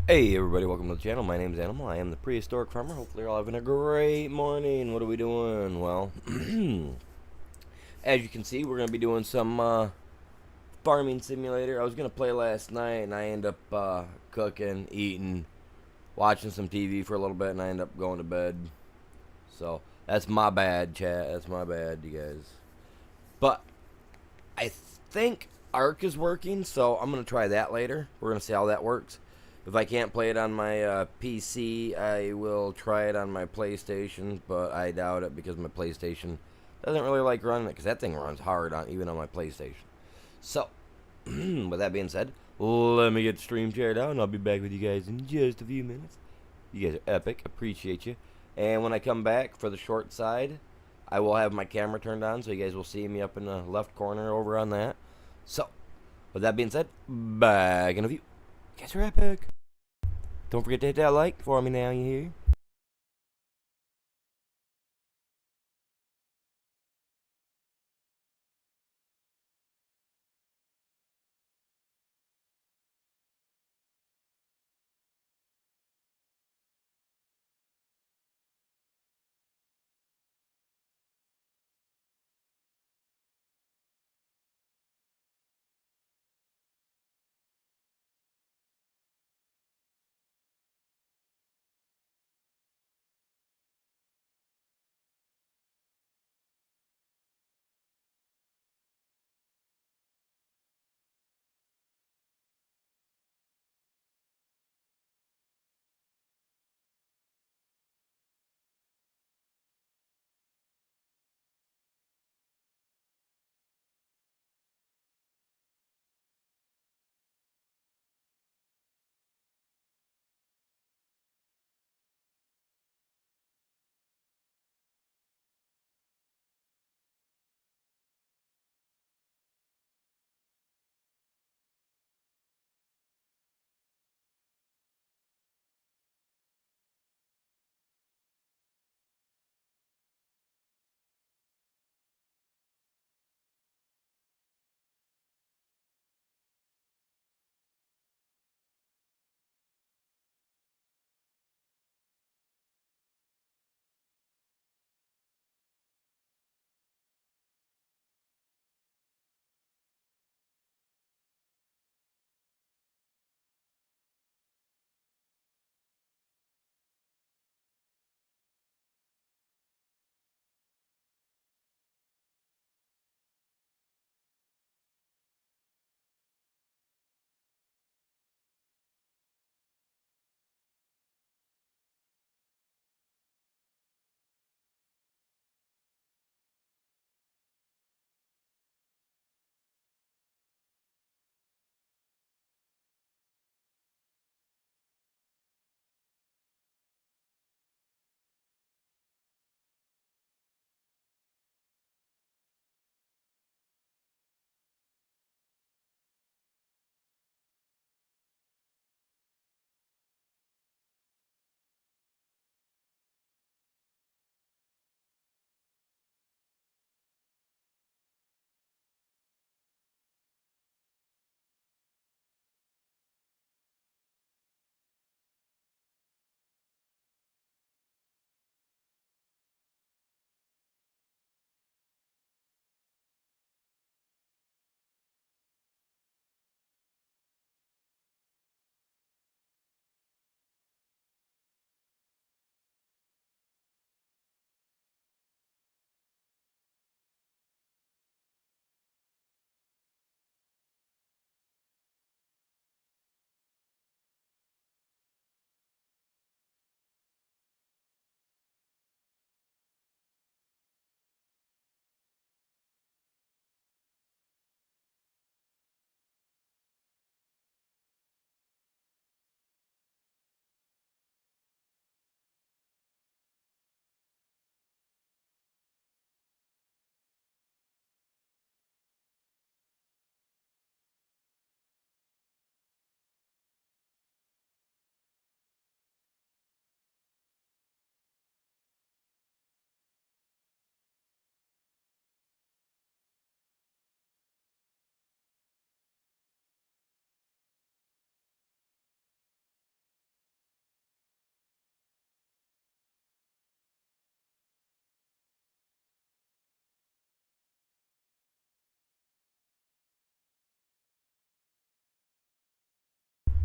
Hey everybody, welcome to the channel. My name is Animal. I am the prehistoric farmer. Hopefully you're all having a great morning. What are we doing? Well, as you can see, we're going to be doing some farming simulator. I was going to play last night and I end up cooking, eating, watching some TV for a little bit, and I end up going to bed. So that's my bad, chat. That's my bad, you guys. But I think Ark is working, so I'm going to try that later. We're going to see how that works. If I can't play it on my PC, I will try it on my PlayStation, but I doubt it because my PlayStation doesn't really like running it because that thing runs hard on even on my PlayStation. So, with that being said, let me get the stream shared out, and I'll be back with you guys in just a few minutes. You guys are epic. Appreciate you. And when I come back for the short side, I will have my camera turned on, so you guys will see me up in the left corner over on that. So, with that being said, back in a few. You guys are epic. Don't forget to hit that like for me now, you hear?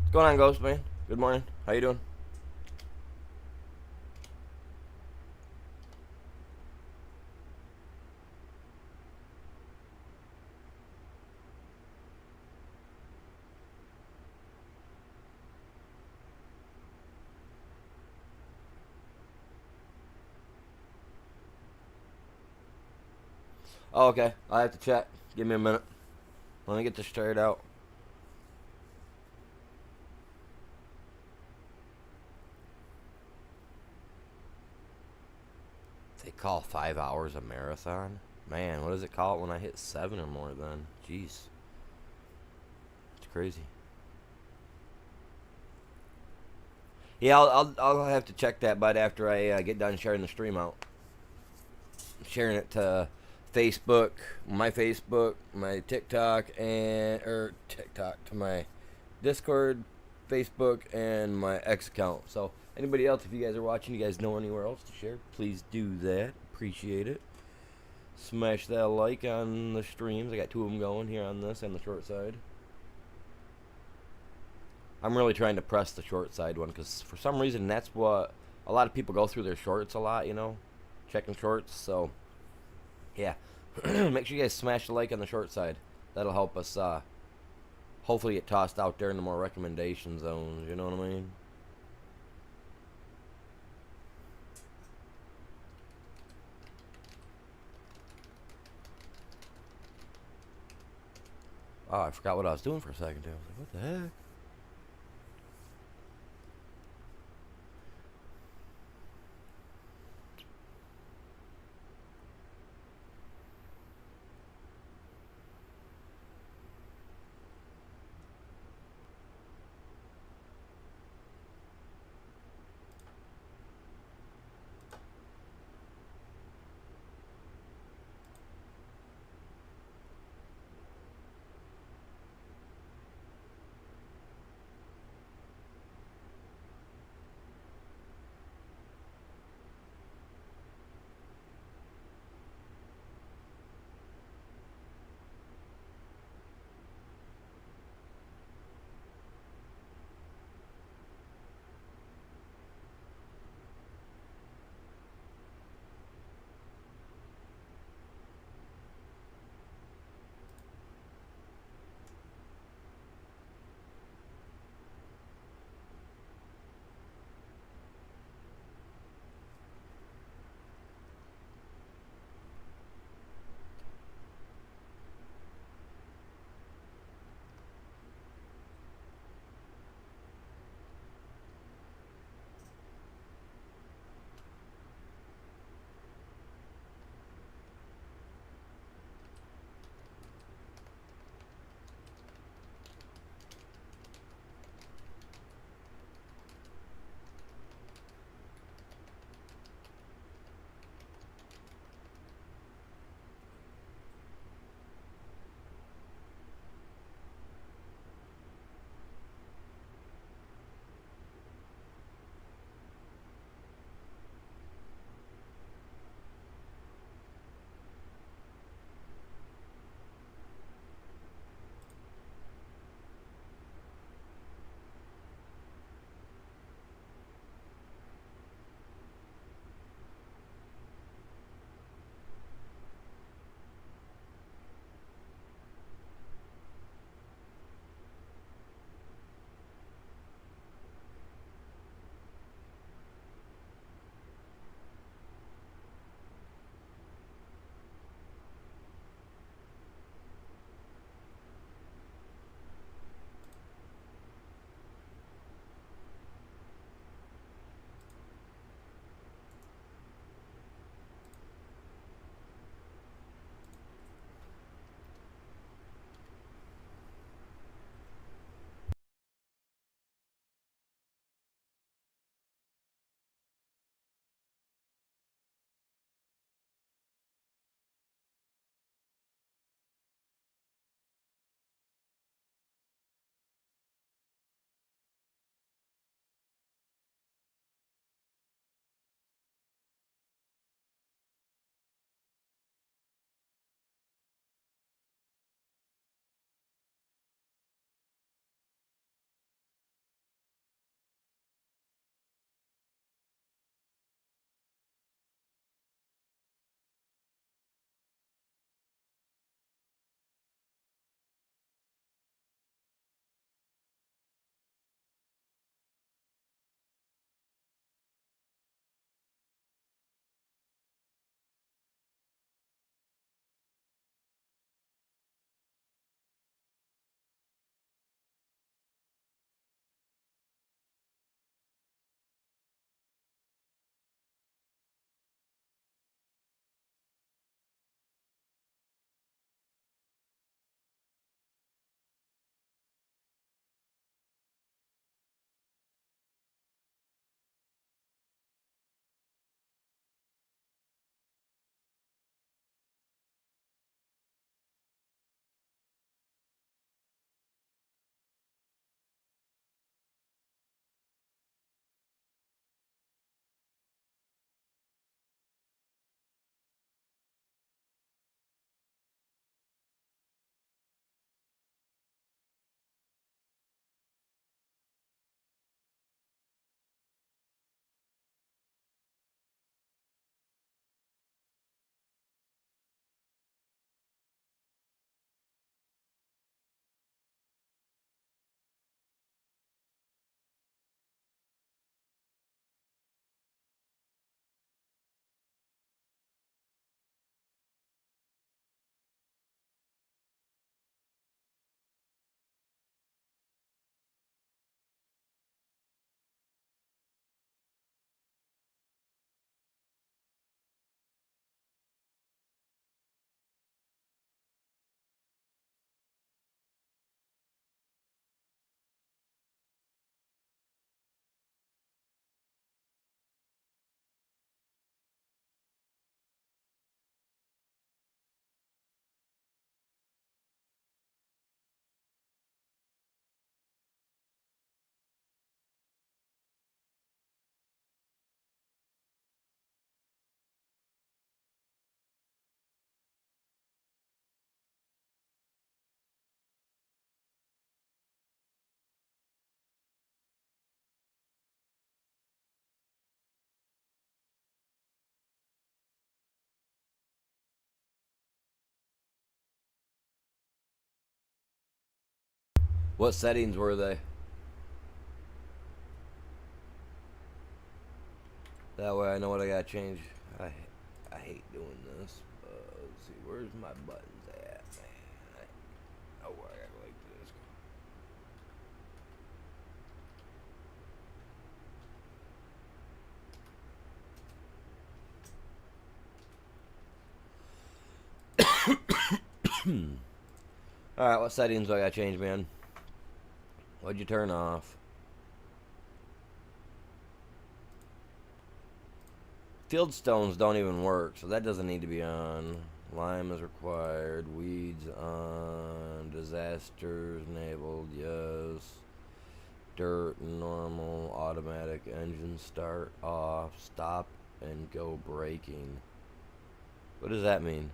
What's going on, Ghost Man? Good morning. How you doing? Oh, okay. I have to check. Give me a minute. Let me get this straight out. They call 5 hours a marathon? Man, what does it call it when I hit 7 or more then? Jeez. It's crazy. Yeah, I'll have to check that, bud, after I get done sharing the stream out. Sharing it to Facebook, my TikTok, or TikTok, to my Discord, Facebook, and my X account. So anybody else, if you guys are watching, you guys know anywhere else to share, please do that. Appreciate it. Smash that like on the streams. I got 2 of them going here on this and the short side. I'm really trying to press the short side one because for some reason that's what a lot of people go through their shorts a lot, checking shorts. So yeah, make sure you guys smash the like on the short side. That'll help us hopefully get tossed out there in the more recommendation zones. You know what I mean? Oh, I forgot what I was doing for a second there. I was like, what the heck? What settings were they? That way I know what I gotta change. I hate doing this. Let's see, where's my buttons at, man? Oh, I gotta like this. Alright, what settings do I gotta change, man? What'd you turn off? Field stones don't even work, so that doesn't need to be on. Lime is required. Weeds on. Disasters enabled, yes. Dirt, normal, automatic, engine start, off, stop, and go braking. What does that mean?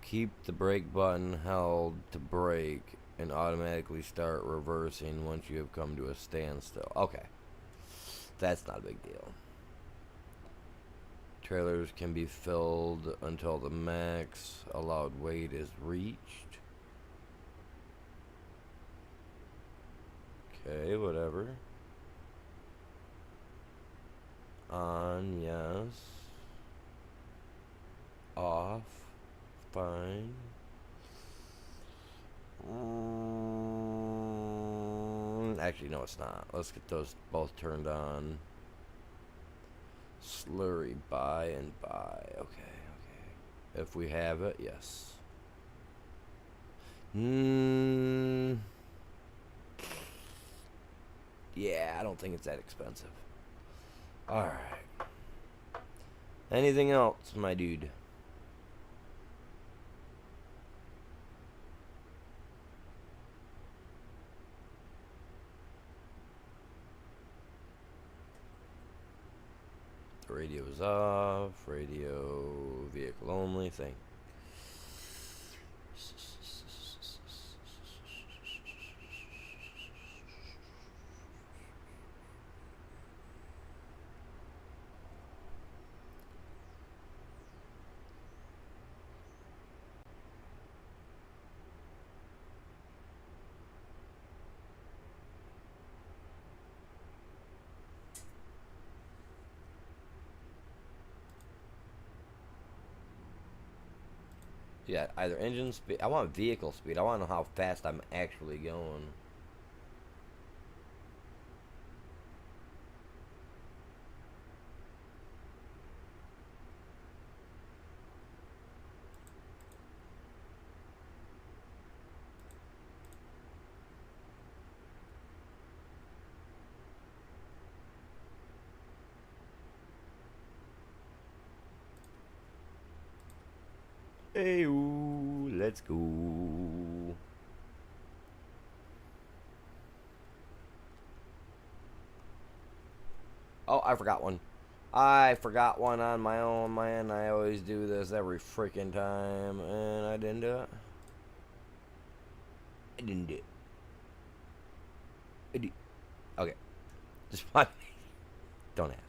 Keep the brake button held to brake and automatically start reversing once you have come to a standstill. Okay. That's not a big deal. Trailers can be filled until the max allowed weight is reached. Okay, whatever. On, yes. Off, fine. Actually, no, it's not. Let's get those both turned on. Slurry by and by. Okay, okay. If we have it, yes. Yeah, I don't think it's that expensive. Alright. Anything else, my dude? Radio is off. Radio vehicle only thing. Yeah, either engine speed. I want vehicle speed. I want to know how fast I'm actually going. Hey, ooh, let's go. Oh, I forgot one. I forgot one on my own, man. I always do this every freaking time, and I didn't do it. I didn't do it. I did. Okay. Just want don't ask.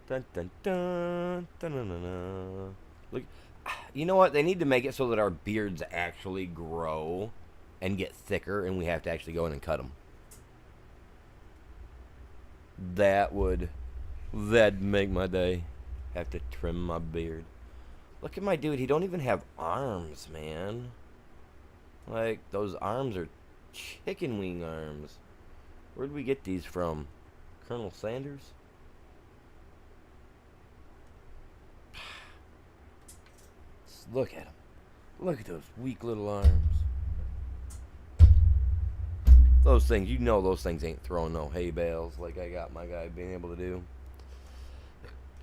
Dun dun dun dun dun dun dun. Look, you know what? They need to make it so that our beards actually grow and get thicker, and we have to actually go in and cut them. That'd make my day. Have to trim my beard. Look at my dude. He don't even have arms, man. Like, those arms are chicken wing arms. Where'd we get these from? Colonel Sanders? Look at him. Look at those weak little arms. Those things, you know those things ain't throwing no hay bales like I got my guy being able to do.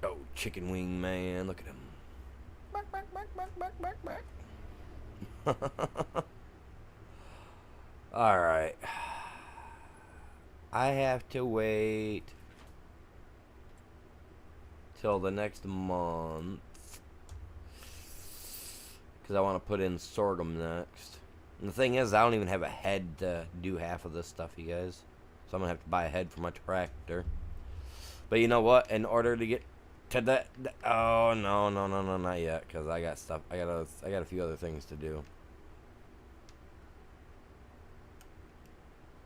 Oh, chicken wing man, look at him. Bark, bark, bark, bark, bark, bark, bark. Alright. I have to wait till the next month, because I want to put in sorghum next. And the thing is, I don't even have a head to do half of this stuff, you guys. So I'm going to have to buy a head for my tractor. But you know what? In order to get To that. Oh no, no, no, no, not yet. Cause I got stuff. I got a few other things to do.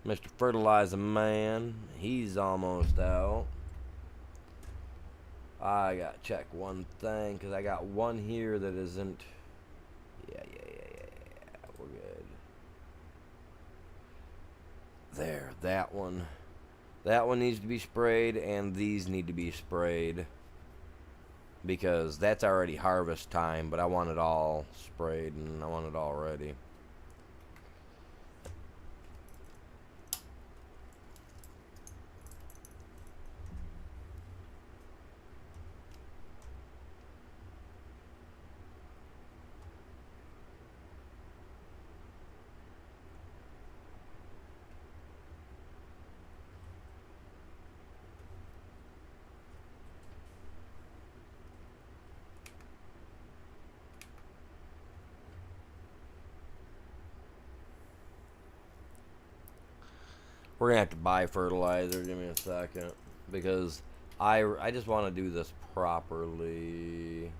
Mr. Fertilizer Man, he's almost out. I gotta check one thing because I got one here that isn't. Yeah. We're good. There, that one. That one needs to be sprayed, and these need to be sprayed. Because that's already harvest time, but I want it all sprayed, and I want it all ready. We're gonna have to buy fertilizer. Give me a second, because I just want to do this properly.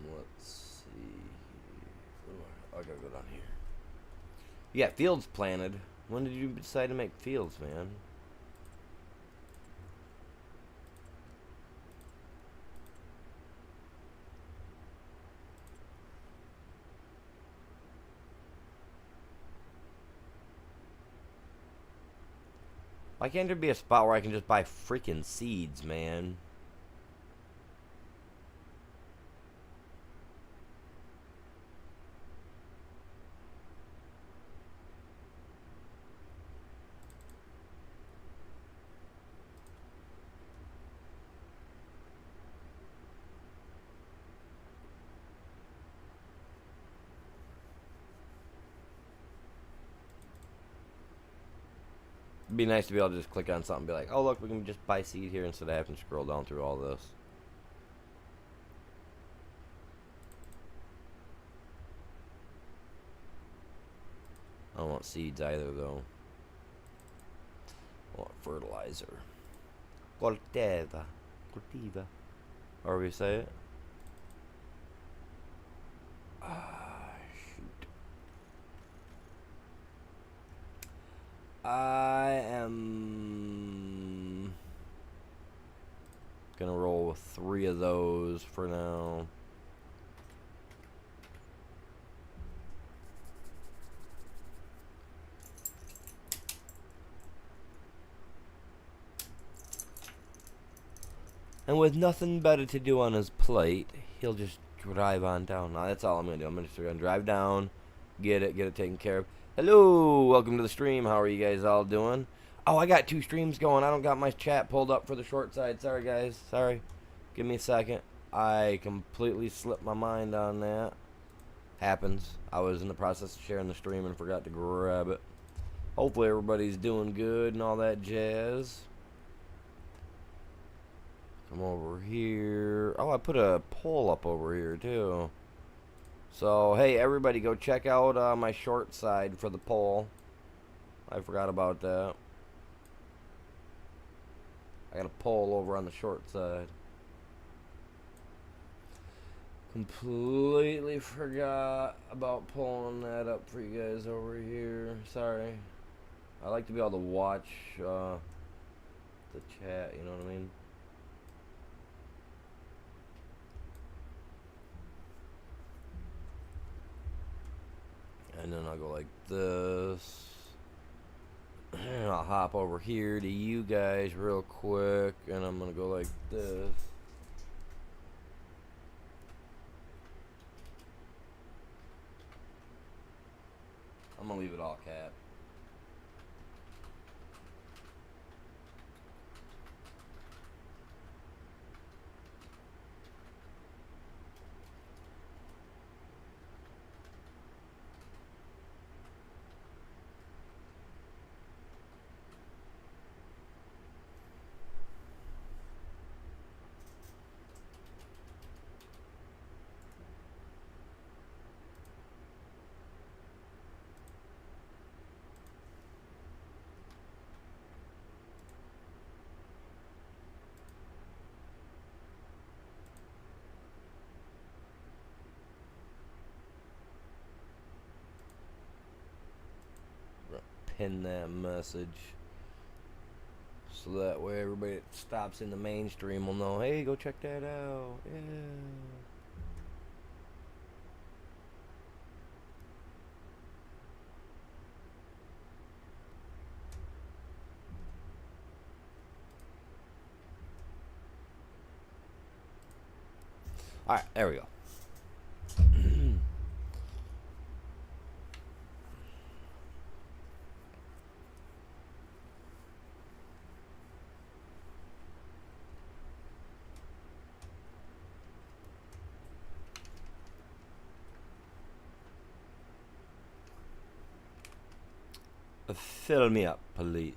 Let's see. I gotta go down here. Yeah, fields planted. When did you decide to make fields, man? Why can't there be a spot where I can just buy freaking seeds, man? It'd be nice to be able to just click on something and be like, oh look, we can just buy seed here instead of having to scroll down through all this. I don't want seeds either though. I want fertilizer. Cultiva. However you say it. Shoot. I am gonna roll with 3 of those for now. And with nothing better to do on his plate, he'll just drive on down. Now, that's all I'm going to do. I'm just going to drive down, get it taken care of. Hello, welcome to the stream. How are you guys all doing? Oh, I got 2 streams going. I don't got my chat pulled up for the short side. Sorry, guys. Sorry. Give me a second. I completely slipped my mind on that. Happens. I was in the process of sharing the stream and forgot to grab it. Hopefully everybody's doing good and all that jazz. Come over here. Oh, I put a poll up over here too. So, hey, everybody go check out my short side for the poll. I forgot about that. I got a poll over on the short side. Completely forgot about pulling that up for you guys over here. Sorry. I like to be able to watch the chat, you know what I mean? And then I'll go like this. And I'll hop over here to you guys real quick. And I'm going to go like this. I'm going to leave it all capped. pin that message. So that way everybody that stops in the mainstream will know, hey, go check that out. Yeah. Alright, there we go. Fill me up, please.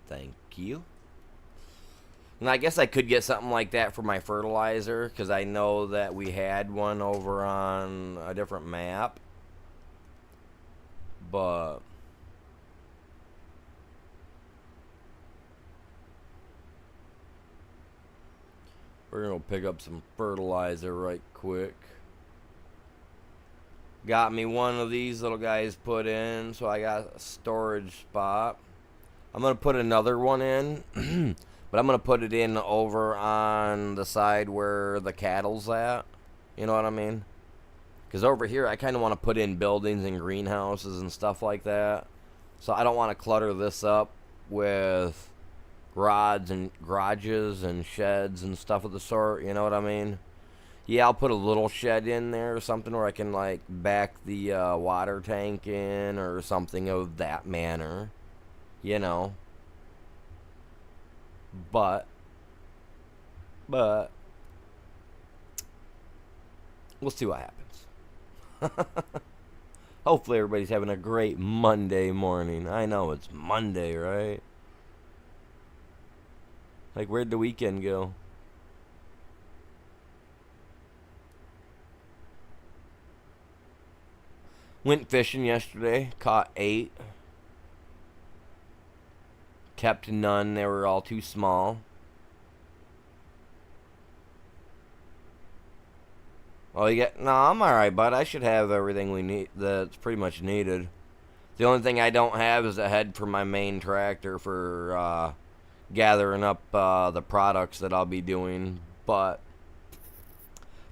Thank you. And I guess I could get something like that for my fertilizer, because I know that we had one over on a different map. But we're going to pick up some fertilizer right quick. Got me one of these little guys put in, so I got a storage spot. I'm going to put another one in, but I'm going to put it in over on the side where the cattle's at. You know what I mean? Because over here, I kind of want to put in buildings and greenhouses and stuff like that. So I don't want to clutter this up with garages and sheds and stuff of the sort. You know what I mean? Yeah, I'll put a little shed in there or something where I can, like, back the water tank in or something of that manner. You know. But we'll see what happens. Hopefully everybody's having a great Monday morning. I know, it's Monday, right? Like, where'd the weekend go? Went fishing yesterday, caught 8. Kept none, they were all too small. Oh, you get... No, I'm alright, bud. I should have everything we need that's pretty much needed. The only thing I don't have is a head for my main tractor for gathering up the products that I'll be doing. But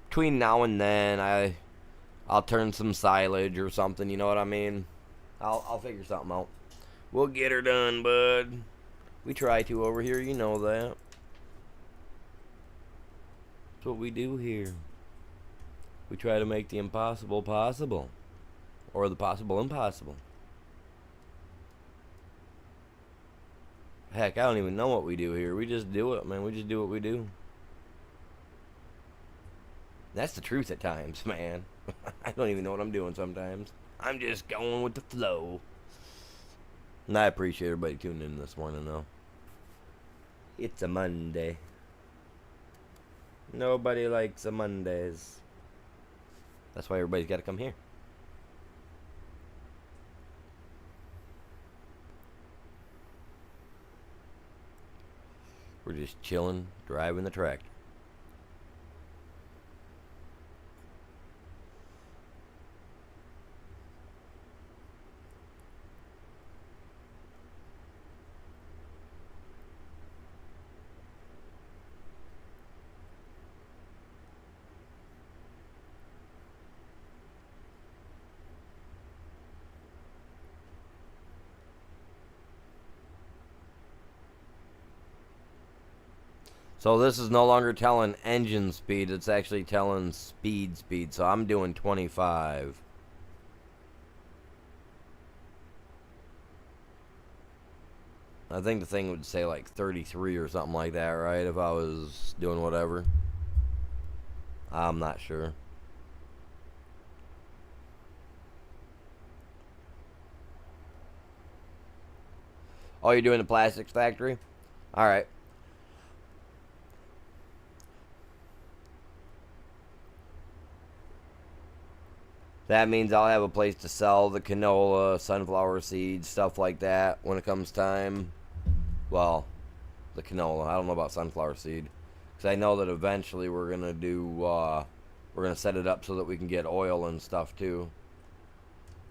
between now and then, I'll turn some silage or something, you know what I mean? I'll figure something out. We'll get her done, bud. We try to over here, you know that. That's what we do here. We try to make the impossible possible. Or the possible impossible. Heck, I don't even know what we do here. We just do it, man. We just do what we do. That's the truth at times, man. I don't even know what I'm doing sometimes. I'm just going with the flow. And I appreciate everybody tuning in this morning, though. It's a Monday. Nobody likes a Mondays. That's why everybody's got to come here. We're just chilling, driving the tractor. So this is no longer telling engine speed, it's actually telling speed. So I'm doing 25. I think the thing would say like 33 or something like that, right? If I was doing whatever. I'm not sure. Oh, you're doing the plastics factory? Alright. That means I'll have a place to sell the canola, sunflower seeds, stuff like that when it comes time. Well, the canola. I don't know about sunflower seed. Because I know that eventually we're going to do, we're going to set it up so that we can get oil and stuff too.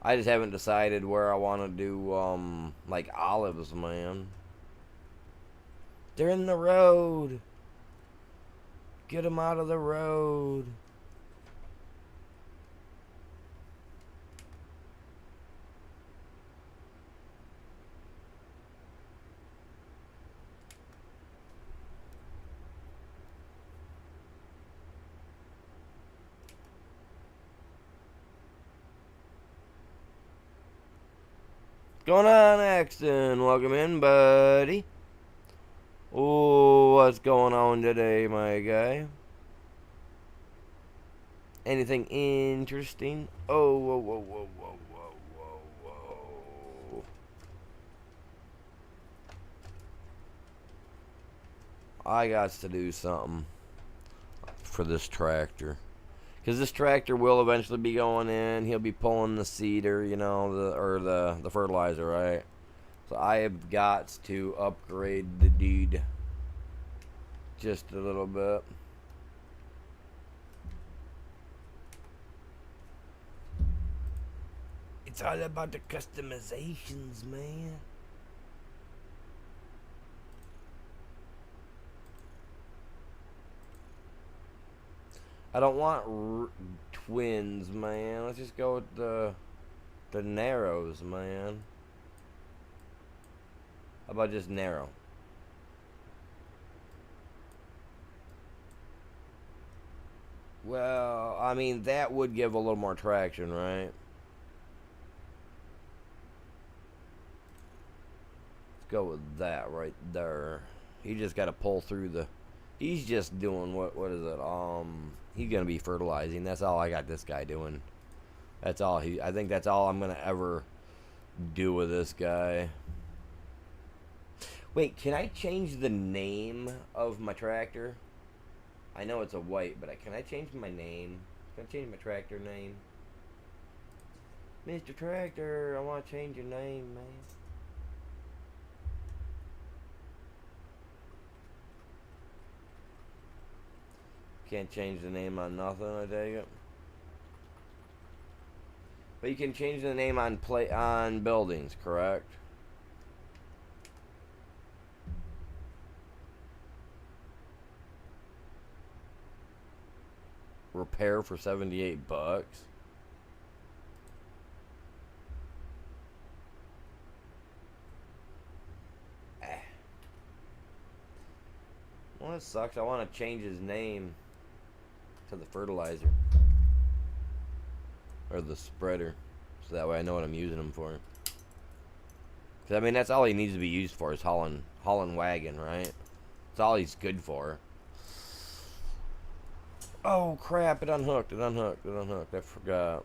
I just haven't decided where I want to do, like olives, man. They're in the road. Get them out of the road. What's going on, Axton? Welcome in, buddy. Oh, what's going on today, my guy? Anything interesting? Oh, whoa, whoa, whoa, whoa, whoa, whoa, whoa. I got to do something for this tractor. Because this tractor will eventually be going in. He'll be pulling the seeder, you know, the fertilizer, right? So I have got to upgrade the deed just a little bit. It's all about the customizations, man. I don't want twins, man. Let's just go with the narrows, man. How about just narrow? Well, I mean, that would give a little more traction, right? Let's go with that right there. He just got to pull through the... He's just doing, what is it? He's going to be fertilizing. That's all I got this guy doing. That's all I think that's all I'm going to ever do with this guy. Wait, can I change the name of my tractor? I know it's a white, but can I change my name? Can I change my tractor name? Mr. Tractor, I want to change your name, man. Can't change the name on nothing, I take it. But you can change the name on buildings, correct? Repair for $78. Well, that sucks. I want to change his name to the fertilizer. Or the spreader. So that way I know what I'm using him for. Because, I mean, that's all he needs to be used for is hauling wagon, right? That's all he's good for. Oh, crap. It unhooked. I forgot.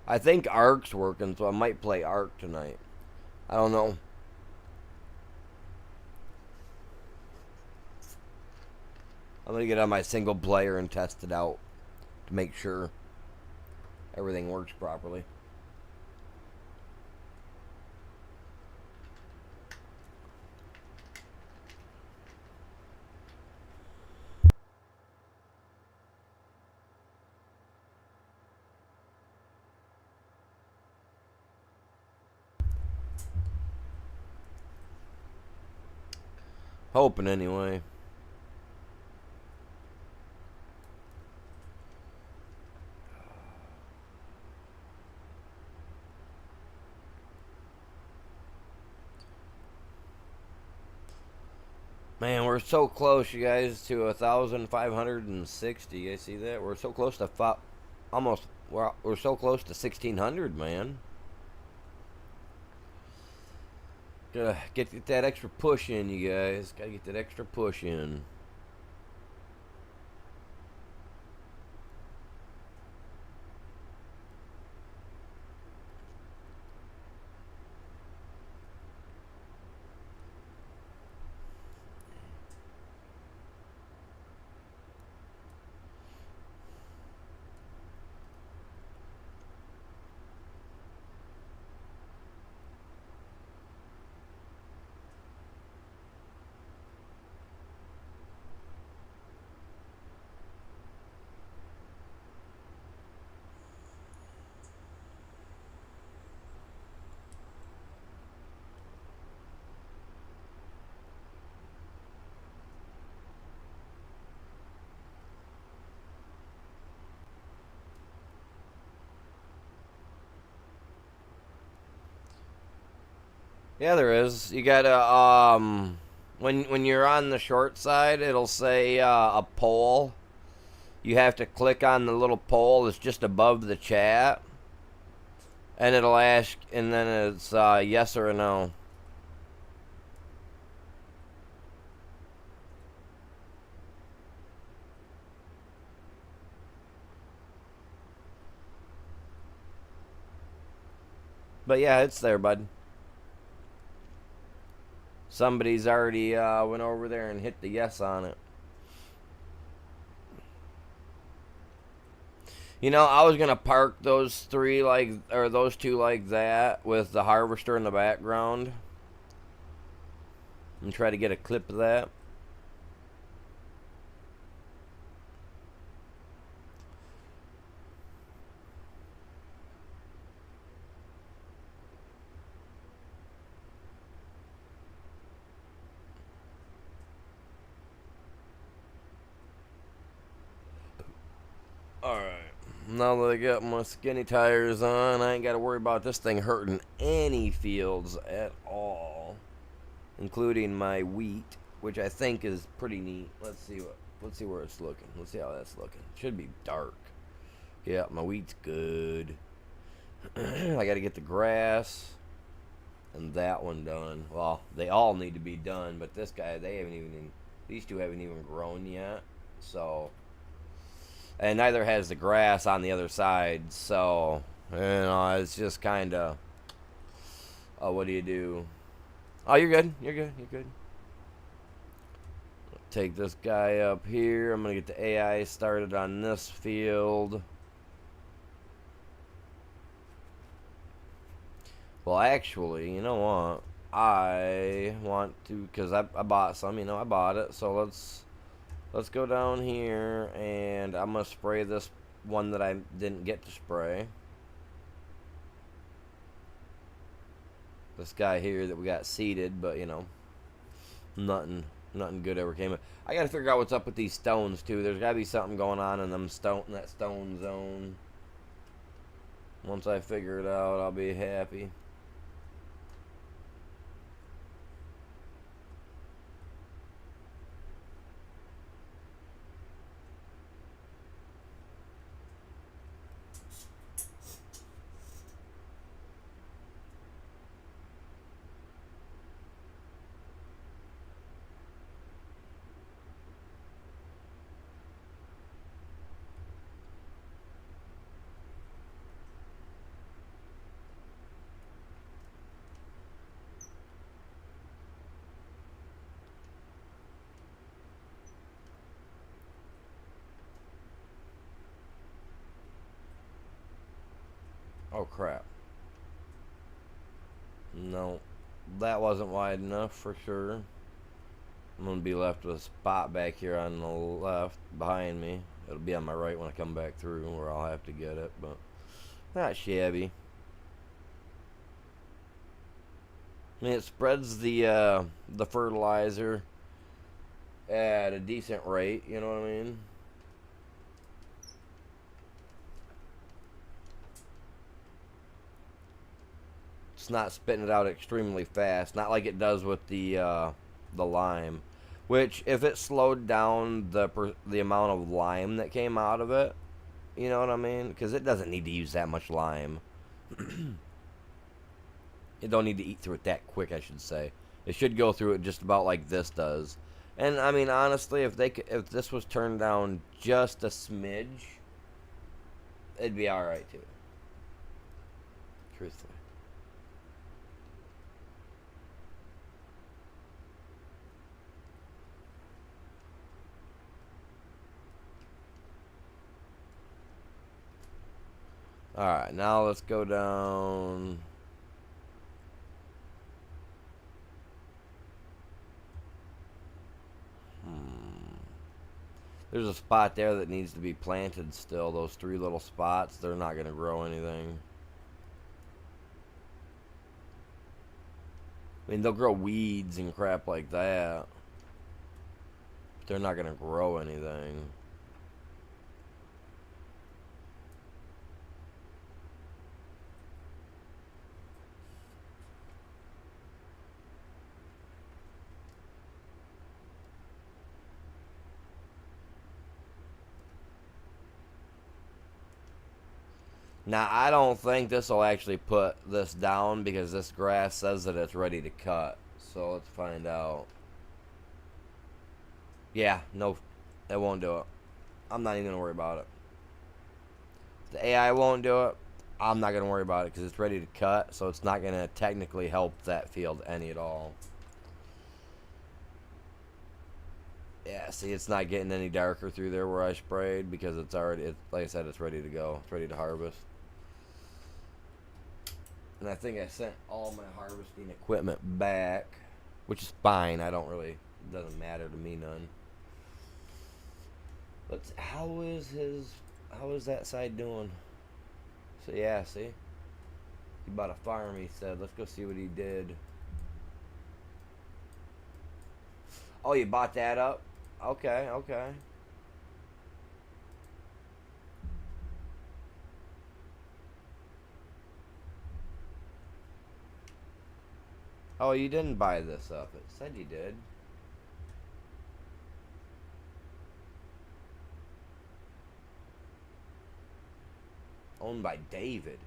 I think Ark's working, so I might play Ark tonight. I don't know. I'm gonna get on my single player and test it out to make sure everything works properly. Hoping anyway. Man, we're so close, you guys, to 1,560. You guys see that? We're so close to almost. We're so close to 1,600, man. Gotta get that extra push in, you guys. Gotta get that extra push in. Yeah, there is. You gotta when you're on the short side, it'll say a poll. You have to click on the little poll that's just above the chat, and it'll ask, and then it's yes or no. But yeah, it's there, bud. Somebody's already went over there and hit the yes on it. You know, I was gonna park those those two like that with the harvester in the background and try to get a clip of that. Alright. Now that I got my skinny tires on, I ain't got to worry about this thing hurting any fields at all, including my wheat, which I think is pretty neat. Let's see where it's looking. Let's see how that's looking. Should be dark. Yeah, my wheat's good. I got to get the grass and that one done. Well, they all need to be done, but these two haven't even grown yet. So, and neither has the grass on the other side. So, it's just kind of, what do you do? Oh, you're good. You're good. You're good. Take this guy up here. I'm going to get the AI started on this field. Well, actually, you know what? I want to, because I bought some, I bought it. So let's go down here, and I'm going to spray this one that I didn't get to spray. This guy here that we got seeded, but, nothing good ever came of it. I got to figure out what's up with these stones, too. There's got to be something going on in that stone zone. Once I figure it out, I'll be happy. crap. No, that wasn't wide enough for sure. I'm going to be left with a spot back here on the left behind me. It'll be on my right when I come back through where I'll have to get it, but not shabby. I mean, it spreads the fertilizer at a decent rate, you know what I mean? It's not spitting it out extremely fast, not like it does with the lime. Which, if it slowed down the amount of lime that came out of it, you know what I mean? Because it doesn't need to use that much lime. It don't need to eat through it that quick, I should say. It should go through it just about like this does. And I mean, honestly, if this was turned down just a smidge, it'd be all right too. Truthfully. All right, now let's go down. There's a spot there that needs to be planted still. Those 3 little spots, they're not going to grow anything. I mean, they'll grow weeds and crap like that. But they're not going to grow anything. Now, I don't think this will actually put this down because this grass says that it's ready to cut. So let's find out. Yeah, no, it won't do it. I'm not even going to worry about it. If the AI won't do it, I'm not going to worry about it because it's ready to cut. So it's not going to technically help that field any at all. Yeah, see, it's not getting any darker through there where I sprayed because it's already, like I said, it's ready to go. It's ready to harvest. And I think I sent all my harvesting equipment back, which is fine. I don't really, it doesn't matter to me none. Let's, how is that side doing? So yeah, see? He bought a farm, he said. Let's go see what he did. Oh, you bought that up? Okay, okay. Oh, you didn't buy this up. It said you did. Owned by David.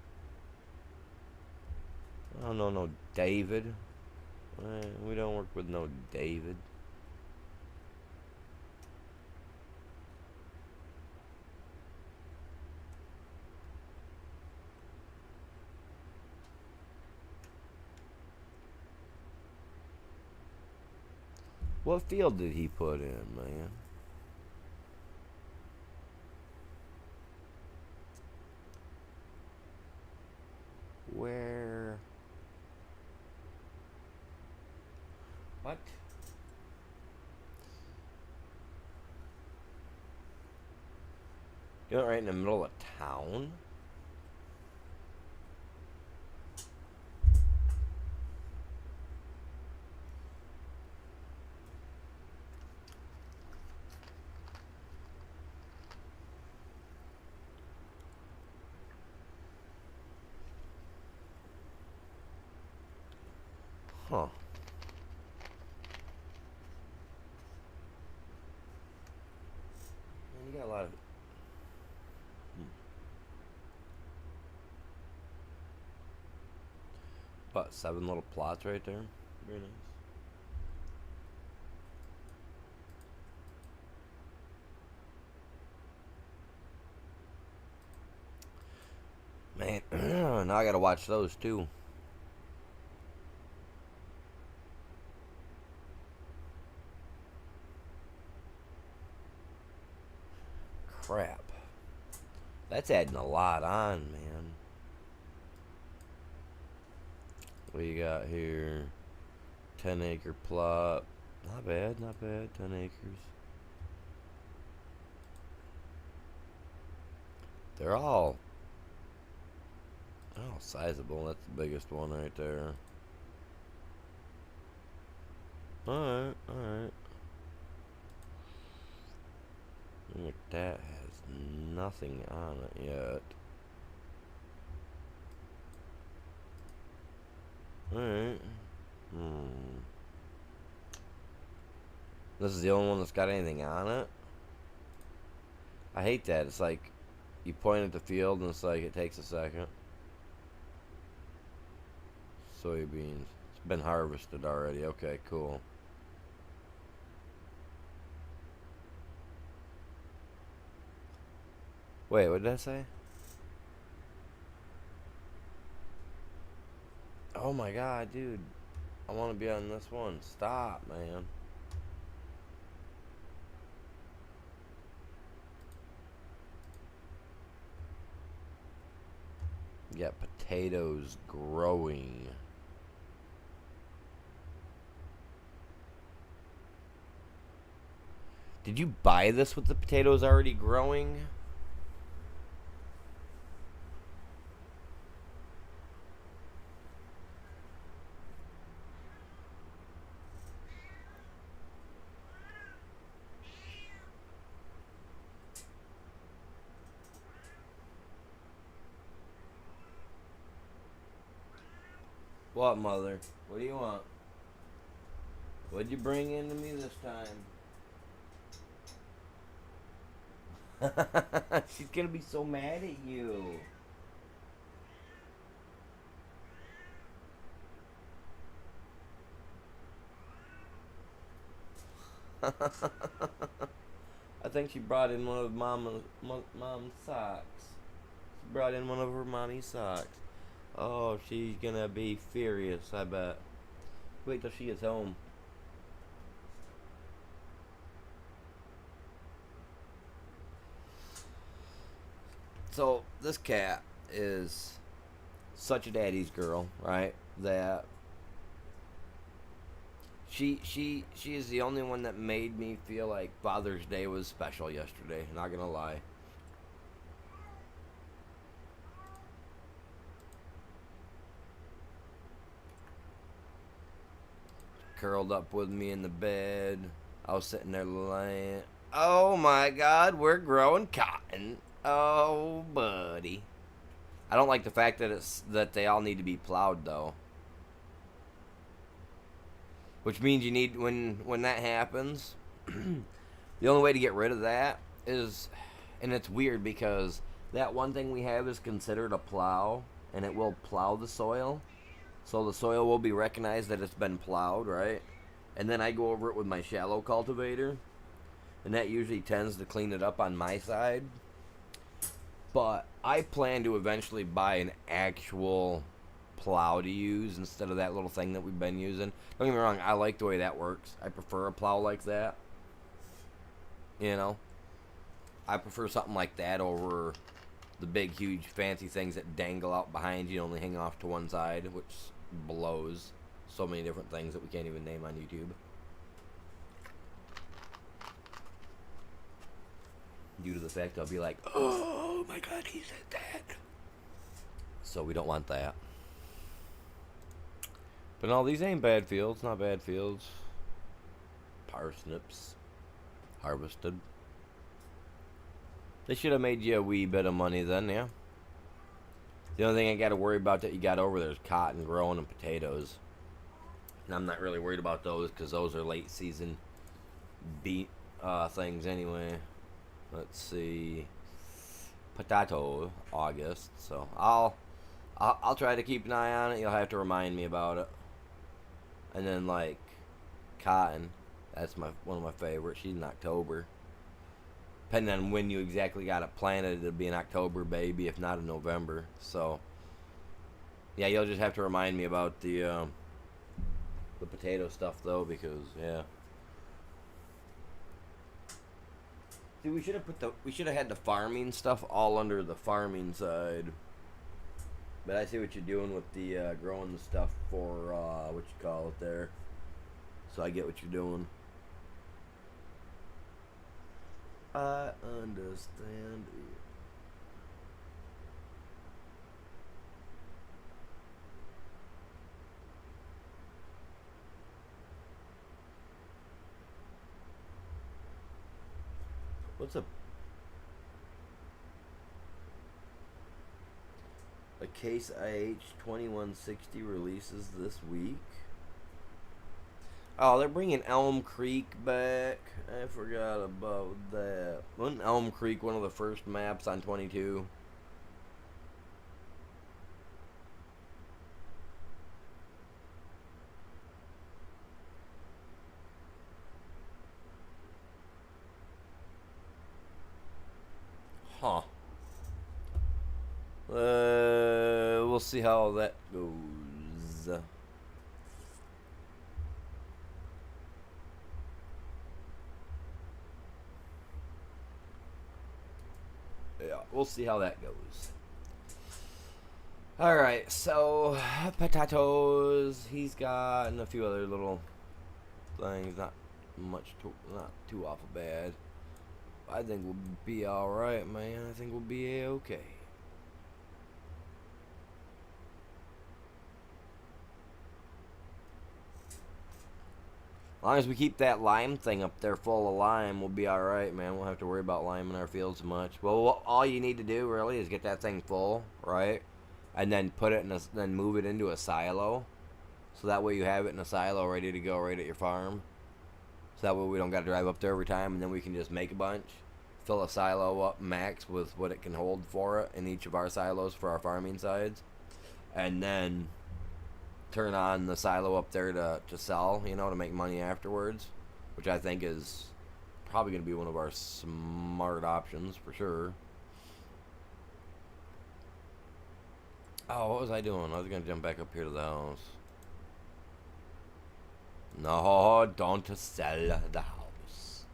I don't know no David. We don't work with no David. What field did he put in, man? Where? What? You went right in the middle of town? Huh. Man, you got a lot of... What, 7 little plots right there? Very nice. Man, now I gotta watch those too. Crap. That's adding a lot on, man. What you got here? 10-acre plot. Not bad, not bad. 10 acres. They're all sizable. That's the biggest one right there. Alright, alright. Look, that has nothing on it yet. Alright. This is the only one that's got anything on it? I hate that. It's like you point at the field and it's like it takes a second. Soybeans. It's been harvested already. Okay, cool. Wait, what did I say? Oh my god, dude. I want to be on this one. Stop, man. You got potatoes growing. Did you buy this with the potatoes already growing? What, mother? What do you want? What'd you bring into me this time? She's gonna be so mad at you. I think she brought in one of mom's socks. She brought in one of her mommy's socks. Oh, she's gonna be furious, I bet. Wait till she gets home. So, this cat is such a daddy's girl, right? That she is the only one that made me feel like Father's Day was special yesterday, not gonna lie. Curled up with me in the bed. I was sitting there laying. Oh my god, we're growing cotton. Oh, buddy. I don't like the fact that they all need to be plowed though. Which means you need when that happens, the only way to get rid of that is, and it's weird because that one thing we have is considered a plow, and it will plow the soil. So the soil will be recognized that it's been plowed, right? And then I go over it with my shallow cultivator, and that usually tends to clean it up on my side. But I plan to eventually buy an actual plow to use instead of that little thing that we've been using. Don't get me wrong, I like the way that works. I prefer a plow like that. You know? I prefer something like that over the big, huge, fancy things that dangle out behind you and only hang off to one side, which blows so many different things that we can't even name on YouTube. Due to the fact I'll be like, oh my god, he said that. So we don't want that. But no, these ain't bad fields, not bad fields. Parsnips. Harvested. They should have made you a wee bit of money then, yeah. The only thing I got to worry about that you got over there is cotton growing and potatoes. And I'm not really worried about those because those are late season beet things anyway. Let's see. Potato, August. So I'll try to keep an eye on it. You'll have to remind me about it. And then like cotton, that's one of my favorites. She's in October. Depending on when you exactly got it planted, it'll be in October, baby, if not in November. So yeah, you'll just have to remind me about the potato stuff though, because yeah. See, we should have had the farming stuff all under the farming side. But I see what you're doing with the growing the stuff for what you call it there. So I get what you're doing. I understand it. What's a Case IH 2160 releases this week? Oh, they're bringing Elm Creek back. I forgot about that. Wasn't Elm Creek one of the first maps on 22? Huh. We'll see how that goes. Yeah, we'll see how that goes. Alright, so potatoes. He's got and a few other little things. Not too awful bad. I think we'll be alright, man. I think we'll be okay. As long as we keep that lime thing up there full of lime, we'll be alright, man. We'll have to worry about lime in our fields much. Well, all you need to do, really, is get that thing full, right? And then put it in then move it into a silo. So that way you have it in a silo ready to go right at your farm. So that way we don't got to drive up there every time, and then we can just make a bunch. Fill a silo up max with what it can hold for it in each of our silos for our farming sides. And then turn on the silo up there to sell, to make money afterwards, which I think is probably going to be one of our smart options for sure. Oh, what was I doing? I was going to jump back up here to the house. No, don't sell the house.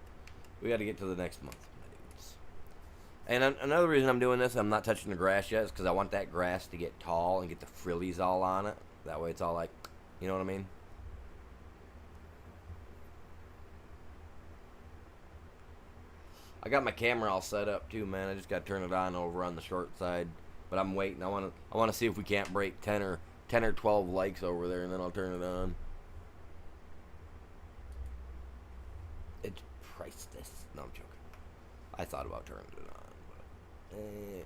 We got to get to the next month, my dudes. And another reason I'm doing this, I'm not touching the grass yet, is because I want that grass to get tall and get the frillies all on it. That way it's all like, you know what I mean? I got my camera all set up too, man. I just got to turn it on over on the short side. But I'm waiting. I want to see if we can't break 10 or 12 likes over there, and then I'll turn it on. It's priceless. No, I'm joking. I thought about turning it on, but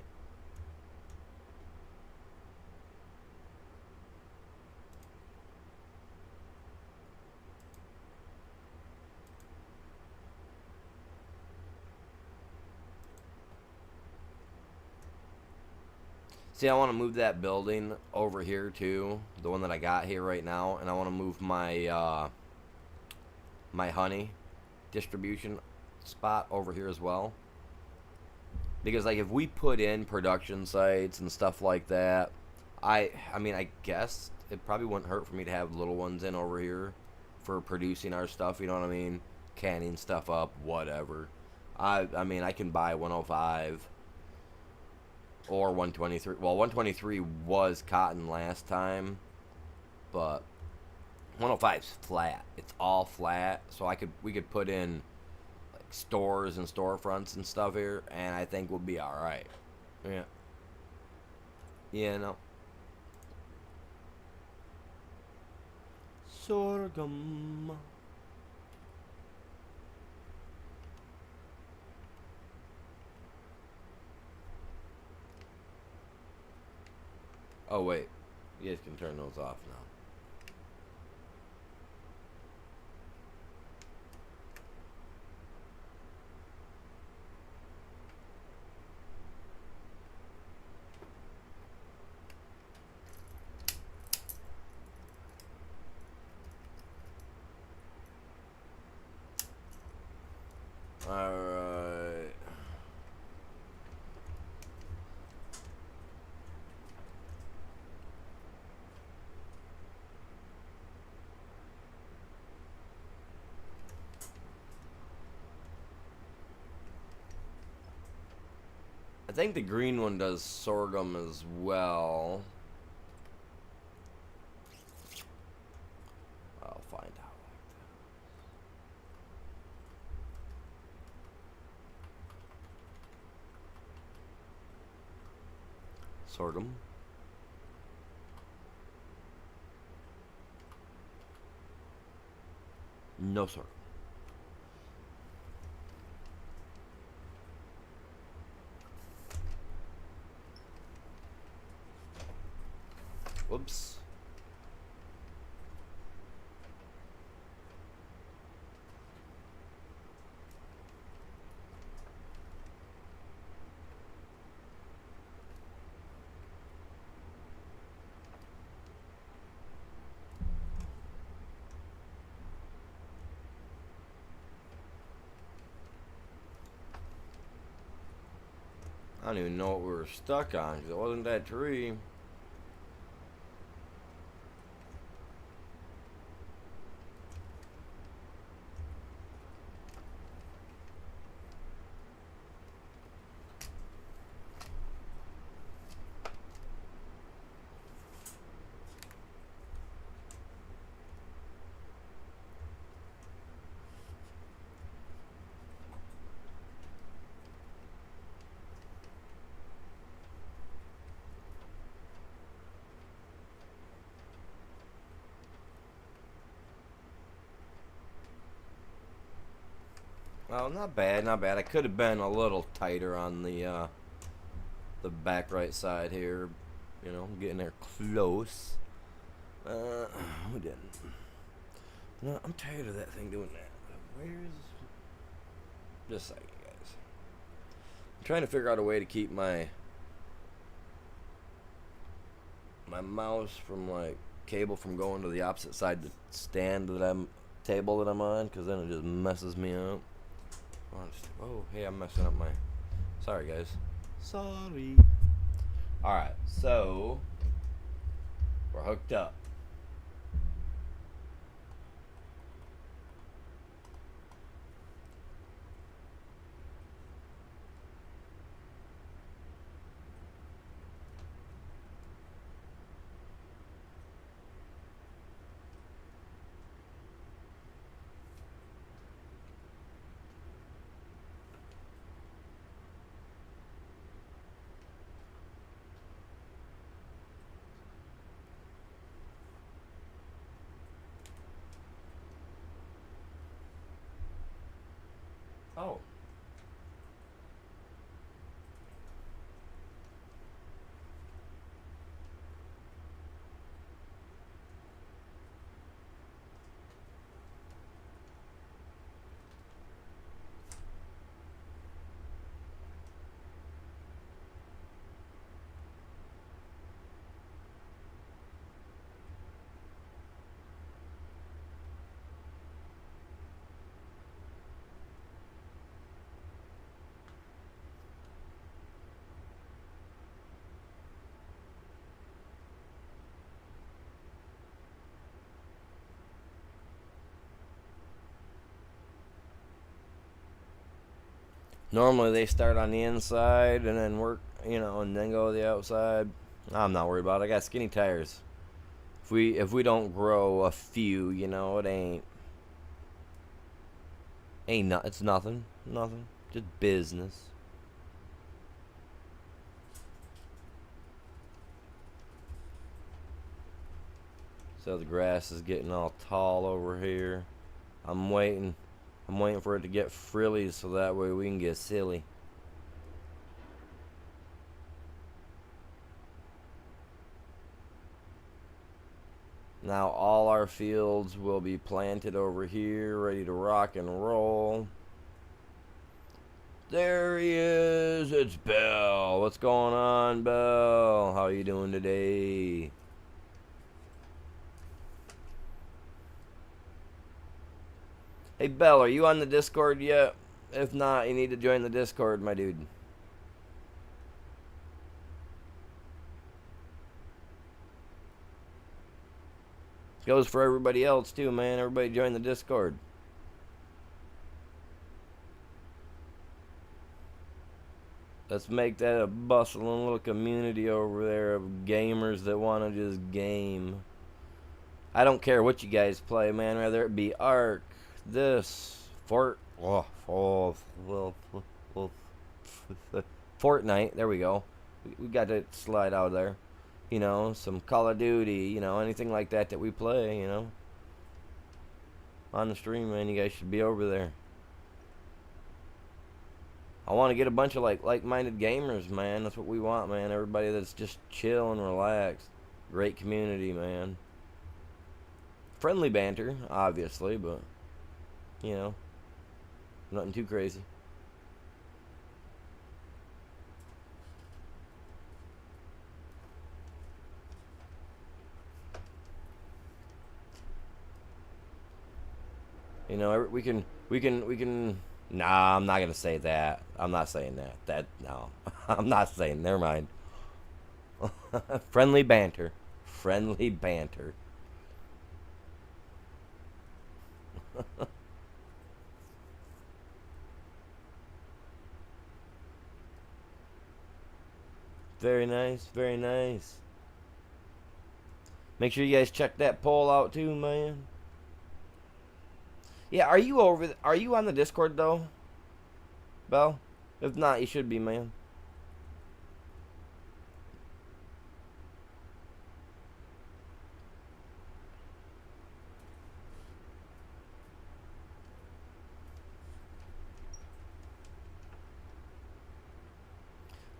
See, I want to move that building over here too, the one that I got here right now, and I want to move my my honey distribution spot over here as well. Because like if we put in production sites and stuff like that, I mean I guess it probably wouldn't hurt for me to have little ones in over here for producing our stuff, you know what I mean? Canning stuff up, whatever. I mean I can buy 105 or 123. Well, 123 was cotton last time, but 105's flat. It's all flat, so we could put in like stores and storefronts and stuff here, and I think we'll be all right. Yeah. Yeah, no. Sorghum. Oh wait, you guys can turn those off now. Alright. I think the green one does sorghum as well. sorghum. No sorghum. Whoops. I don't even know what we were stuck on because it wasn't that tree. Well, not bad, not bad. I could have been a little tighter on the back right side here. You know, getting there close. We didn't. No, I'm tired of that thing doing that. Where's... Just a second, guys. I'm trying to figure out a way to keep my mouse from, like, cable from going to the opposite side of the stand that table that I'm on, because then it just messes me up. Oh, hey, I'm messing up my... Sorry, guys. Sorry. Alright, so... We're hooked up. Oh. Normally they start on the inside and then work, you know, and then go to the outside. I'm not worried about it. I got skinny tires. If we don't grow a few, you know, it ain't it's nothing. Nothing. Just business. So the grass is getting all tall over here. I'm waiting for it to get frilly so that way we can get silly. Now all our fields will be planted over here, ready to rock and roll. There he is. It's Bill. What's going on, Bill? How are you doing today? Hey, Bell, are you on the Discord yet? If not, you need to join the Discord, my dude. Goes for everybody else, too, man. Everybody join the Discord. Let's make that a bustling little community over there of gamers that want to just game. I don't care what you guys play, man. Whether it be Ark, Fortnite. There we go. We got to slide out there. You know, some Call of Duty, you know, anything like that that we play, you know. On the stream, man, you guys should be over there. I want to get a bunch of like-minded gamers, man. That's what we want, man. Everybody that's just chill and relaxed. Great community, man. Friendly banter, obviously, but you know, nothing too crazy. You know, we can. Nah, I'm not gonna say that. I'm not saying that. No, I'm not saying. Never mind. Friendly banter, friendly banter. Very nice, very nice. Make sure you guys check that poll out too, man. Yeah, are you on the Discord though, Bell? If not, you should be, man.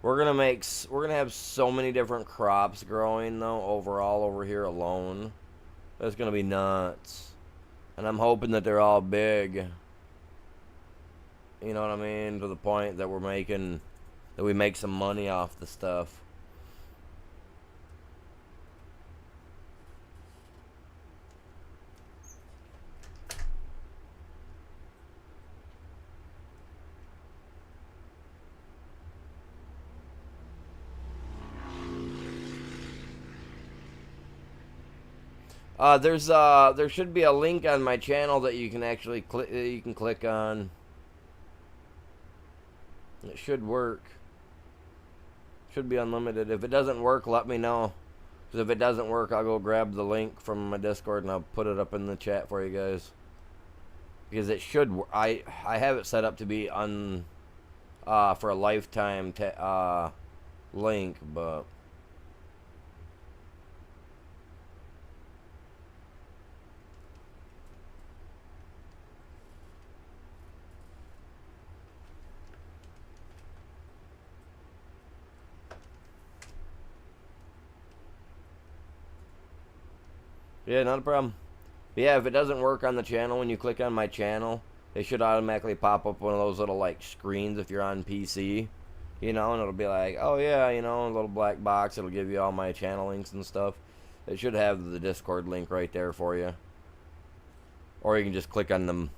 We're gonna have so many different crops growing though overall over here alone. That's gonna be nuts. And I'm hoping that they're all big. You know what I mean? To the point that we make some money off the stuff. There should be a link on my channel that you can actually click on. It should work. Should be unlimited. If it doesn't work, let me know. Because if it doesn't work, I'll go grab the link from my Discord and I'll put it up in the chat for you guys. Because it should. I have it set up to be for a lifetime link, but. Yeah, not a problem. But yeah, if it doesn't work on the channel when you click on my channel, it should automatically pop up one of those little like screens if you're on PC, you know, and it'll be like, oh yeah, you know, a little black box. It'll give you all my channel links and stuff. It should have the Discord link right there for you, or you can just click on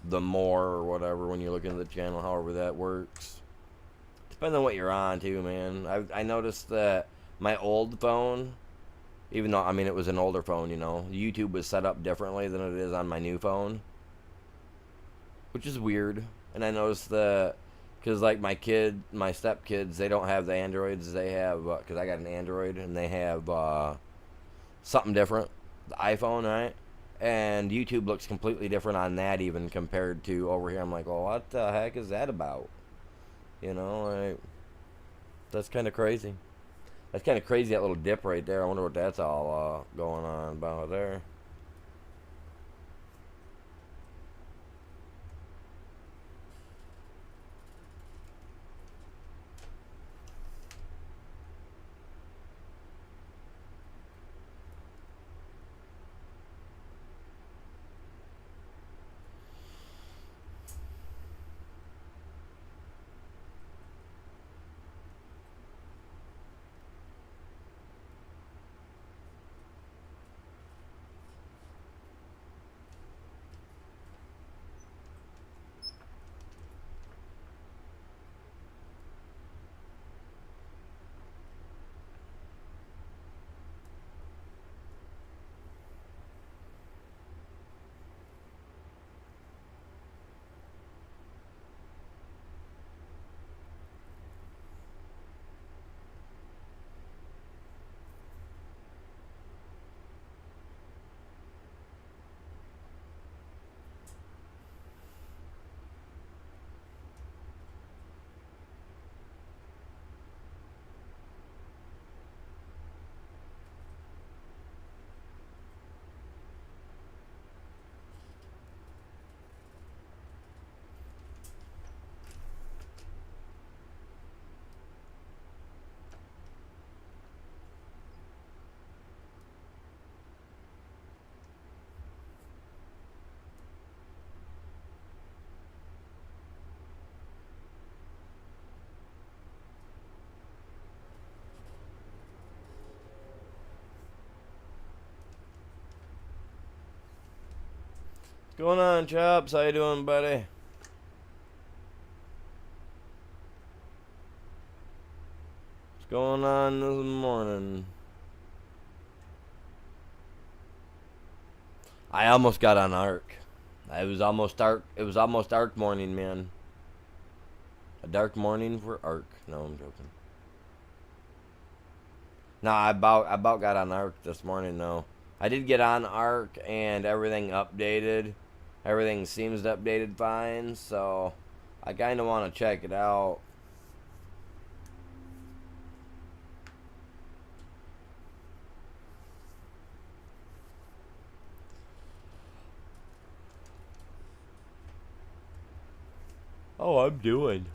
the more or whatever when you're looking at the channel. However that works. Depends on what you're on too, man. I noticed that my old phone. Even though, I mean, it was an older phone, you know. YouTube was set up differently than it is on my new phone. Which is weird. And I noticed that, because, like, my stepkids, they don't have the Androids. They have, because I got an Android, and they have something different. The iPhone, right? And YouTube looks completely different on that, even compared to over here. I'm like, well, what the heck is that about? You know, that's kind of crazy. That's kind of crazy, that little dip right there. I wonder what that's all going on about there. going on, Chops? How you doing, buddy? What's going on this morning? I almost got on Ark. It was almost dark. It was almost dark morning, man. A dark morning for Ark. No, I'm joking. No, I about got on Ark this morning. No, I did get on Ark and everything updated. Everything seems updated fine, so I kind of want to check it out. Oh, I'm doing.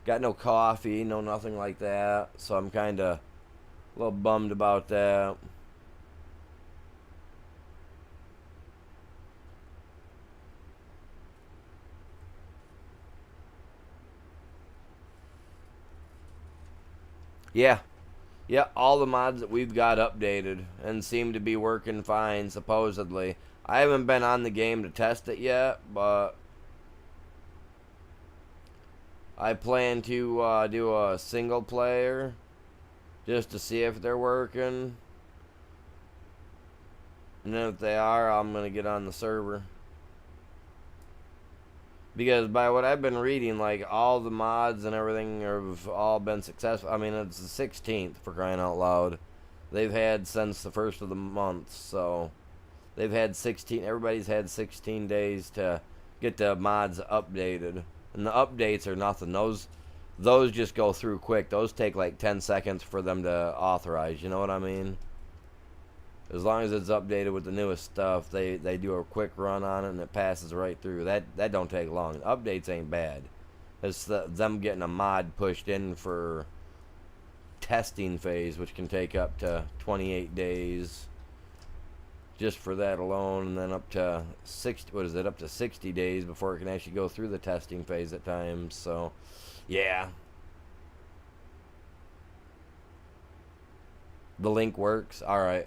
Got no coffee, no nothing like that, so I'm kind of a little bummed about that. Yeah, yeah, all the mods that we've got updated and seem to be working fine, supposedly. I haven't been on the game to test it yet, but I plan to do a single player just to see if they're working. And then if they are, I'm going to get on the server. Because by what I've been reading, like, all the mods and everything have all been successful. I mean, it's the 16th, for crying out loud. They've had since the first of the month, so they've had 16, everybody's had 16 days to get the mods updated. And the updates are nothing. Those just go through quick. Those take like 10 seconds for them to authorize, you know what I mean? As long as it's updated with the newest stuff, they do a quick run on it and it passes right through. That don't take long. Updates ain't bad. It's them getting a mod pushed in for testing phase, which can take up to 28 days just for that alone, and then up to 60 days before it can actually go through the testing phase at times. So yeah, the link works. All right.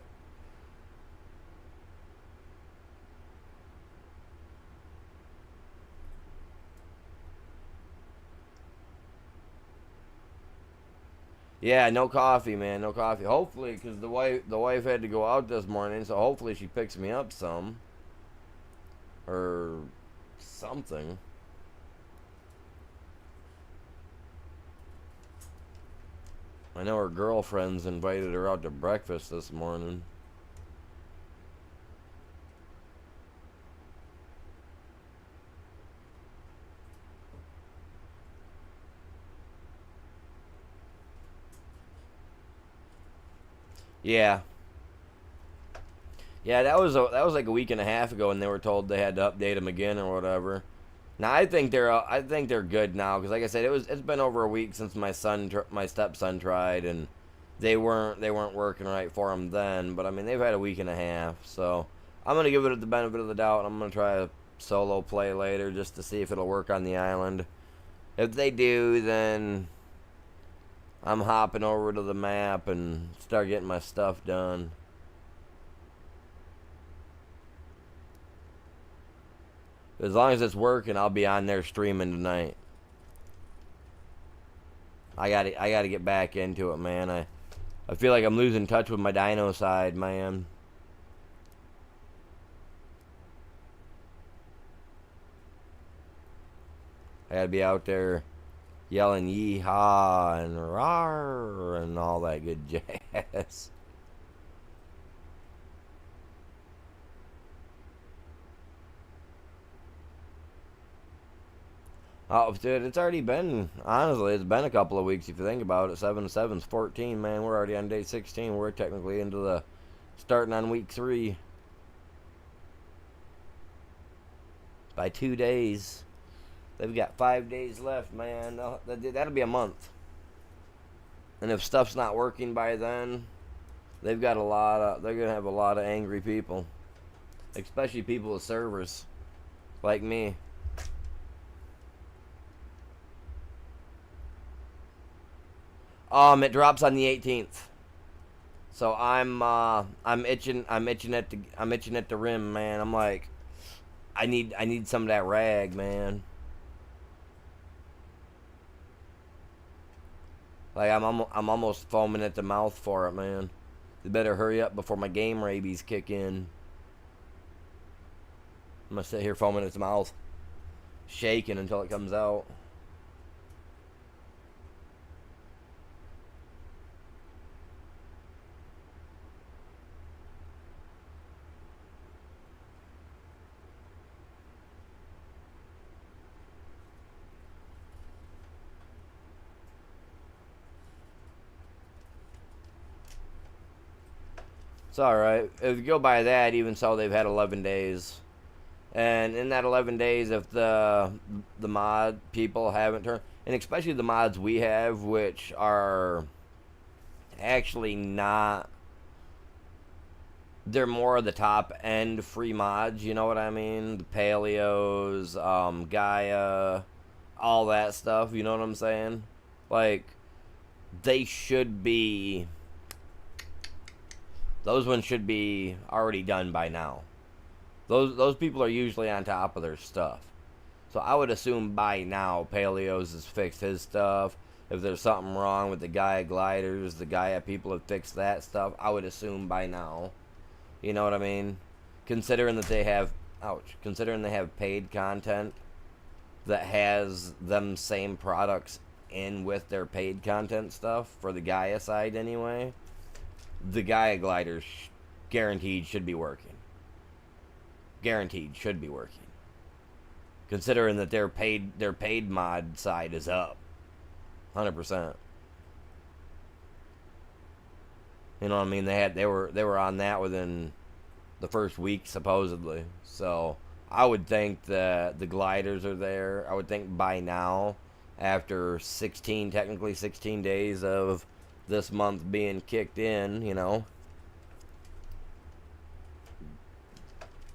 Yeah, no coffee, man. No coffee. Hopefully, because the wife had to go out this morning, so hopefully she picks me up some or something. I know her girlfriends invited her out to breakfast this morning. Yeah. Yeah, that was like a week and a half ago, and they were told they had to update them again or whatever. Now I think they're good now because, like I said, it's been over a week since my stepson tried, and they weren't working right for him then. But I mean, they've had a week and a half, so I'm gonna give it the benefit of the doubt. And I'm gonna try a solo play later just to see if it'll work on the island. If they do, then I'm hopping over to the map and start getting my stuff done. As long as it's working, I'll be on there streaming tonight. I gotta get back into it, man. I feel like I'm losing touch with my dino side, man. I gotta be out there yelling yeehaw and rawr and all that good jazz. Oh, dude, it's already been, honestly, it's been a couple of weeks if you think about it. 7 to 7's 14, man. We're already on day 16. We're technically into the, starting on week 3. By 2 days. They've got 5 days left, man. That'll be a month. And if stuff's not working by then, they're going to have a lot of angry people. Especially people with servers. Like me. It drops on the 18th. So I'm itching at the rim, man. I'm like, I need some of that rag, man. Like I'm almost foaming at the mouth for it, man. You better hurry up before my game rabies kick in. I'm gonna sit here foaming at the mouth, shaking until it comes out. It's all right. If you go by that, even so, they've had 11 days, and in that 11 days, if the mod people haven't turned, and especially the mods we have, which are actually not, they're more of the top end free mods. You know what I mean? The Paleos, Gaia, all that stuff. You know what I'm saying? Like they should be. Those ones should be already done by now. Those people are usually on top of their stuff. So I would assume by now Paleos has fixed his stuff. If there's something wrong with the Gaia gliders, the Gaia people have fixed that stuff. I would assume by now. You know what I mean? Considering that they have, ouch, considering they have paid content that has them same products in with their paid content stuff for the Gaia side anyway, the Gaia gliders guaranteed should be working. Guaranteed should be working. Considering that their paid mod side is up, 100%. You know what I mean? They were on that within the first week supposedly. So I would think that the gliders are there. I would think by now, after 16, technically 16 days of this month being kicked in, you know,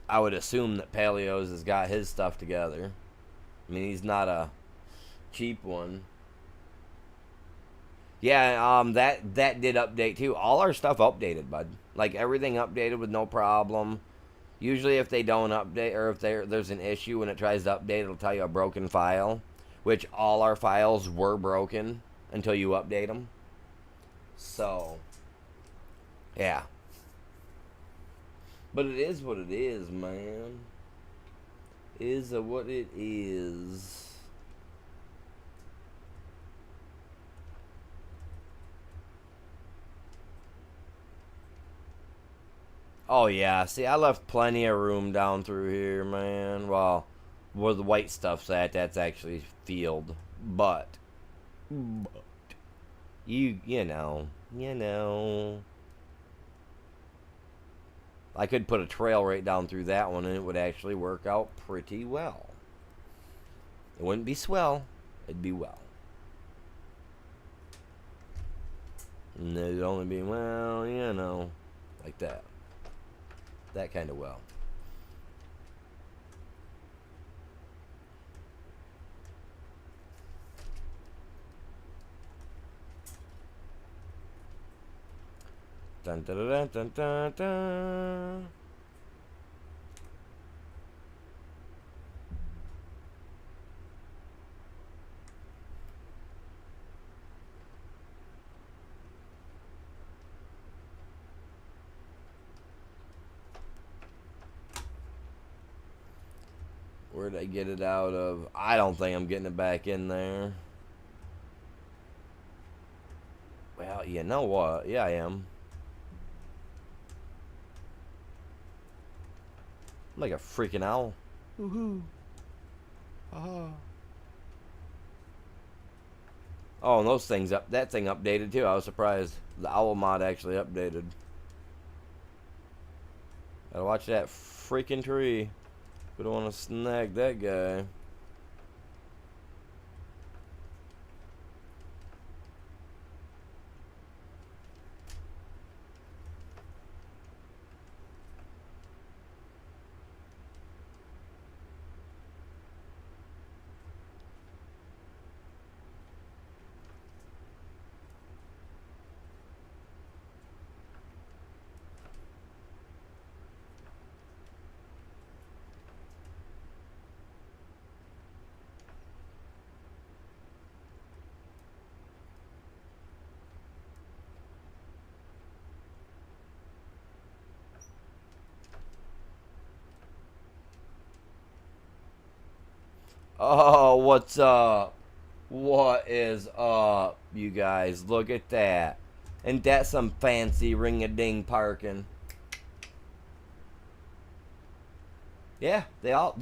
I would assume that Paleos has got his stuff together. I mean, he's not a cheap one. Yeah, that did update too. All our stuff updated, bud. Like everything updated with no problem. Usually, if they don't update or if there's an issue when it tries to update, it'll tell you a broken file, which all our files were broken until you update them. So, yeah. But it is what it is, man. Is what it is. Oh yeah, see, I left plenty of room down through here, man. Well, where the white stuff's at, that's actually field. But you know, I could put a trail right down through that one, and it would actually work out pretty well. It wouldn't be swell, it'd be well. And it'd only be, well, you know, like that. That kind of well. Dun dun dun dun dun dun. Where'd I get it out of? I don't think I'm getting it back in there. Well, you know what? Yeah, I am. I'm like a freaking owl. Woohoo. Aha. Oh, and those things up. That thing updated too. I was surprised. The owl mod actually updated. Gotta watch that freaking tree. We don't want to snag that guy. Oh, what's up? What is up, you guys? Look at that. And that's some fancy ring-a-ding parking. Yeah, they all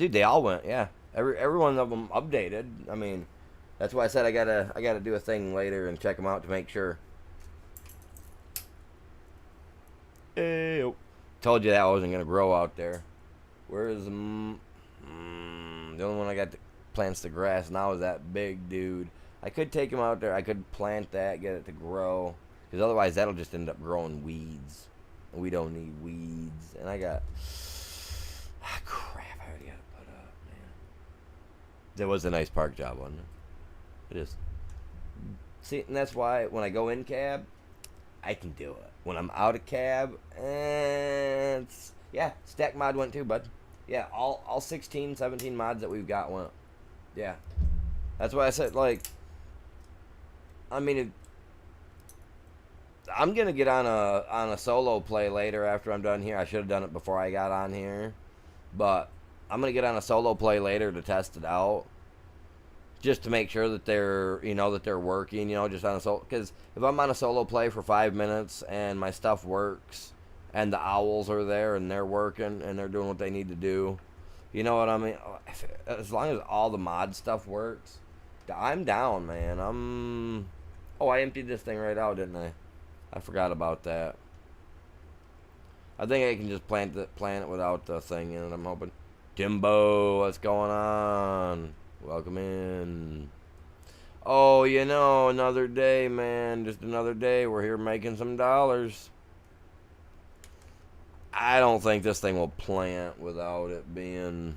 went. Yeah, every one of them updated. I mean, that's why I said I gotta do a thing later and check them out to make sure. Hey, told you that wasn't gonna grow out there. Where's the only one I got that plants the grass now is that big dude. I could take him out there. I could plant that, get it to grow, because otherwise that'll just end up growing weeds. And we don't need weeds. And I got crap. I already got it put up, man. That was a nice park job, wasn't it? It is. See, and that's why when I go in cab, I can do it. When I'm out of cab, it's yeah. Stack mod went too, bud. Yeah, all 16, 17 mods that we've got went. Yeah, that's why I said like. I mean, I'm gonna get on a solo play later after I'm done here. I should have done it before I got on here, but I'm gonna get on a solo play later to test it out, just to make sure that they're working. Just on a solo. Because if I'm on a solo play for 5 minutes and my stuff works, and the owls are there and they're working and they're doing what they need to do, you know what I mean? As long as all the mod stuff works, I'm down, man. Oh, I emptied this thing right out, didn't I? I forgot about that. I think I can just plant it without the thing in it, I'm hoping. Timbo, what's going on? Welcome in. Oh, another day, man. Just another day. We're here making some dollars. I don't think this thing will plant without it being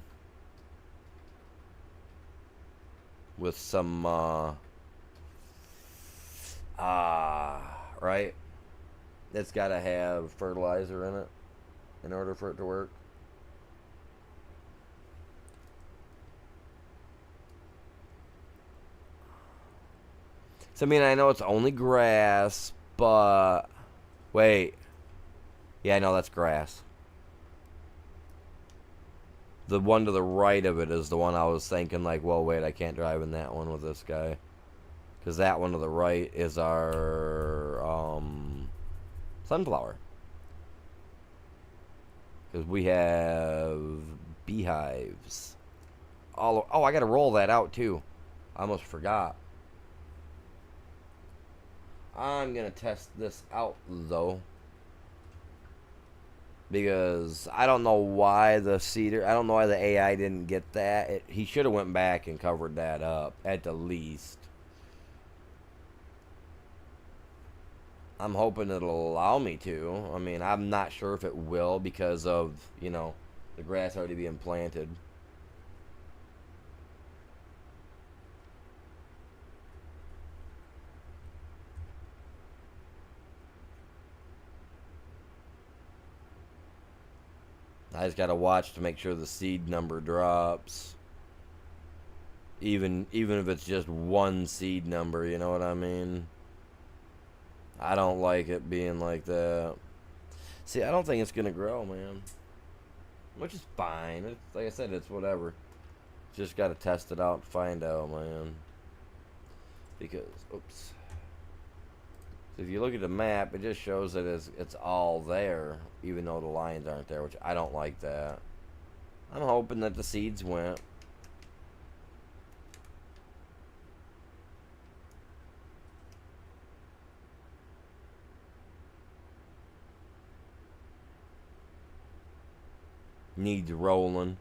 with some right? It's got to have fertilizer in it in order for it to work. So, I mean, I know it's only grass, but wait. Yeah, I know that's grass. The one to the right of it is the one I was thinking, like, well, wait, I can't drive in that one with this guy. Because that one to the right is our sunflower. Because we have beehives. Oh, I got to roll that out, too. I almost forgot. I'm going to test this out, though. Because I don't know why the cedar, I don't know why the AI didn't get that. He should have went back and covered that up, at the least. I'm hoping it'll allow me to. I mean, I'm not sure if it will because of, the grass already being planted. I just gotta watch to make sure the seed number drops. Even if it's just one seed number, you know what I mean? I don't like it being like that. See, I don't think it's gonna grow, man. Which is fine. Like I said, it's whatever. Just gotta test it out and find out, man. Because, oops. So if you look at the map, it just shows that it's all there, even though the lines aren't there, which I don't like that. I'm hoping that the seeds went. Needs rolling.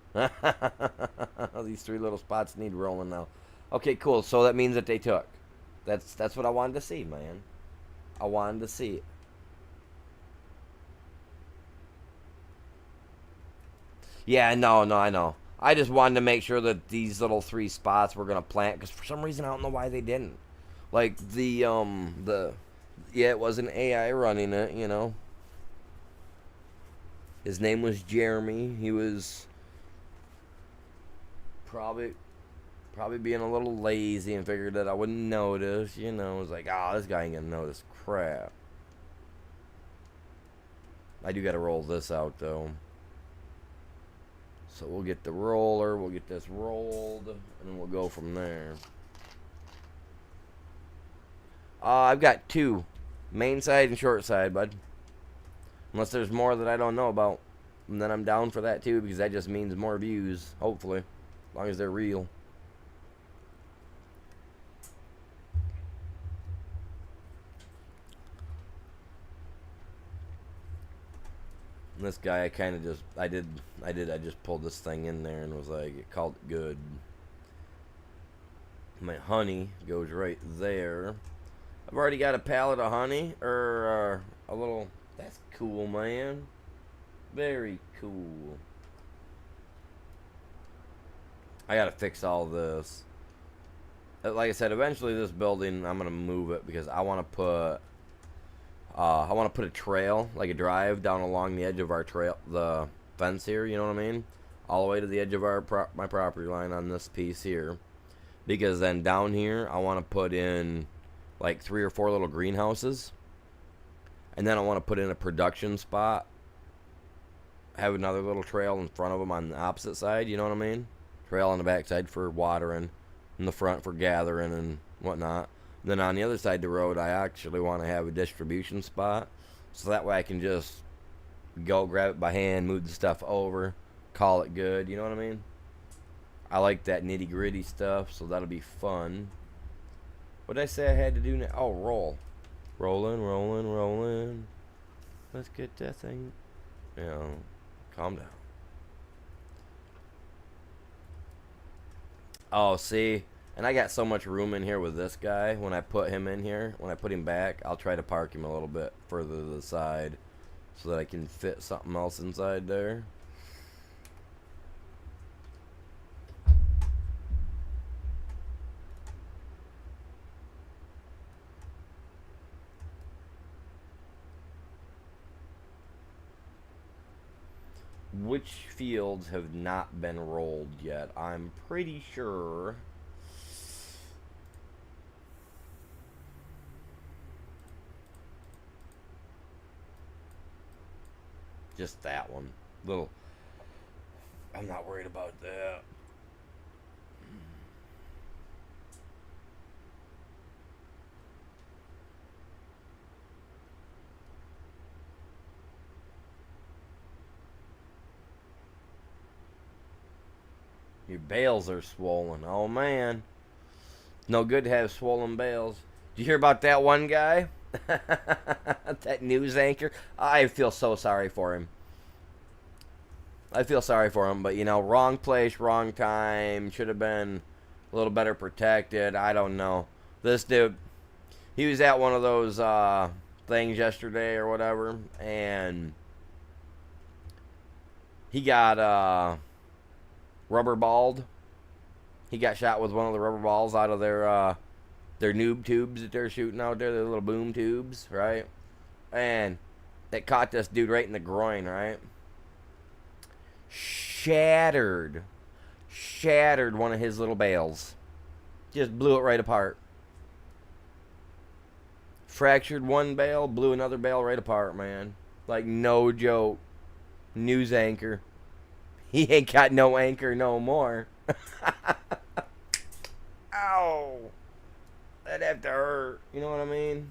These 3 little spots need rolling now. Okay, cool. So that means that they took. That's what I wanted to see, man. I wanted to see it. Yeah, no, I know. I just wanted to make sure that these little 3 spots were gonna plant, because for some reason I don't know why they didn't. Like yeah, it was an AI running it. His name was Jeremy. He was probably being a little lazy and figured that I wouldn't notice. It was like, this guy ain't gonna notice crap. I do gotta roll this out though. So we'll get the roller, we'll get this rolled, and then we'll go from there. I've got two. Main side and short side, bud. Unless there's more that I don't know about. And then I'm down for that too, because that just means more views, hopefully. As long as they're real. And this guy, I kind of just, I just pulled this thing in there and was like, it called it good. My honey goes right there. I've already got a pallet of honey, or a little, that's cool, man. Very cool. I gotta fix all this. Like I said, eventually this building, I'm gonna move it because I want to put a trail, like a drive, down along the edge of our trail, the fence here. You know what I mean? All the way to the edge of my property line on this piece here. Because then down here, I want to put in like 3 or 4 little greenhouses, and then I want to put in a production spot. Have another little trail in front of them on the opposite side. You know what I mean? Trail on the back side for watering, in the front for gathering and whatnot. Then on the other side of the road, I actually want to have a distribution spot, so that way I can just go grab it by hand, move the stuff over, call it good. You know what I mean? I like that nitty gritty stuff, so that'll be fun. What did I say I had to do now? Oh, roll. Rolling, rolling, rolling. Let's get that thing. You know, calm down. Oh, see? And I got so much room in here with this guy. When I put him in here, when I put him back, I'll try to park him a little bit further to the side so that I can fit something else inside there. Which fields have not been rolled yet? I'm pretty sure. Just that one. Little. I'm not worried about that. Your bales are swollen. Oh, man. No good to have swollen bales. Did you hear about that one guy? That news anchor? I feel so sorry for him. I feel sorry for him, but, you know, wrong place, wrong time. Should have been a little better protected. I don't know. This dude, he was at one of those things yesterday or whatever, and he got rubber balled. He got shot with one of the rubber balls out of their noob tubes that they're shooting out there, their little boom tubes, right? And that caught this dude right in the groin, right? Shattered one of his little bales. Just blew it right apart. Fractured one bale, blew another bale right apart, man. Like, no joke. News anchor. He ain't got no anchor no more. Ow. That'd have to hurt. You know what I mean?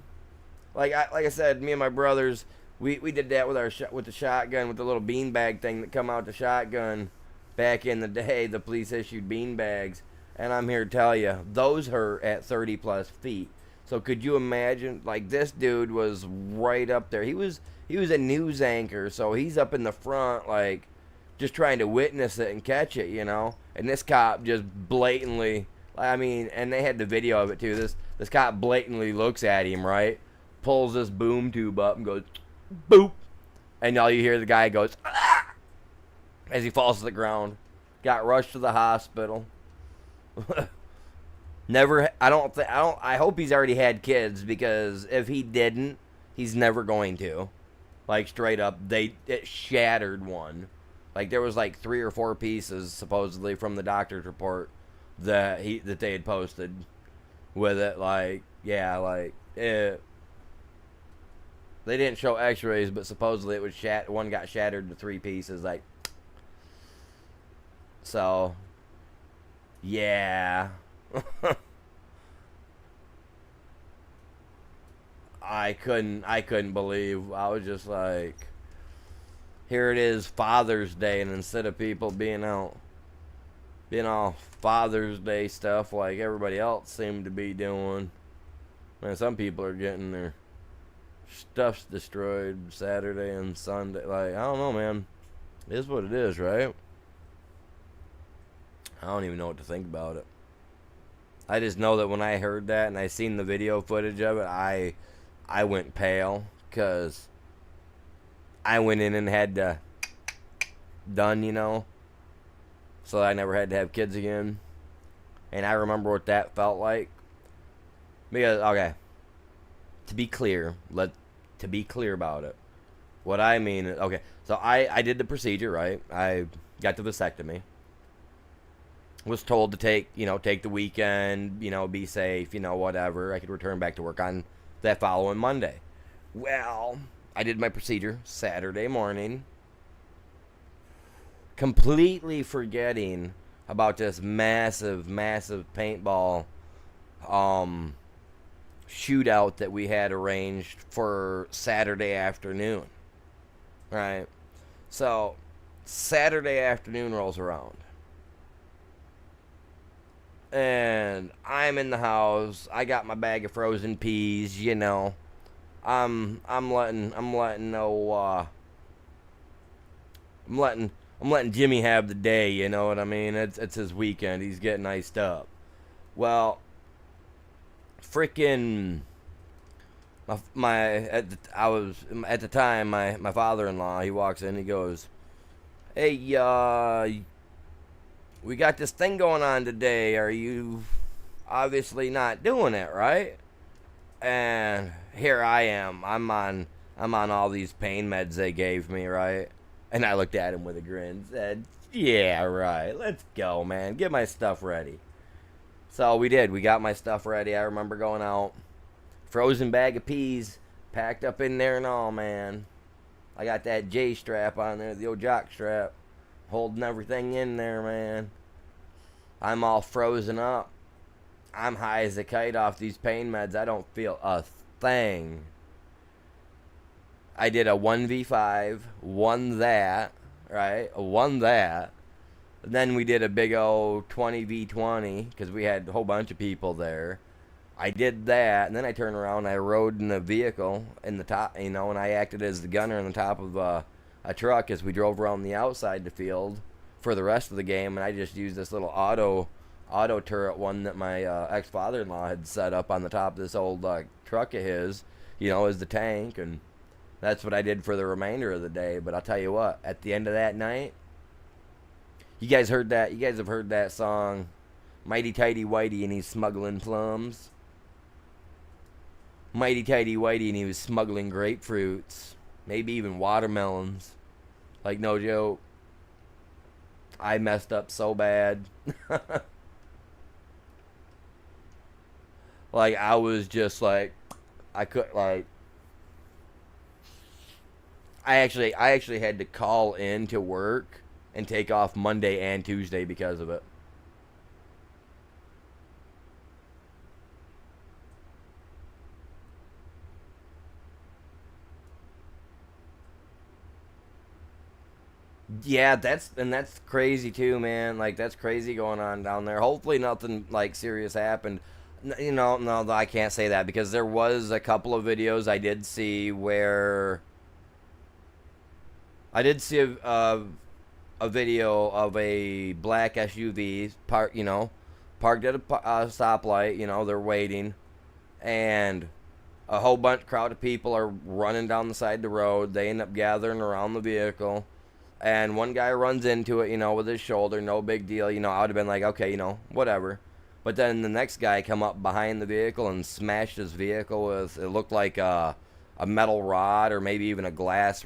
Like I said, me and my brothers, we did that with the shotgun, with the little beanbag thing that come out the shotgun. Back in the day, the police issued beanbags. And I'm here to tell you, those hurt at 30 plus feet. So could you imagine? Like, this dude was right up there. He was a news anchor, so he's up in the front, like, just trying to witness it and catch it, you know? And this cop just blatantly, I mean, and they had the video of it too. This cop blatantly looks at him, right? Pulls this boom tube up and goes, boop. And all you hear the guy goes, ah! As he falls to the ground. Got rushed to the hospital. I hope he's already had kids, because if he didn't, he's never going to. Like, straight up, it shattered one. Like, there was like 3 or 4 pieces, supposedly, from the doctor's report that they had posted with it. Like, yeah, like, they didn't show x-rays, but supposedly it was one got shattered to 3 pieces. Like, So, yeah. I couldn't believe. I was just like, here it is, Father's Day, and instead of people being all Father's Day stuff like everybody else seemed to be doing, man, some people are getting their stuff's destroyed Saturday and Sunday. Like, I don't know, man. It is what it is, right? I don't even know what to think about it. I just know that when I heard that and I seen the video footage of it, I went pale because I went in and had to done, so I never had to have kids again. And I remember what that felt like. Because, okay, to be clear about it. What I mean, okay, so I did the procedure, right? I got the vasectomy. Was told to take the weekend, be safe, whatever. I could return back to work on that following Monday. Well, I did my procedure Saturday morning, completely forgetting about this massive paintball shootout that we had arranged for Saturday afternoon. Right? So, Saturday afternoon rolls around. And I'm in the house. I got my bag of frozen peas, I'm letting Jimmy have the day, you know what I mean? It's his weekend. He's getting iced up. Well, freaking my father-in-law, he walks in, he goes, "Hey, we got this thing going on today. Are you obviously not doing it, right?" And here I am. I'm on all these pain meds they gave me, right? And I looked at him with a grin, said, "Yeah, right. Let's go, man. Get my stuff ready." So we did. We got my stuff ready. I remember going out, frozen bag of peas packed up in there and all, man. I got that J strap on there, the old jock strap, holding everything in there, man. I'm all frozen up. I'm high as a kite off these pain meds. I don't feel a thing. I did a 1v5, won that, right? Won that. Then we did a big old 20v20 because we had a whole bunch of people there. I did that, and then I turned around and I rode in a vehicle in the top, and I acted as the gunner in the top of a truck as we drove around the outside the field for the rest of the game, and I just used this little auto turret one that my ex-father-in-law had set up on the top of this old truck of his, as the tank, and that's what I did for the remainder of the day. But I'll tell you what, at the end of that night, you guys have heard that song, Mighty Tighty Whitey and he's smuggling plums? Mighty Tighty Whitey and he was smuggling grapefruits, maybe even watermelons. Like, no joke. I messed up so bad. Like, I was just like, I actually had to call in to work and take off Monday and Tuesday because of it. Yeah, that's crazy too, man. Like, that's crazy going on down there. Hopefully nothing like serious happened. No, I can't say that because there was a couple of videos I did see where I did see a video of a black SUV parked at a stoplight. They're waiting, and a whole crowd of people are running down the side of the road. They end up gathering around the vehicle, and one guy runs into it, with his shoulder. No big deal. I would have been like, okay, whatever. But then the next guy come up behind the vehicle and smashed his vehicle with, it looked like a metal rod or maybe even a glass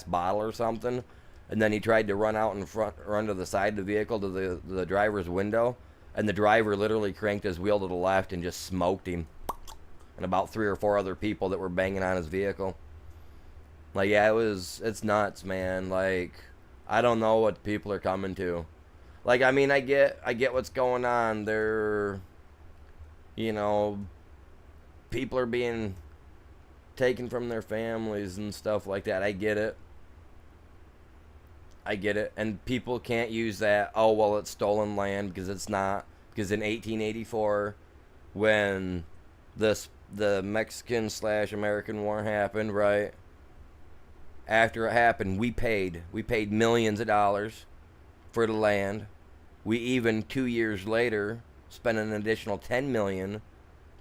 bottle or something. And then he tried to run to the side of the vehicle to the driver's window, and the driver literally cranked his wheel to the left and just smoked him. And about 3 or 4 other people that were banging on his vehicle. Like, yeah, it's nuts, man. Like, I don't know what people are coming to. Like, I mean, I get what's going on. You know, people are being taken from their families and stuff like that. I get it. I get it. And people can't use that, oh, well, it's stolen land, because it's not. Because in 1884, when the Mexican / American War happened, right? After it happened, we paid millions of dollars for the land. We even 2 years later spent an additional 10 million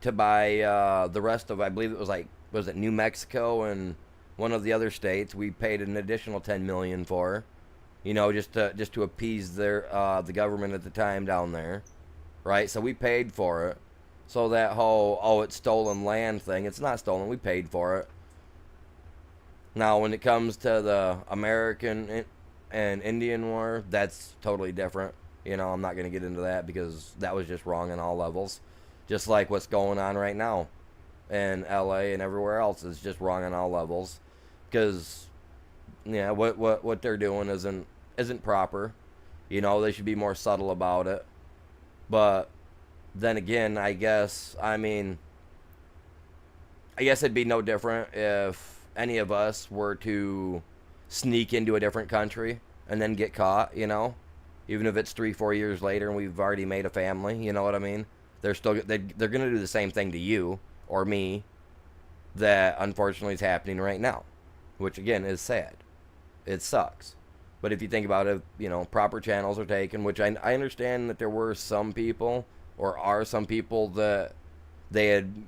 to buy the rest of, I believe it was like, was it New Mexico and one of the other states. We paid an additional 10 million for, just to appease the government at the time down there, right? So we paid for it. So that whole, oh, it's stolen land thing, it's not stolen. We paid for it. Now, when it comes to the American and Indian War, that's totally different. I'm not going to get into that because that was just wrong on all levels. Just like what's going on right now in LA and everywhere else is just wrong on all levels. Because, yeah, what they're doing isn't proper. They should be more subtle about it. But then again, I guess it'd be no different if any of us were to sneak into a different country and then get caught, even if it's 3-4 years later and we've already made a family, you know what I mean? They're gonna do the same thing to you or me that unfortunately is happening right now, which again is sad. It sucks. But if you think about it, proper channels are taken, which I understand that there were some people, or are some people, that they had,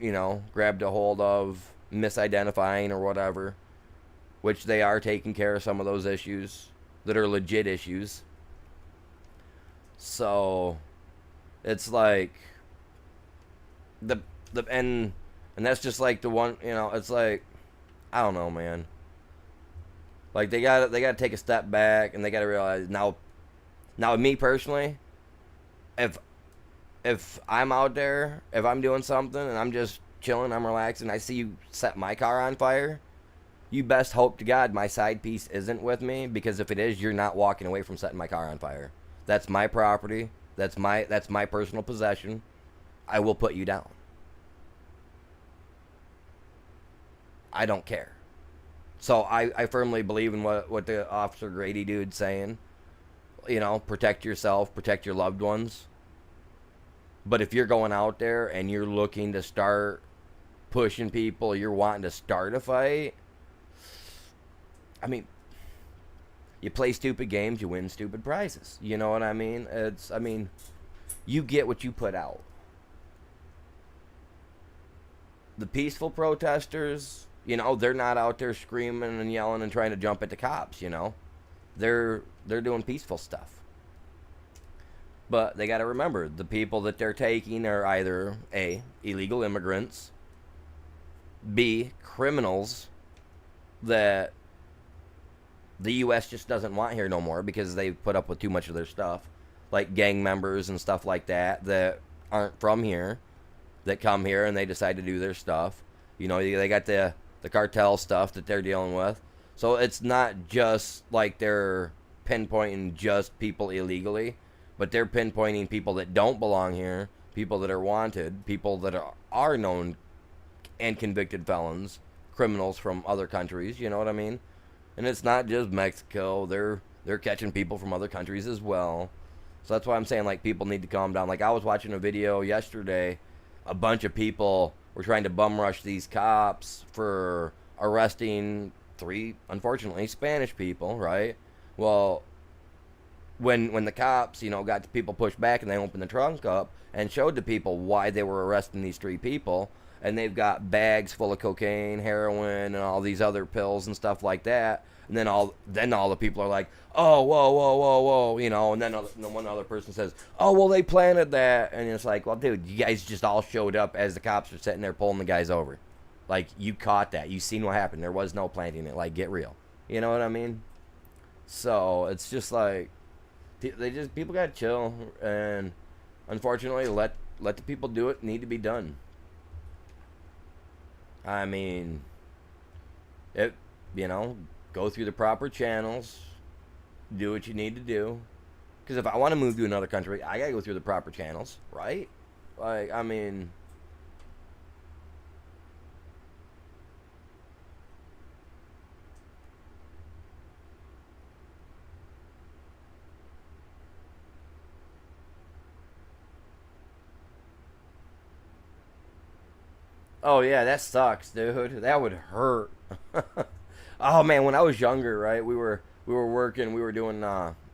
grabbed a hold of, misidentifying or whatever, which they are taking care of some of those issues that are legit issues. So it's like and that's just like the one, it's like, I don't know, man. Like they gotta take a step back, and they gotta realize now me personally, if I'm out there, if I'm doing something and I'm just chilling, I'm relaxing, I see you set my car on fire, you best hope to God my side piece isn't with me, because if it is, you're not walking away from setting my car on fire. That's my property. That's my personal possession. I will put you down. I don't care. So I firmly believe in what the Officer Grady dude's saying. Protect yourself, protect your loved ones. But if you're going out there and you're looking to start pushing people, you're wanting to start a fight, I mean, you play stupid games, you win stupid prizes. You know what I mean? You get what you put out. The peaceful protesters, they're not out there screaming and yelling and trying to jump at the cops, They're doing peaceful stuff. But they got to remember, the people that they're taking are either A, illegal immigrants, B, criminals that the U.S. just doesn't want here no more because they've put up with too much of their stuff, like gang members and stuff like that aren't from here, that come here and they decide to do their stuff. They got the cartel stuff that they're dealing with. So it's not just like they're pinpointing just people illegally, but they're pinpointing people that don't belong here, people that are wanted, people that are known and convicted felons, criminals from other countries, you know what I mean? And it's not just Mexico. They're catching people from other countries as well. So that's why I'm saying, like, people need to calm down. Like, I was watching a video yesterday. A bunch of people were trying to bum rush these cops for arresting 3, unfortunately, Spanish people, right? Well, when the cops, got the people pushed back and they opened the trunk up and showed the people why they were arresting these 3 people, and they've got bags full of cocaine, heroin, and all these other pills and stuff like that. And then all the people are like, oh, whoa, and then one other person says, oh, well, they planted that. And it's like, well, dude, you guys just all showed up as the cops are sitting there pulling the guys over. Like, you caught that. You seen what happened. There was no planting it. Like, get real. You know what I mean? So it's just like, people gotta chill, and unfortunately, let the people do what need to be done. I mean, go through the proper channels, Do what you need to do. Because if I want to move to another country, I gotta go through the proper channels, right? Like, I mean, oh yeah, that sucks, dude. That would hurt. Oh man, when I was younger, right, we were working, we were doing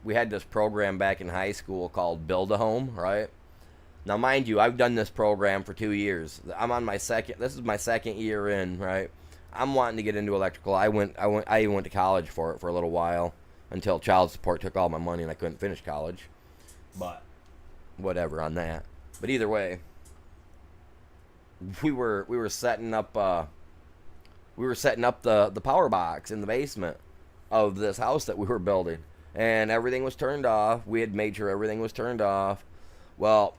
we had this program back in high school called Build a Home, right? Now, mind you, I've done this program for 2 years. I'm on my second. This is my second year in, right? I'm wanting to get into electrical. I even went to college for it for a little while until child support took all my money and I couldn't finish college. But whatever on that. But either way, we were setting up the power box in the basement of this house that we were building, and everything was turned off. We had made sure everything was turned off. Well,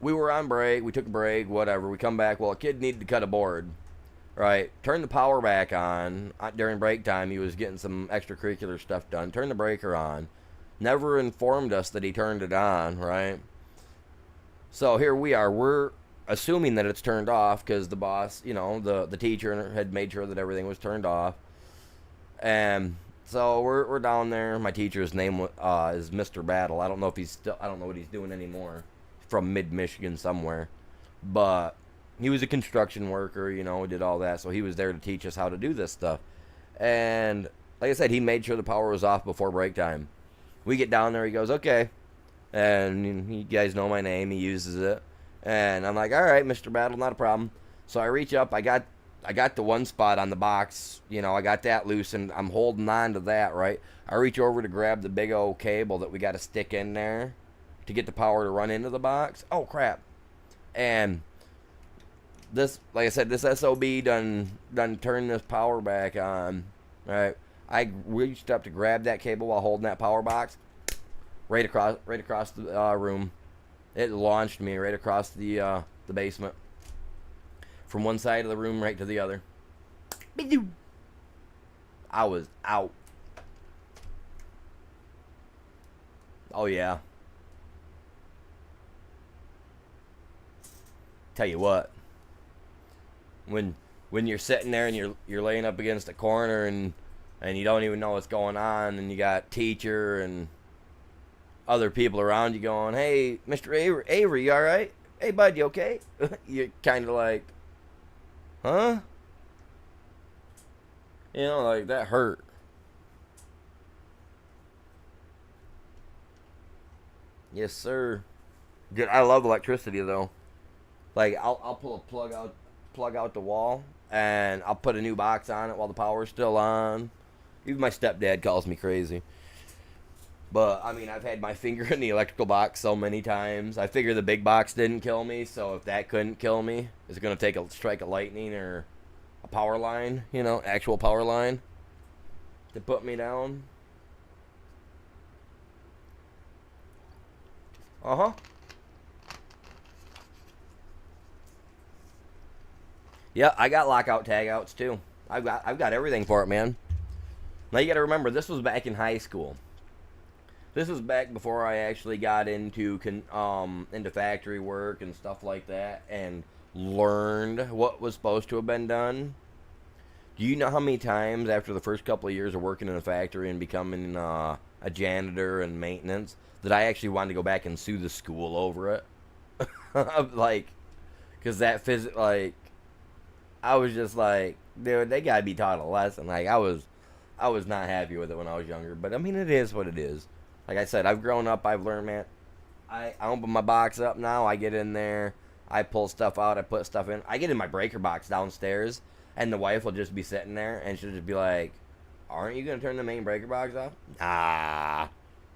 we were on break. We took a break, whatever. We come back. Well, a kid needed to cut a board, right? Turn the power back on during break time. He was getting some extracurricular stuff done. Turn the breaker on. Never informed us that he turned it on, right? So here we are. We're assuming that it's turned off because the boss, the teacher had made sure that everything was turned off. And so we're down there. My teacher's name is Mr. Battle. I don't know if he's still. I don't know what he's doing anymore. From mid Michigan somewhere, but he was a construction worker. Did all that. So he was there to teach us how to do this stuff. And like I said, he made sure the power was off before break time. We get down there. He goes, okay, and you guys know my name. He uses it, and I'm like, all right, Mr. Battle, not a problem. So I reach up. I got the one spot on the box, I got that loose, and I'm holding on to that, right? I reach over to grab the big old cable that we got to stick in there to get the power to run into the box. Oh, crap. And this, like I said, this SOB done turned this power back on, right? I reached up to grab that cable while holding that power box, right across the room. It launched me right across the basement. From one side of the room right to the other. I was out. Oh yeah. Tell you what. When you're sitting there and you're laying up against a corner and you don't even know what's going on, and you got teacher and other people around you going, "Hey, Mr. Avery, you all right? Hey, bud, you okay?" You're kind of like, huh? Like that hurt. Yes, sir. Good. I love electricity though. Like I'll pull a plug out the wall, and I'll put a new box on it while the power's still on. Even my stepdad calls me crazy. But I mean, I've had my finger in the electrical box so many times. I figure the big box didn't kill me, so if that couldn't kill me, is it gonna take a strike of lightning or a power line, actual power line to put me down? Uh huh. Yeah, I got lockout tagouts too. I've got everything for it, man. Now you got to remember, this was back in high school. This was back before I actually got into factory work and stuff like that, and learned what was supposed to have been done. Do you know how many times after the first couple of years of working in a factory and becoming a janitor and maintenance that I actually wanted to go back and sue the school over it? Like, because I was just like, dude, they gotta be taught a lesson. Like, I was not happy with it when I was younger, but I mean, it is what it is. Like I said, I've grown up, I've learned, man. I open my box up now, I get in there, I pull stuff out, I put stuff in. I get in my breaker box downstairs, and the wife will just be sitting there, and she'll just be like, "Aren't you gonna turn the main breaker box off?"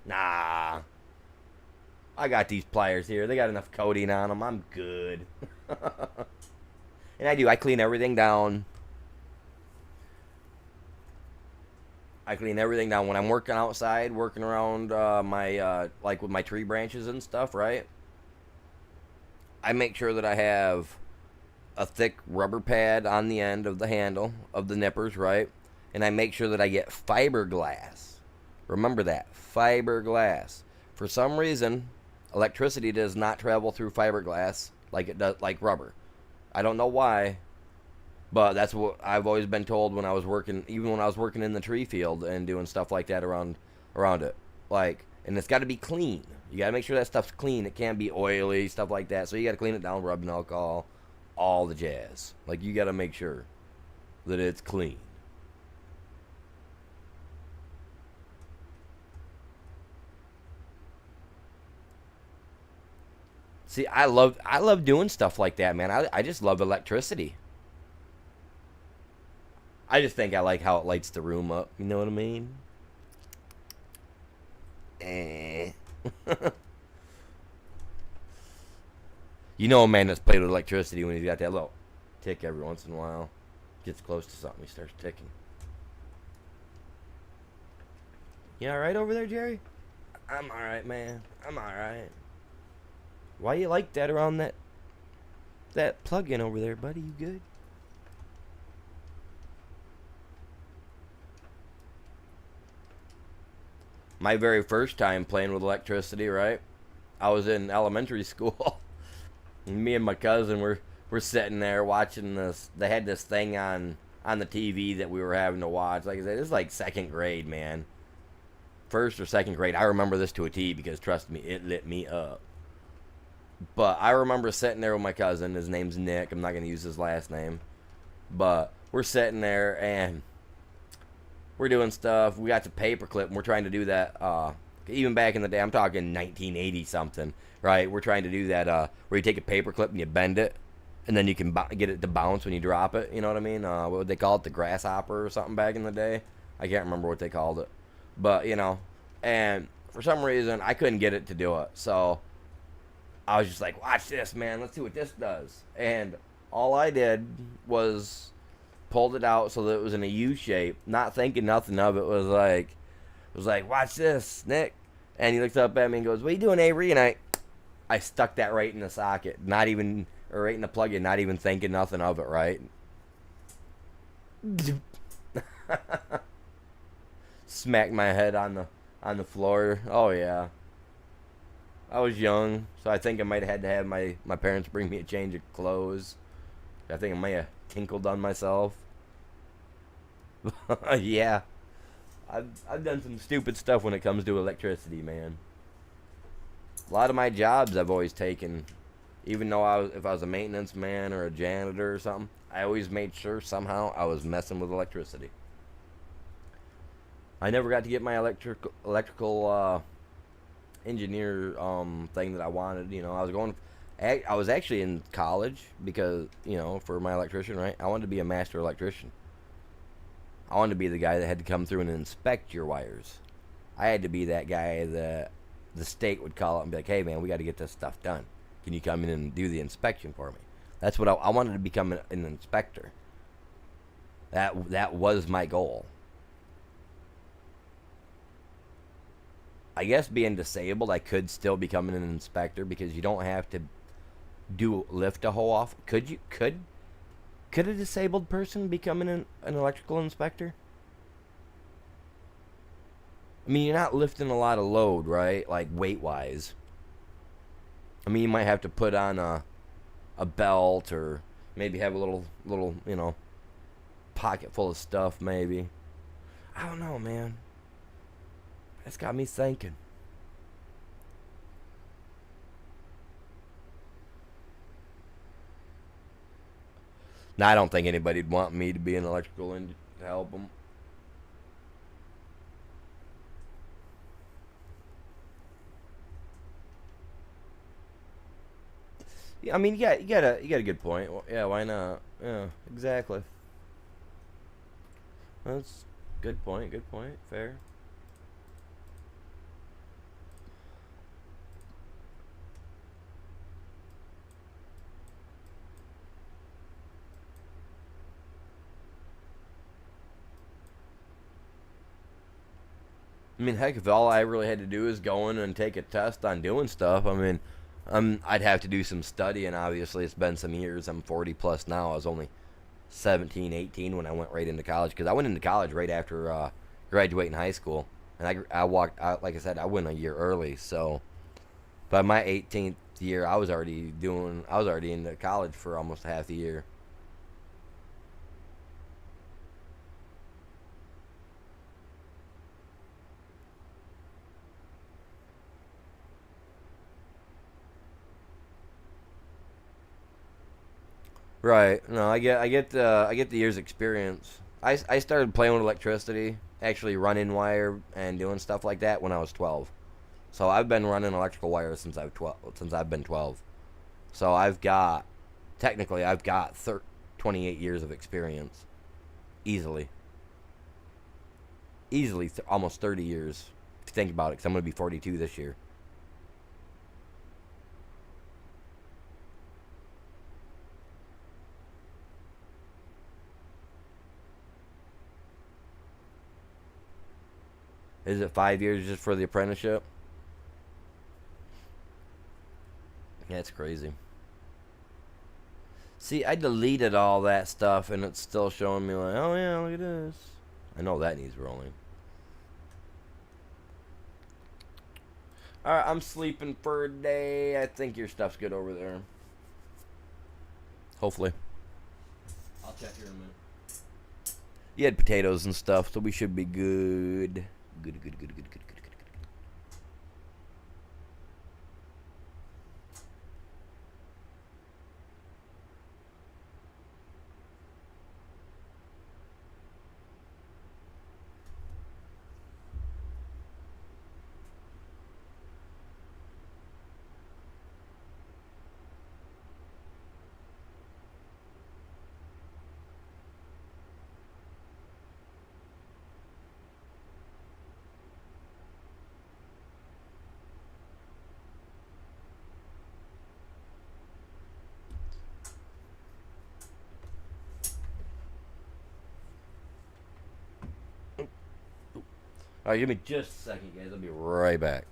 Nah. I got these pliers here. They got enough coating on them. I'm good. And I do. I clean everything down. I clean everything down when I'm working outside, working around my like with my tree branches and stuff, right? I make sure that I have a thick rubber pad on the end of the handle of the nippers, right? And I make sure that I get fiberglass, Remember that. Fiberglass. For some reason, electricity does not travel through fiberglass like it does like rubber. I don't know why, but that's what I've always been told when I was working, even when I was working in the tree field and doing stuff like that around it. Like, and it's got to be clean. You got to make sure that stuff's clean. It can't be oily, stuff like that. So you got to clean it down, rubbing alcohol, all the jazz. Like, you got to make sure that it's clean. See, I love doing stuff like that, man. I just love electricity. I just think I like how it lights the room up. You know what I mean? Eh. You know a man that's played with electricity when he's got that little tick every once in a while. Gets close to something, he starts ticking. You alright over there, Jerry? I'm alright, man. I'm alright. Why you like that around that plug-in over there, buddy? You good? My very first time playing with electricity, right? I was in elementary school. Me and my cousin were sitting there watching this. They had this thing on the TV that we were having to watch. Like I said, this is like second grade, man. First or second grade. I remember this to a T because, trust me, it lit me up. But I remember sitting there with my cousin. His name's Nick. I'm not going to use his last name. But we're sitting there and we're doing stuff. We got the paperclip and we're trying to do that. Even back in the day, I'm talking 1980 something, right? We're trying to do that where you take a paperclip and you bend it. And then you can get it to bounce when you drop it. You know what I mean? What would they call it? The grasshopper or something back in the day? I can't remember what they called it. But, you know. And for some reason, I couldn't get it to do it. So I was just like, watch this, man. Let's see what this does. And all I did was pulled it out so that it was in a U shape, not thinking nothing of it. Was like, watch this, Nick. And he looked up at me and goes, what are you doing, Avery? And I stuck that right in the socket, or right in the plug-in, not even thinking nothing of it, right? Smacked my head on the floor. Oh yeah. I was young, so I think I might have had to have my parents bring me a change of clothes. I think I might have tinkled on myself. Yeah. I've done some stupid stuff when it comes to electricity, man. A lot of my jobs I've always taken, even though if I was a maintenance man or a janitor or something, I always made sure somehow I was messing with electricity. I never got to get my electrical engineer thing that I wanted. You know, I was actually in college because, you know, for my electrician, right? I wanted to be a master electrician. I wanted to be the guy that had to come through and inspect your wires. I had to be that guy that the state would call up and be like, hey, man, we got to get this stuff done. Can you come in and do the inspection for me? That's what I wanted to become an inspector. That was my goal. I guess being disabled, I could still become an inspector because you don't have to lift a hole off. Could a disabled person become an electrical inspector? I mean, you're not lifting a lot of load, right? Like weight-wise. I mean, you might have to put on a belt or maybe have a little, you know, pocket full of stuff, maybe. I don't know, man. That's got me thinking. Now, I don't think anybody'd want me to be an electrical engineer to help them. Yeah, I mean, you got a good point. Well, yeah, why not? Yeah, exactly. That's good point. Good point. Fair. I mean, heck, if all I really had to do is go in and take a test on doing stuff, I mean, I'd have to do some studying, obviously. It's been some years. I'm 40 plus now. I was only 17, 18 when I went right into college. Because I went into college right after graduating high school. and I walked out. Like I said, I went a year early. So by my 18th year, I was already into college for almost half the year. Right. No, I get the years experience. I started playing with electricity, actually running wire and doing stuff like that when I was 12. So I've been running electrical wire since I've been 12. So I've got 28 years of experience easily. Easily almost 30 years. If you think about it, cuz I'm going to be 42 this year. Is it 5 years just for the apprenticeship? That's crazy. See, I deleted all that stuff and it's still showing me like, oh yeah, look at this. I know that needs rolling. Alright, I'm sleeping for a day. I think your stuff's good over there. Hopefully. I'll check here in a minute. You had potatoes and stuff, so we should be good. Good, good, good, good, good, good. Alright, give me just a second, guys. I'll be right back.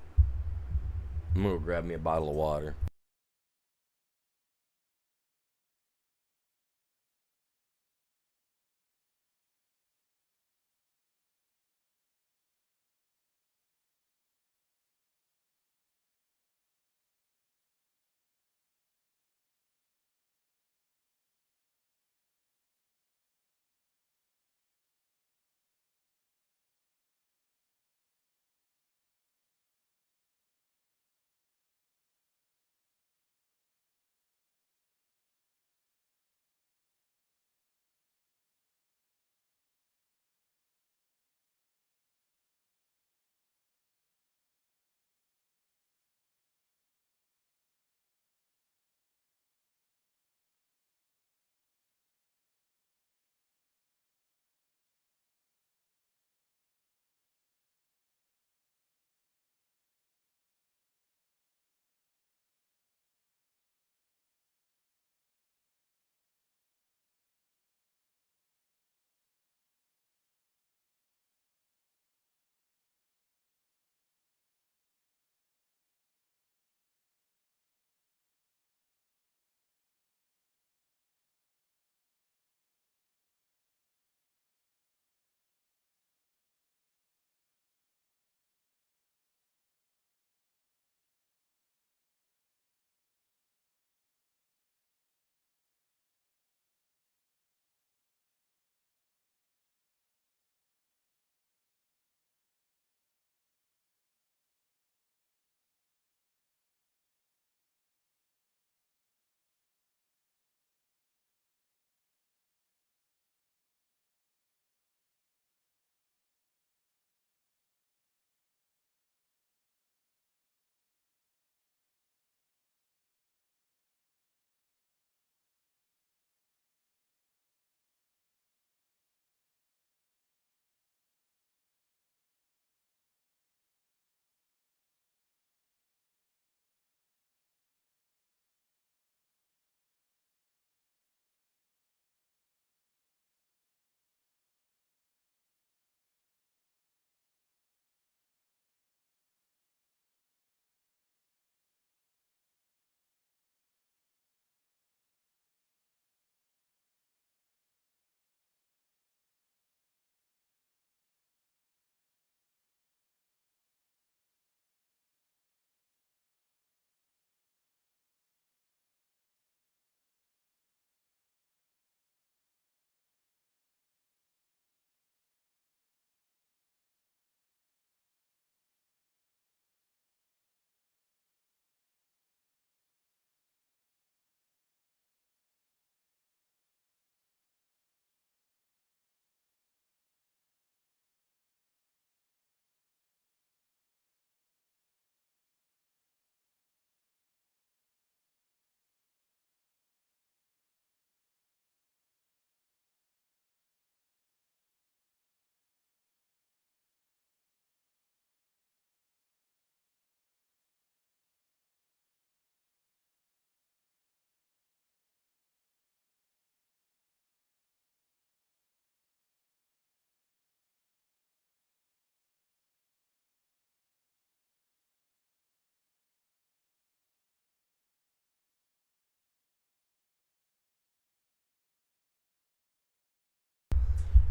I'm gonna grab me a bottle of water.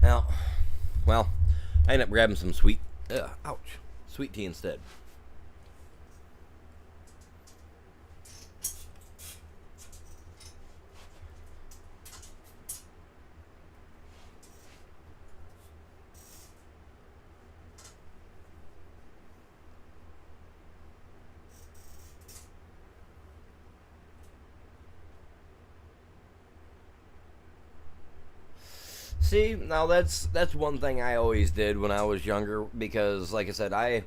Now, well, I ended up grabbing some sweet tea instead. See, now that's one thing I always did when I was younger because, like I said,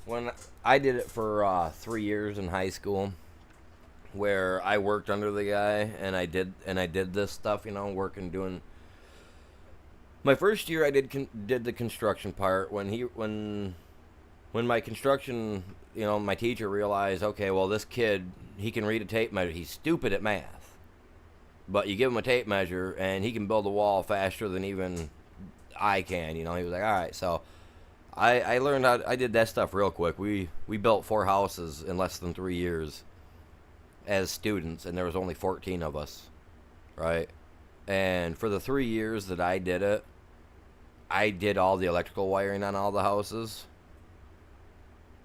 when I did it for 3 years in high school, where I worked under the guy and I did this stuff, working doing. My first year, I did the construction part when my construction, my teacher realized, okay, well, this kid, he can read a tape measure. He's stupid at math, but you give him a tape measure and he can build a wall faster than even I can. He was like, all right, so I learned I did that stuff real quick. We built 4 houses in less than 3 years as students, and there was only 14 of us, right? And for the 3 years that I did it, I did all the electrical wiring on all the houses.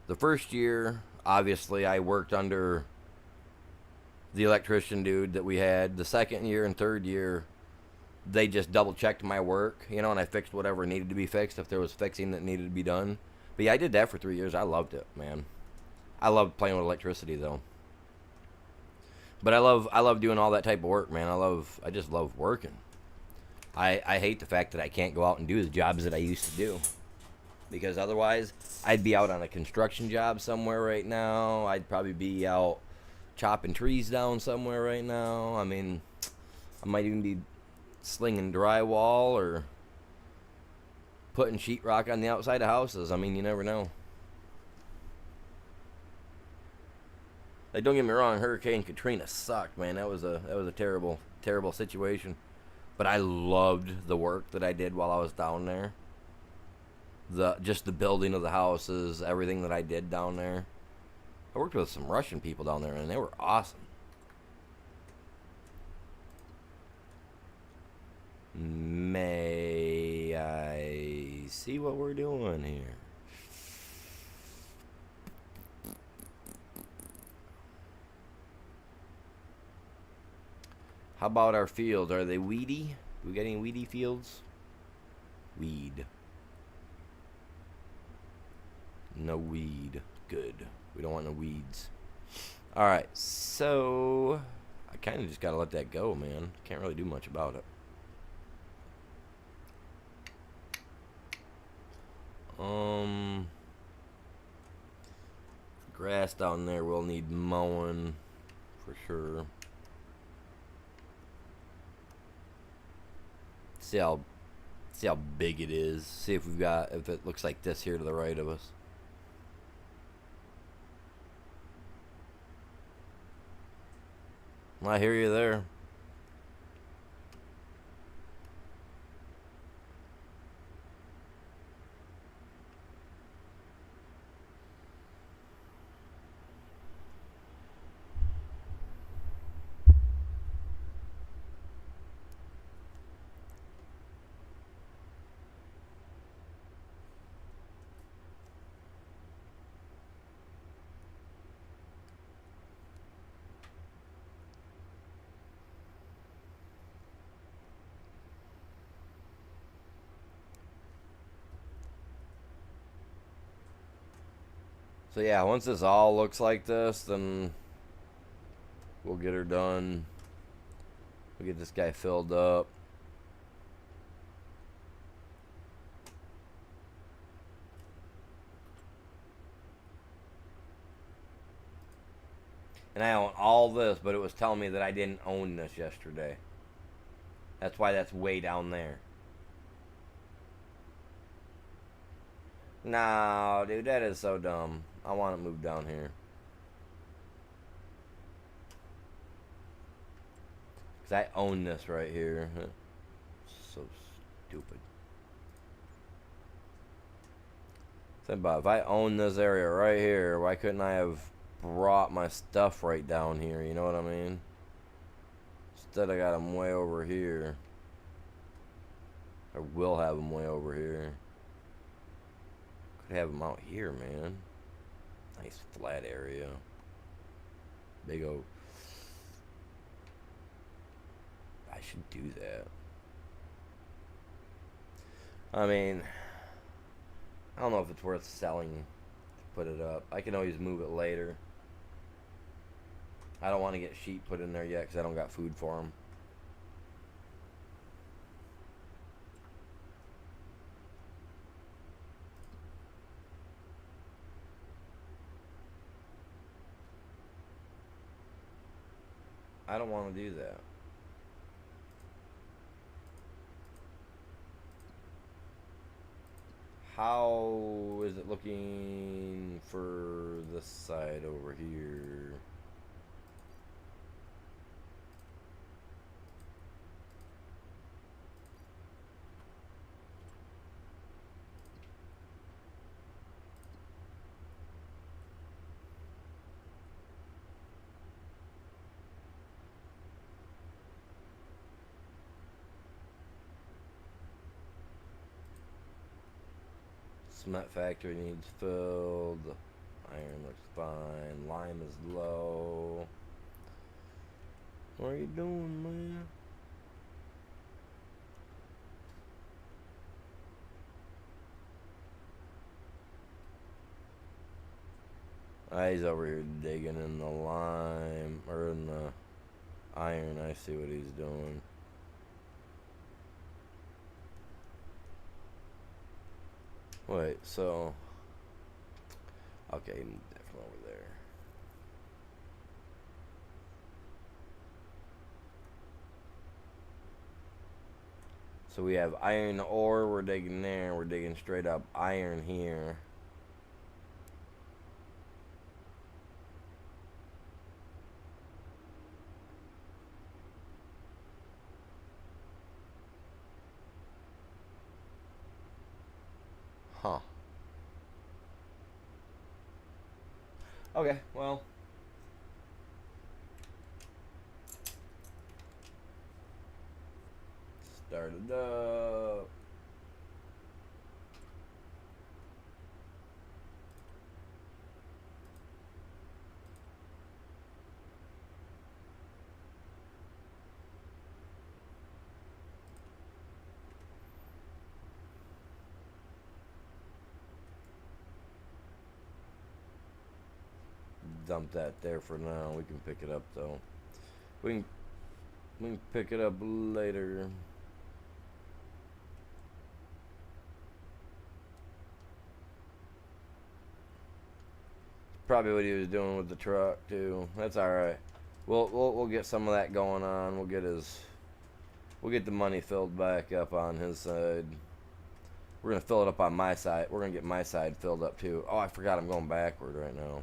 The first year, obviously, I worked under the electrician dude that we had. The second year and third year, they just double checked my work, and I fixed whatever needed to be fixed if there was fixing that needed to be done. But yeah, I did that for 3 years. I loved it, man. I loved playing with electricity though. But I love doing all that type of work, man. I just love working. I hate the fact that I can't go out and do the jobs that I used to do. Because otherwise, I'd be out on a construction job somewhere right now. I'd probably be out chopping trees down somewhere right now. I mean, I might even be slinging drywall or putting sheetrock on the outside of houses. I mean, you never know. Like, don't get me wrong, Hurricane Katrina sucked, man. That was a terrible, terrible situation. But I loved the work that I did while I was down there. Just the building of the houses, everything that I did down there. I worked with some Russian people down there, and they were awesome. May I see what we're doing here? How about our fields? Are they weedy? Do we got any weedy fields? Weed. No weed. Good. We don't want no weeds. Alright, so I kind of just gotta let that go, man. Can't really do much about it. Grass down there will need mowing for sure. See how big it is. See if it looks like this here to the right of us. I hear you there. So yeah, once this all looks like this, then we'll get her done. We'll get this guy filled up. And I own all this, but it was telling me that I didn't own this yesterday. That's why that's way down there. No, dude, that is so dumb. I want to move down here. Because I own this right here. So stupid. Think about it. If I own this area right here, why couldn't I have brought my stuff right down here? You know what I mean? Instead, I got them way over here. I will have them way over here. Could have them out here, man. Nice flat area. Big old. I should do that. I mean, I don't know if it's worth selling to put it up. I can always move it later. I don't want to get sheep put in there yet because I don't got food for them. I don't want to do that. How is it looking for this side over here? Cement factory needs filled. Iron looks fine. Lime is low. What are you doing, man? He's over here digging in the lime, or in the iron. I see what he's doing. Wait, so... Okay, move that from over there. So we have iron ore, we're digging there, we're digging straight up iron here. Huh. Okay, well. Start it up. Dump that there for now. We can pick it up though. We can pick it up later. Probably what he was doing with the truck too. That's all right. We'll get some of that going on. We'll get the money filled back up on his side. We're gonna fill it up on my side. We're gonna get my side filled up too. Oh, I forgot I'm going backward right now.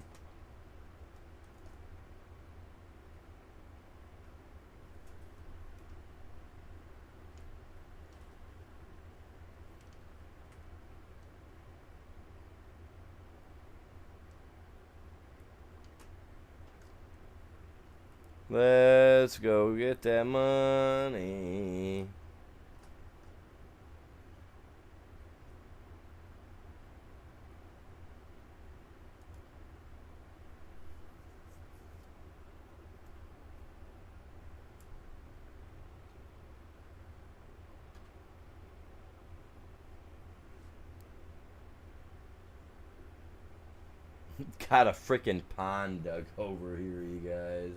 Let's go get that money. Got a freaking pond dug over here, you guys.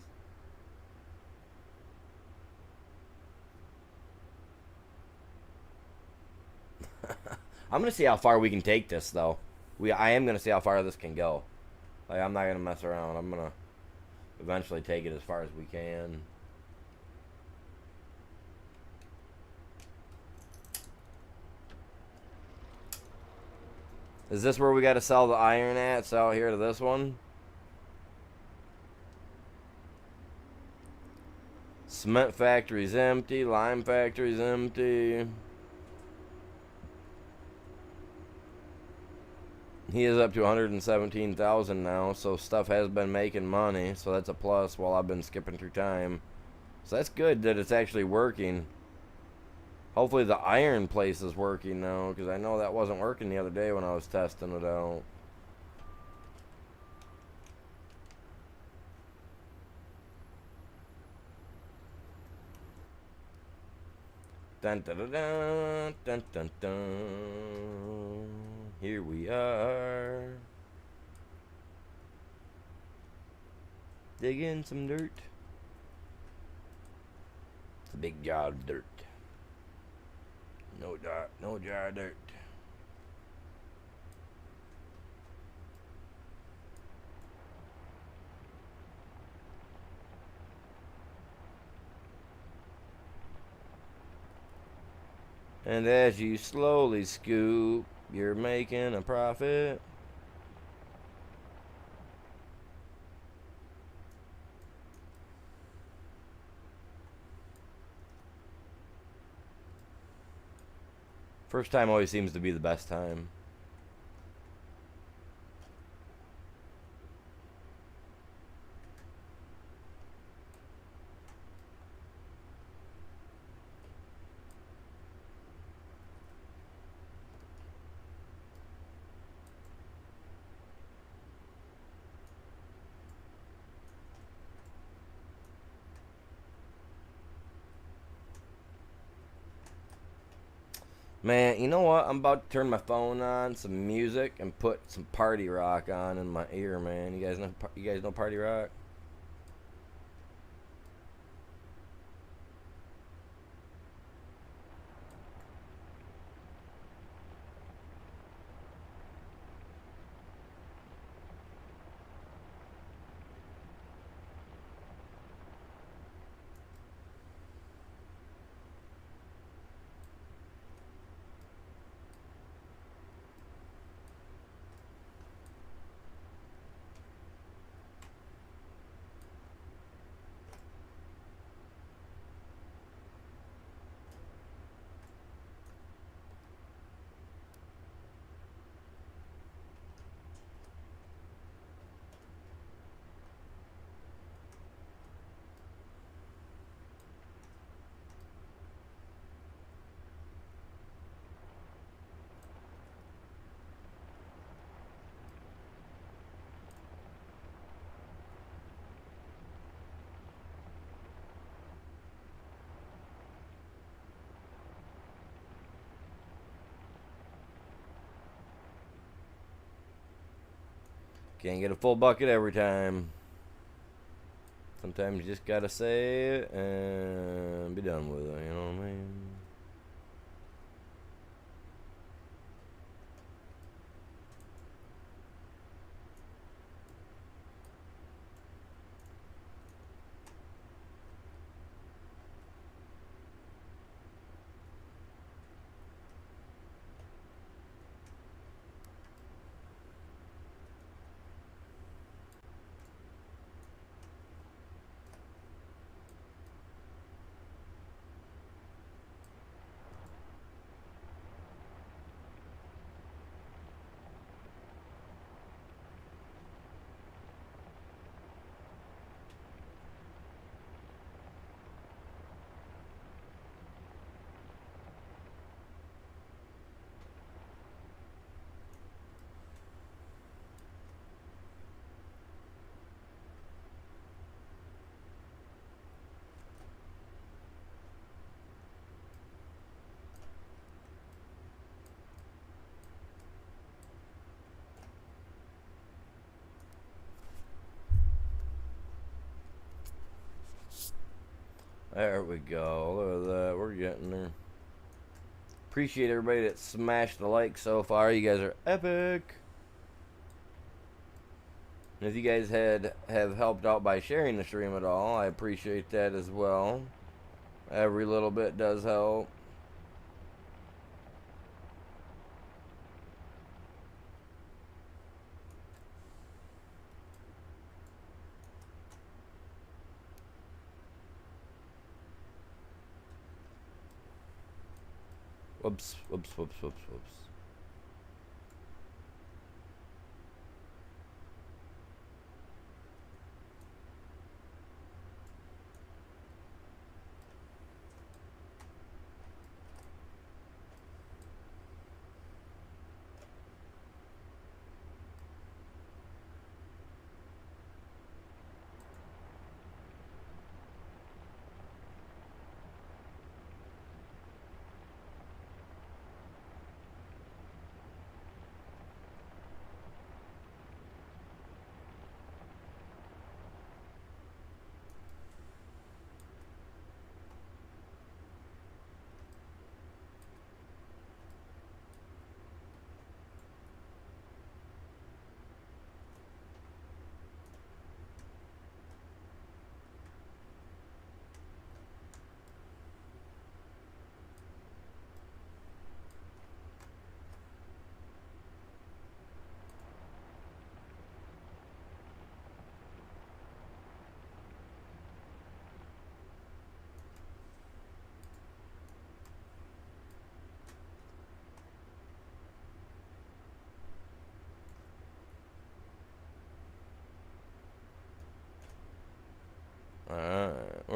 I'm gonna see how far we can take this, though. I am gonna see how far this can go. Like, I'm not gonna mess around. I'm gonna eventually take it as far as we can. Is this where we gotta sell the iron at? Sell here to this one? Cement factory's empty. Lime factory's empty. He is up to 117,000 now, so stuff has been making money, so that's a plus while I've been skipping through time. So that's good that it's actually working. Hopefully the iron place is working now, because I know that wasn't working the other day when I was testing it out. Dun dun dun dun dun dun dun. Here we are. Digging some dirt. It's a big jar of dirt. No jar of dirt. And as you slowly scoop, you're making a profit. First time always seems to be the best time. Man, you know what? I'm about to turn my phone on, some music, and put some party rock on in my ear, man. You guys know party rock? Can't get a full bucket every time. Sometimes you just gotta say it and be done with it, you know what I mean? There we go. Look at that. We're getting there. Appreciate everybody that smashed the like so far. You guys are epic. And if you guys have helped out by sharing the stream at all, I appreciate that as well. Every little bit does help. Whoops, whoops, whoops, whoops, whoops.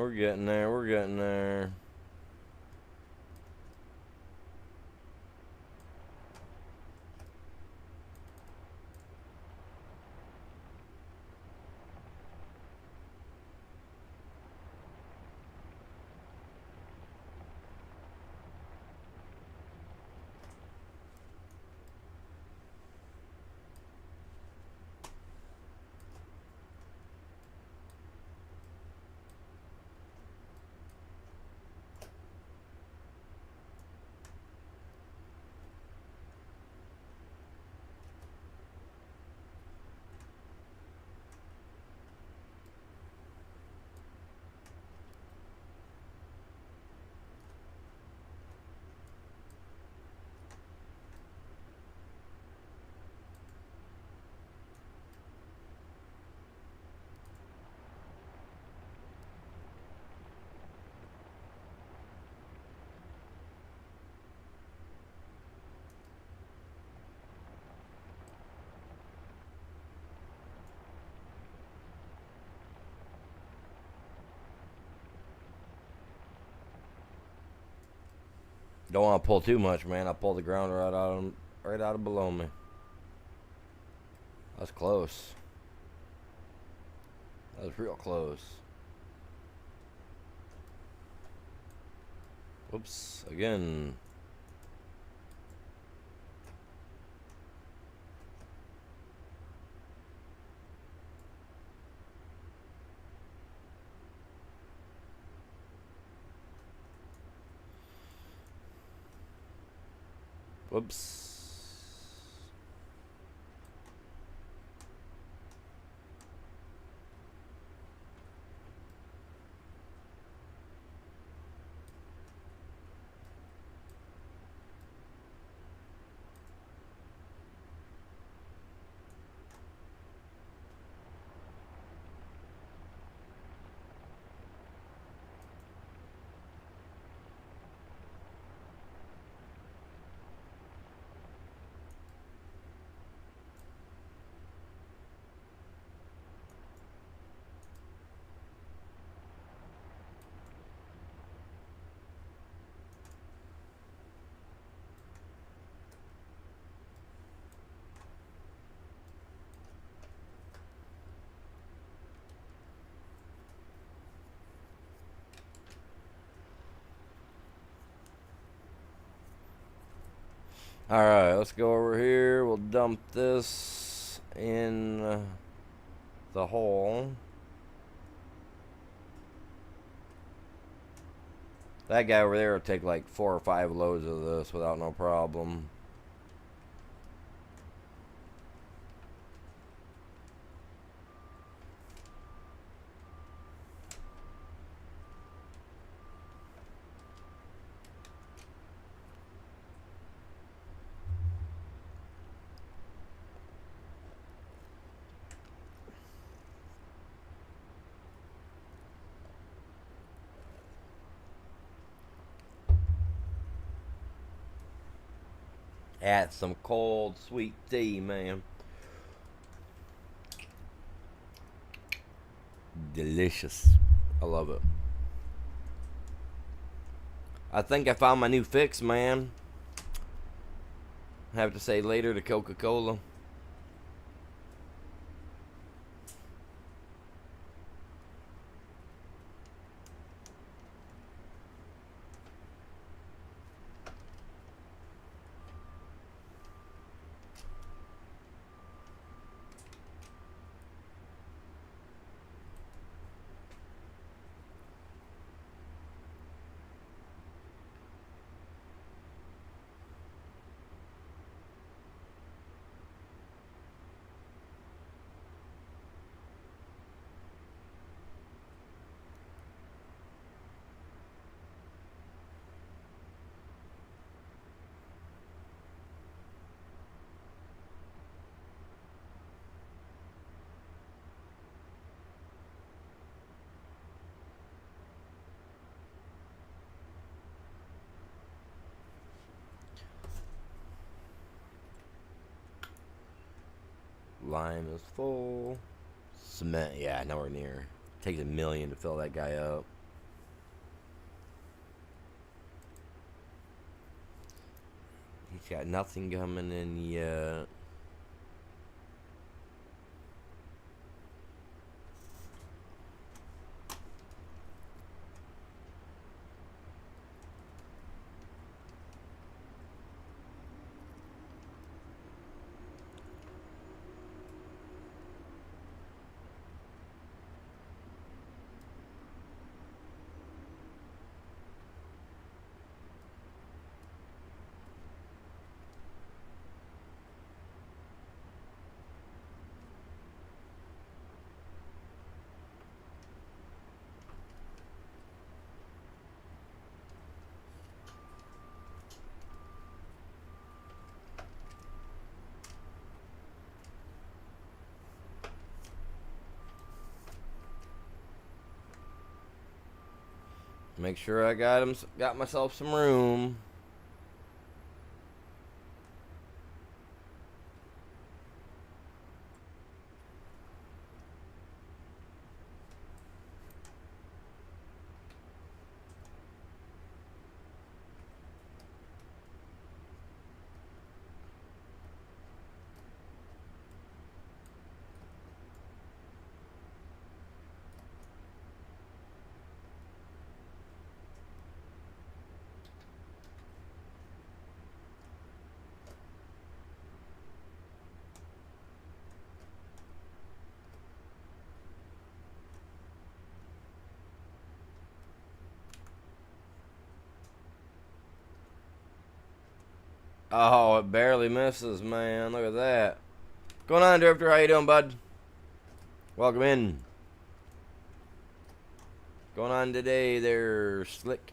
We're getting there. We're getting there. Don't want to pull too much, man. I pull the ground right out of below me. That's close. That was real close. Whoops. Again. Whoops. Alright, let's go over here. We'll dump this in the hole. That guy over there will take like 4 or 5 loads of this without no problem. Add some cold sweet tea, man. Delicious. I love it. I think I found my new fix, man. I have to say later to Coca-Cola. Lime is full. Cement, yeah, nowhere near. Takes $1 million to fill that guy up. Got nothing coming in yet. Make sure I got myself some room. Oh, it barely misses, man. Look at that. What's going on, Drifter? How you doing, bud? Welcome in. What's going on today there, Slick?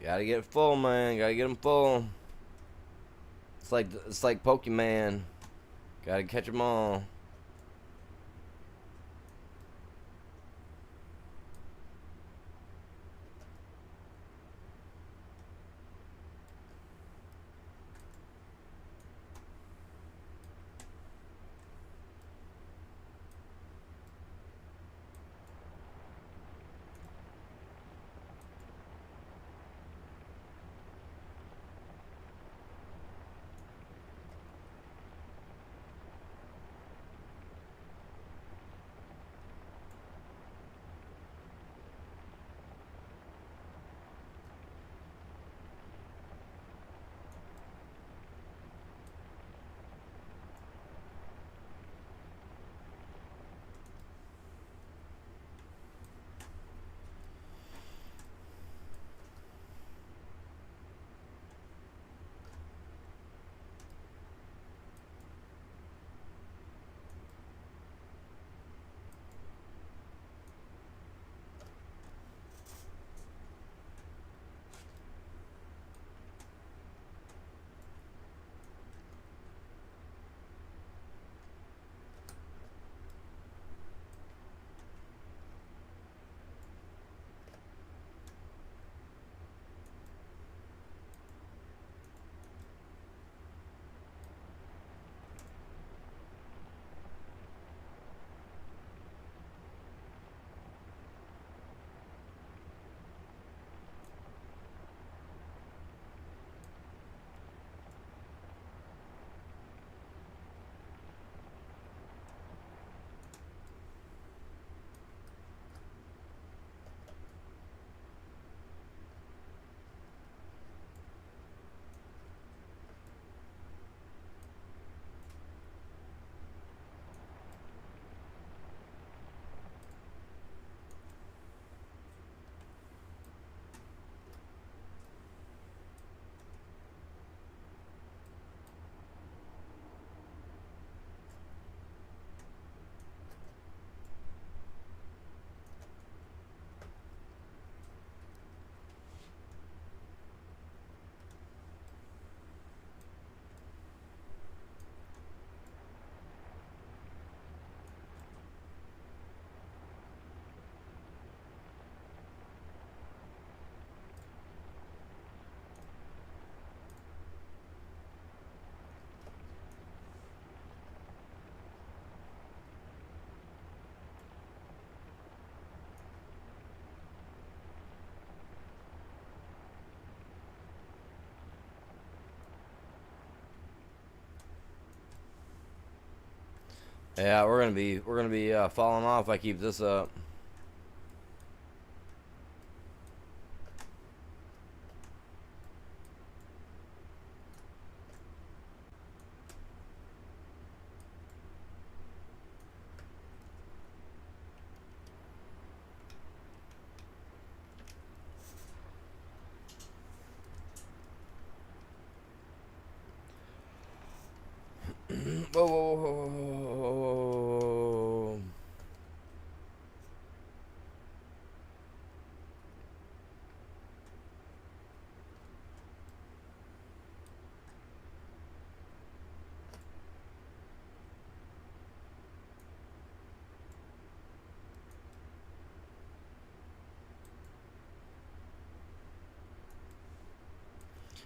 Gotta get full, man. Gotta get them full. It's like Pokemon. Gotta catch them all. Yeah, we're gonna be falling off if I keep this up. Whoa, whoa, whoa, whoa, whoa, whoa.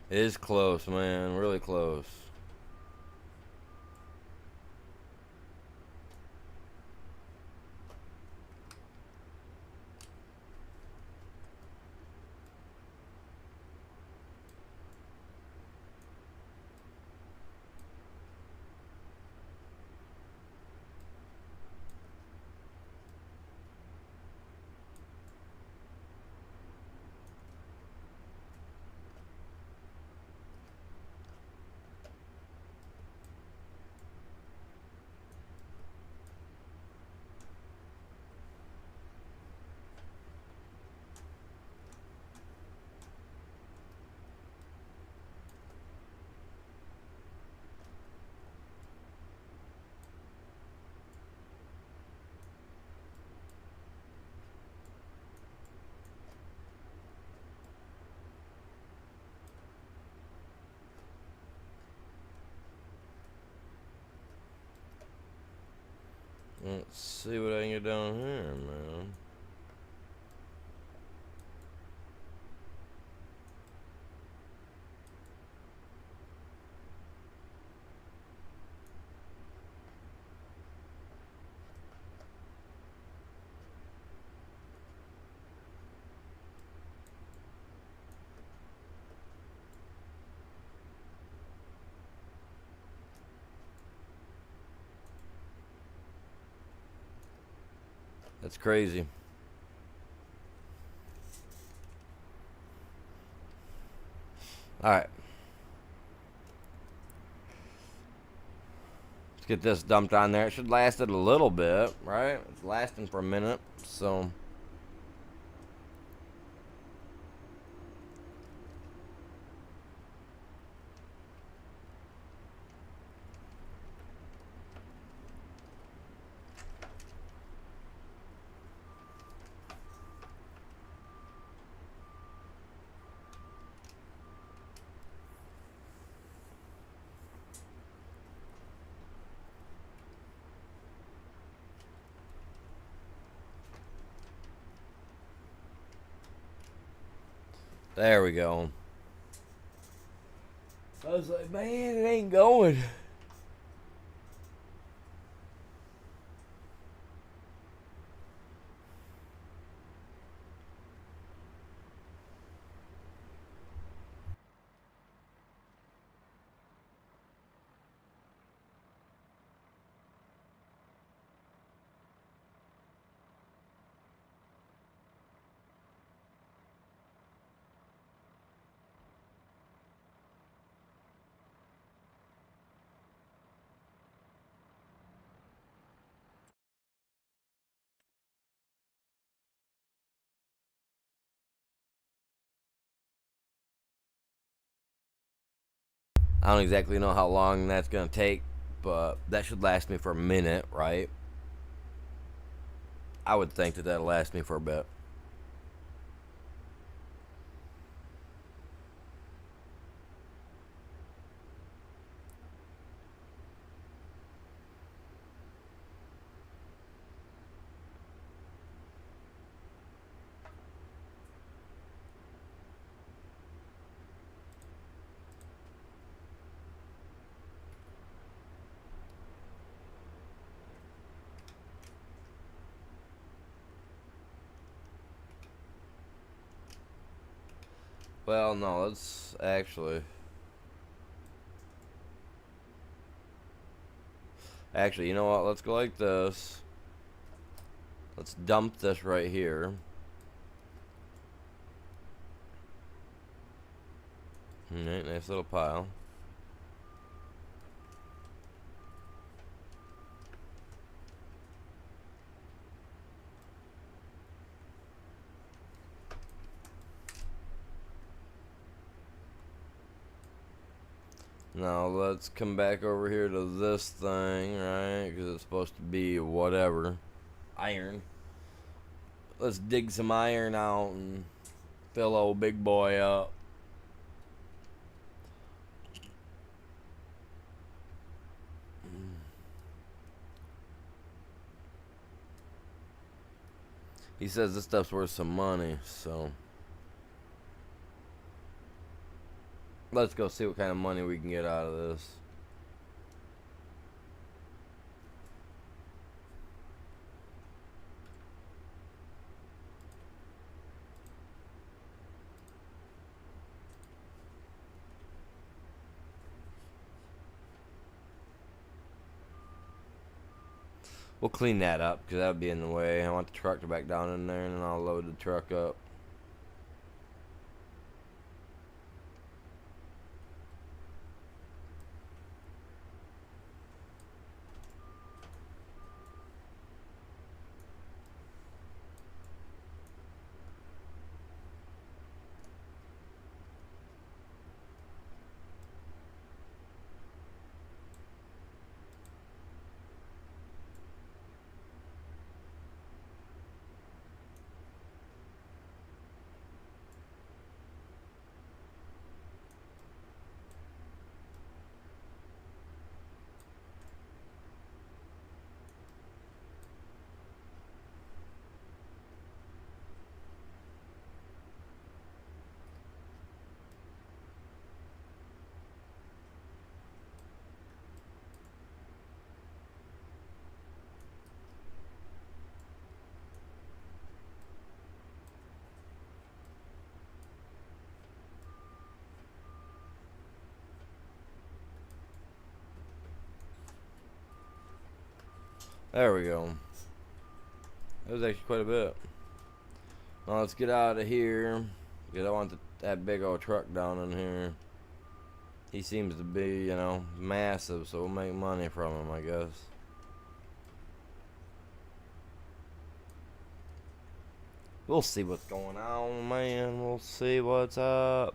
It is close, man. Really close. See what I can get down here, man. That's crazy. Alright. Let's get this dumped on there. It should last it a little bit, right? It's lasting for a minute, so... There we go. I was like, man, it ain't going. I don't exactly know how long that's going to take, but that should last me for a minute, right? I would think that that'll last me for a bit. Well, no, let's actually... Actually, you know what? Let's go like this. Let's dump this right here. Alright, nice little pile. Now let's come back over here to this thing, right? Because it's supposed to be whatever. Iron. Let's dig some iron out and fill old big boy up. He says this stuff's worth some money, so... Let's go see what kind of money we can get out of this. We'll clean that up, because that would be in the way. I want the truck to back down in there, and then I'll load the truck up. There we go. That was actually quite a bit. Now let's get out of here, because I want that big old truck down in here. He seems to be, you know, massive, so we'll make money from him, I guess. We'll see what's going on, man. We'll see what's up.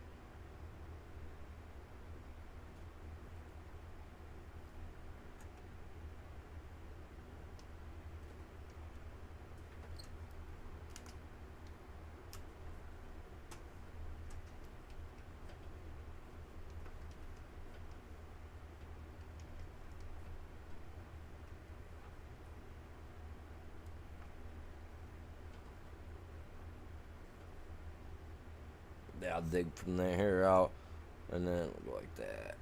Yeah, I'll dig from there out, and then we'll go like that.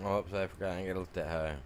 Oops, I forgot. I gotta look that high.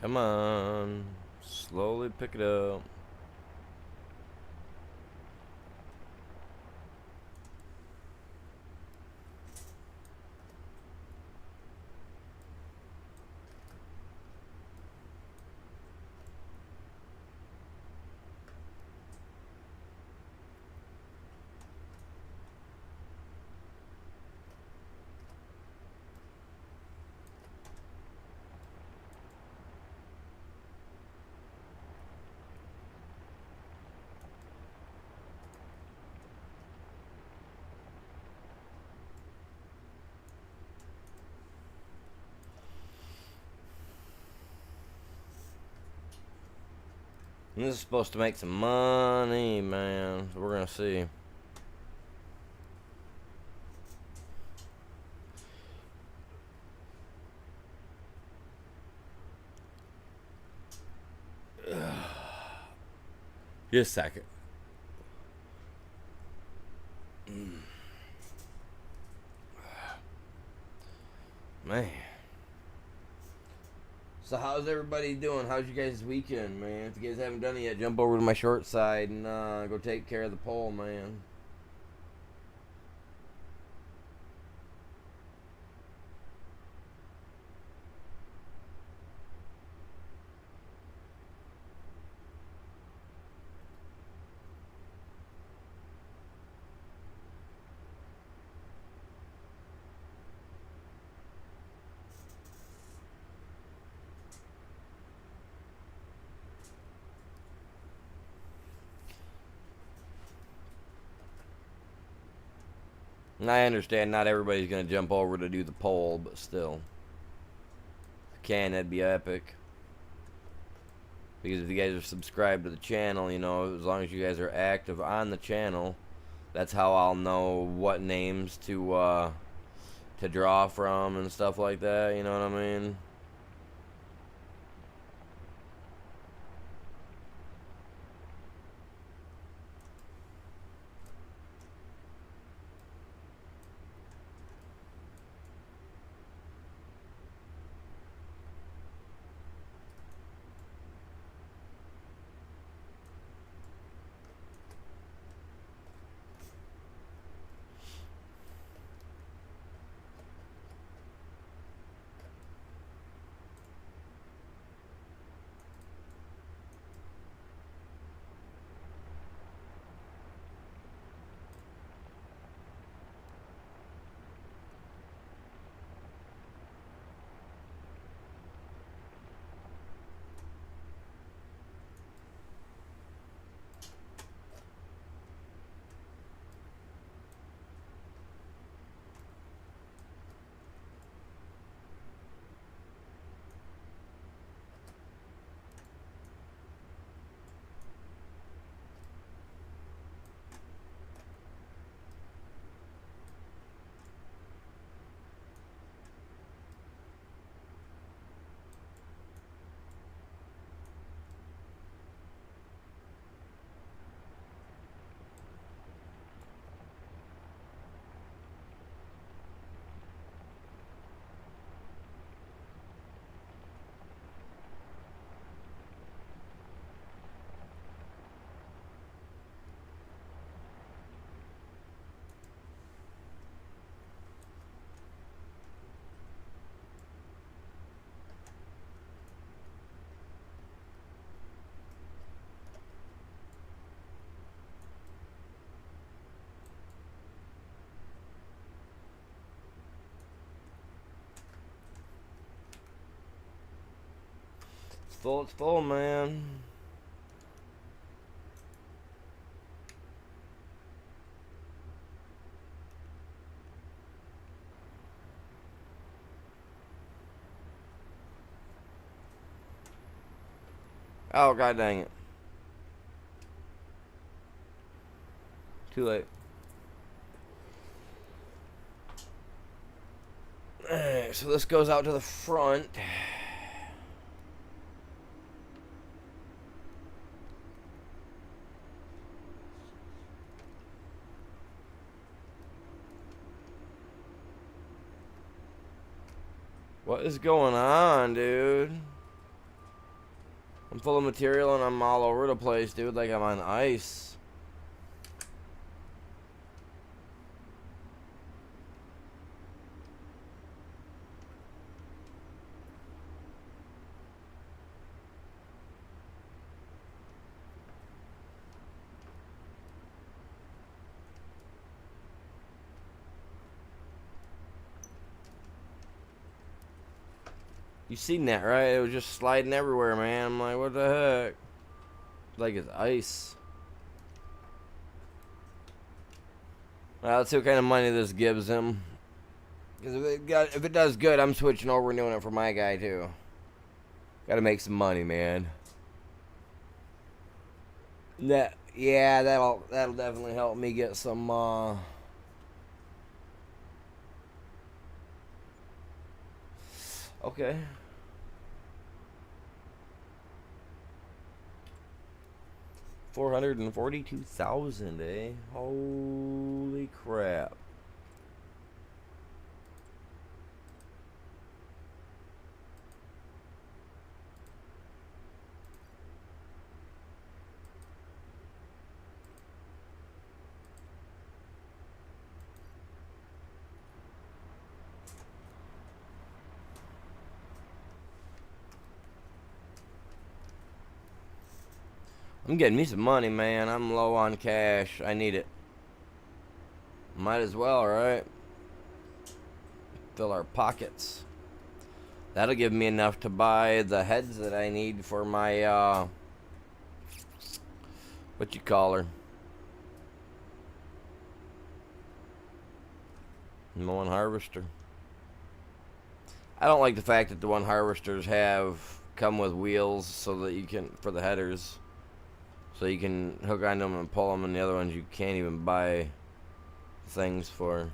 Come on. Slowly pick it up. And this is supposed to make some money, man. So we're gonna see. Just a second. Man. So how's everybody doing? How's you guys' weekend, man? If you guys haven't done it yet, jump over to my short side and go take care of the poll, man. And I understand not everybody's going to jump over to do the poll, but still. If you can, that'd be epic. Because if you guys are subscribed to the channel, you know, as long as you guys are active on the channel, that's how I'll know what names to draw from and stuff like that, you know what I mean? It's full, man. Oh, god dang it. Too late. Alright, so this goes out to the front. What is going on, dude? I'm full of material and I'm all over the place, dude. Like I'm on ice. You seen that, right? It was just sliding everywhere, man. I'm like, what the heck? Like it's ice. Well, let's see what kind of money this gives him. Because if it does good, I'm switching over and doing it for my guy, too. Gotta make some money, man. Yeah, that'll definitely help me get some, okay. $442,000, eh? Holy crap. I'm getting me some money, man. I'm low on cash. I need it. Might as well, right? Fill our pockets. That'll give me enough to buy the heads that I need for my, what you call her? One harvester. I don't like the fact that the one harvesters come with wheels so that you can, for the headers, so you can hook on them and pull them, and the other ones you can't even buy things for.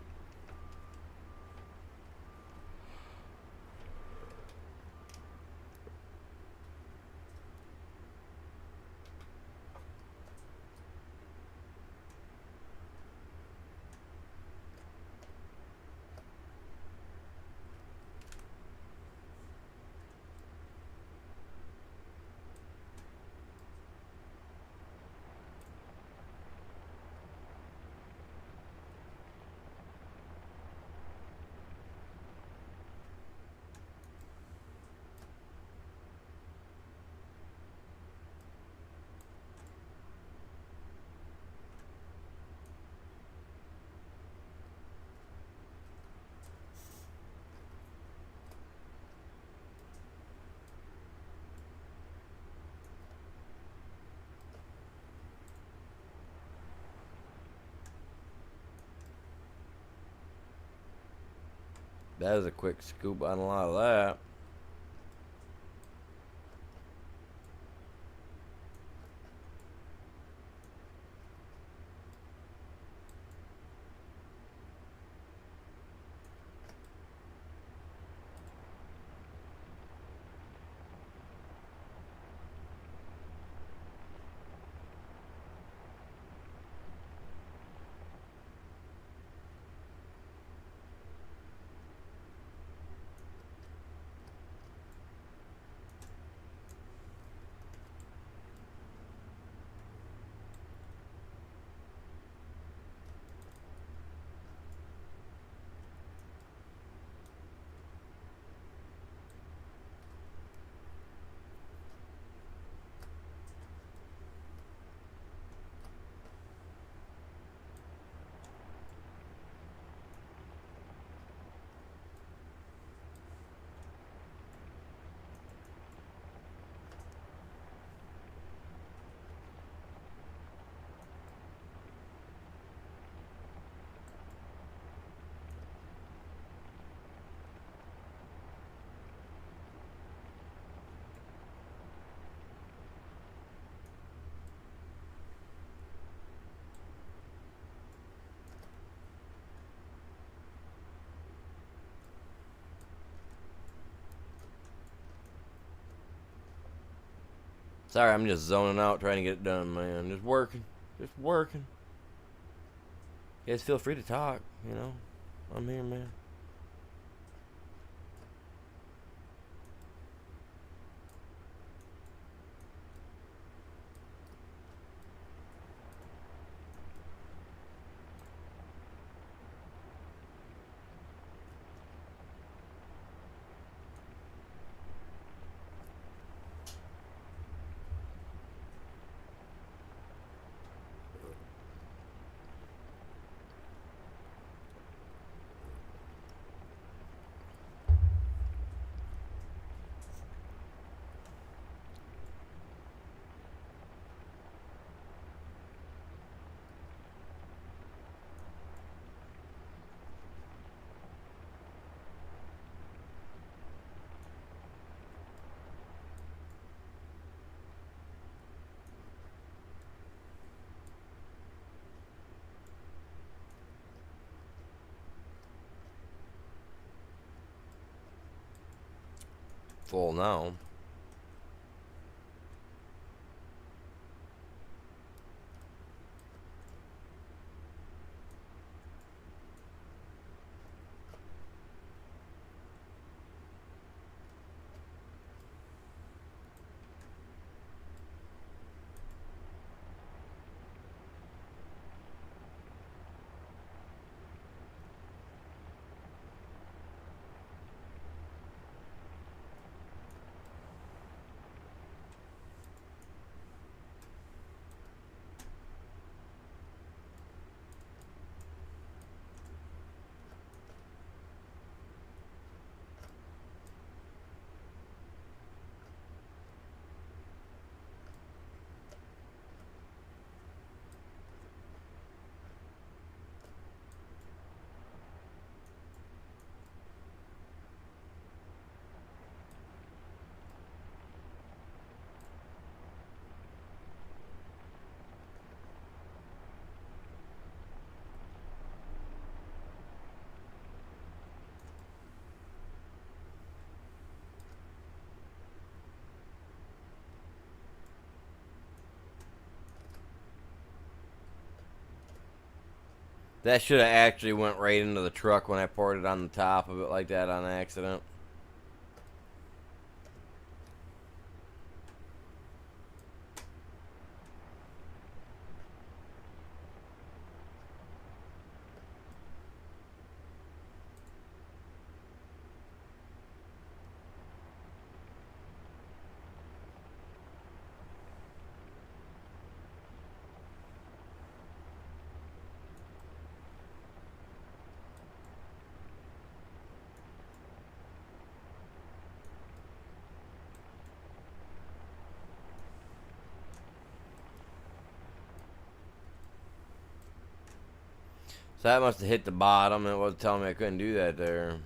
That was a quick scoop on a lot of that. Sorry, I'm just zoning out trying to get it done, man. Just working. Just working. You guys feel free to talk, you know. I'm here, man. full now. That should have actually went right into the truck when I poured it on the top of it like that on accident. So that must have hit the bottom, and it was telling me I couldn't do that there.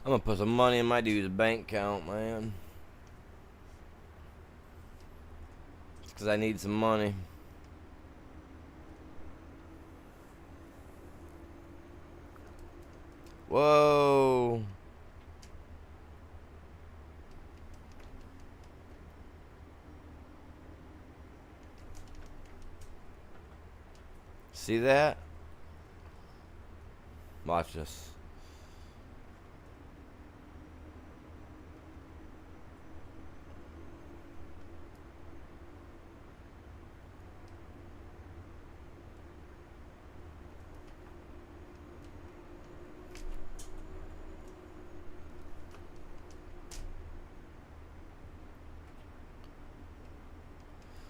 I'm gonna put some money in my dude's bank account, man. Because I need some money. Whoa. See that? Watch this.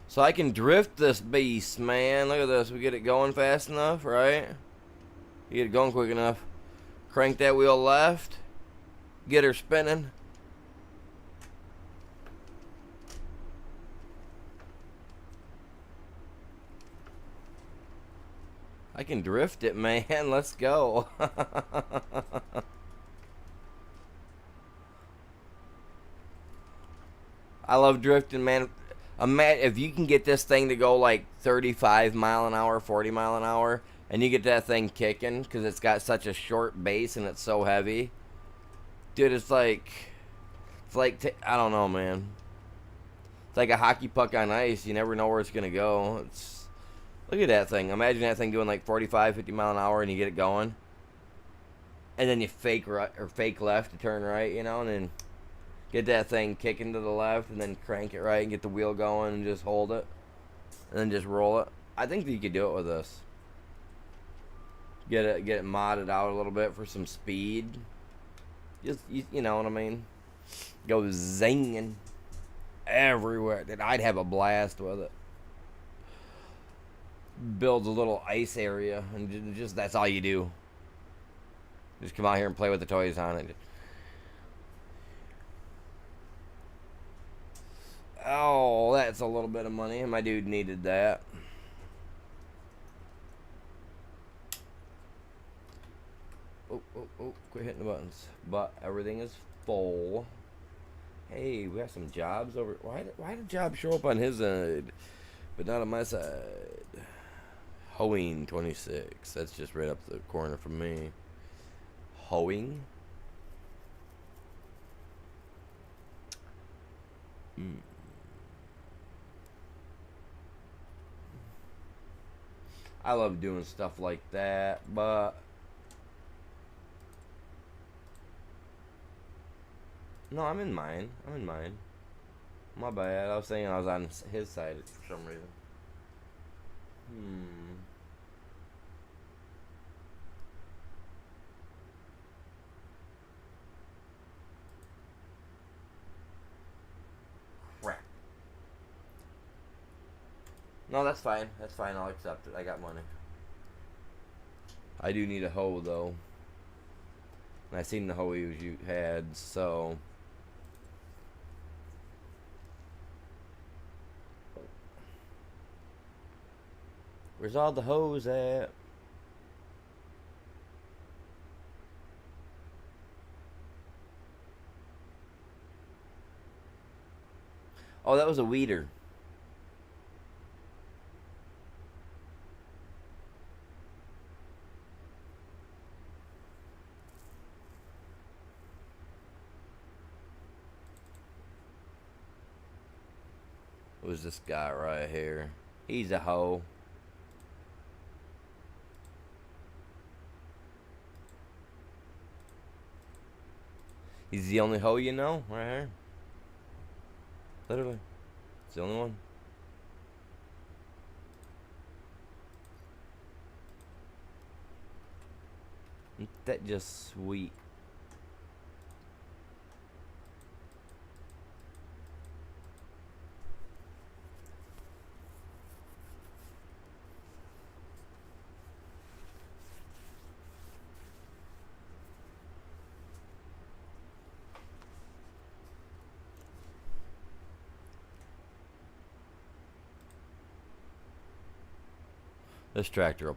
So I can drift this beast, man. Look at this. We get it going fast enough, right? You get it going quick enough. Crank that wheel left. Get her spinning. I can drift it, man. Let's go. I love drifting, man. If you can get this thing to go like 35 mile an hour, 40 mile an hour, and you get that thing kicking because it's got such a short base and it's so heavy, dude, it's like I don't know, man. It's like a hockey puck on ice. You never know where it's gonna go. Look at that thing. Imagine that thing doing like 45, 50 mile an hour, and you get it going, and then you fake right or fake left to turn right, you know, and then get that thing kicking to the left, and then crank it right and get the wheel going and just hold it, and then just roll it. I think that you could do it with this. Get it modded out a little bit for some speed. Just you know what I mean? Go zinging everywhere. Dude, I'd have a blast with it. Build a little ice area, and just that's all you do. Just come out here and play with the toys on it. Oh, that's a little bit of money. My dude needed that. Oh, quit hitting the buttons. But everything is full. Hey, we got some jobs over. Why did jobs show up on his side, but not on my side? Hoeing 26. That's just right up the corner from me. Hoeing? I love doing stuff like that, but no, I'm in mine. My bad. I was saying I was on his side for some reason. Crap. No, that's fine. That's fine. I'll accept it. I got money. I do need a hoe, though. And I seen the hoe you had, so... Where's all the hoes at? Oh, that was a weeder. It was this guy right here. He's a hoe. He's the only hoe you know, right here. Literally. It's the only one. Ain't that just sweet? This tractor will...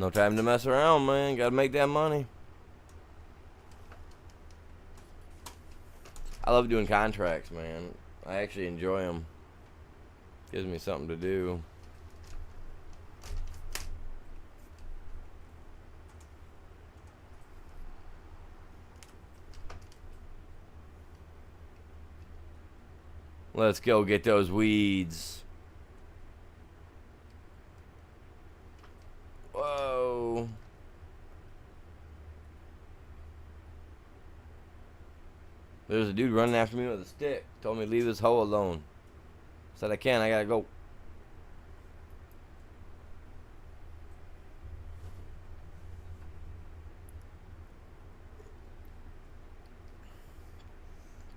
No time to mess around, man. Gotta make that money. I love doing contracts, man. I actually enjoy them. Gives me something to do. Let's go get those weeds. Whoa. There's a dude running after me with a stick. Told me to leave his hoe alone. Said I can't, I gotta go.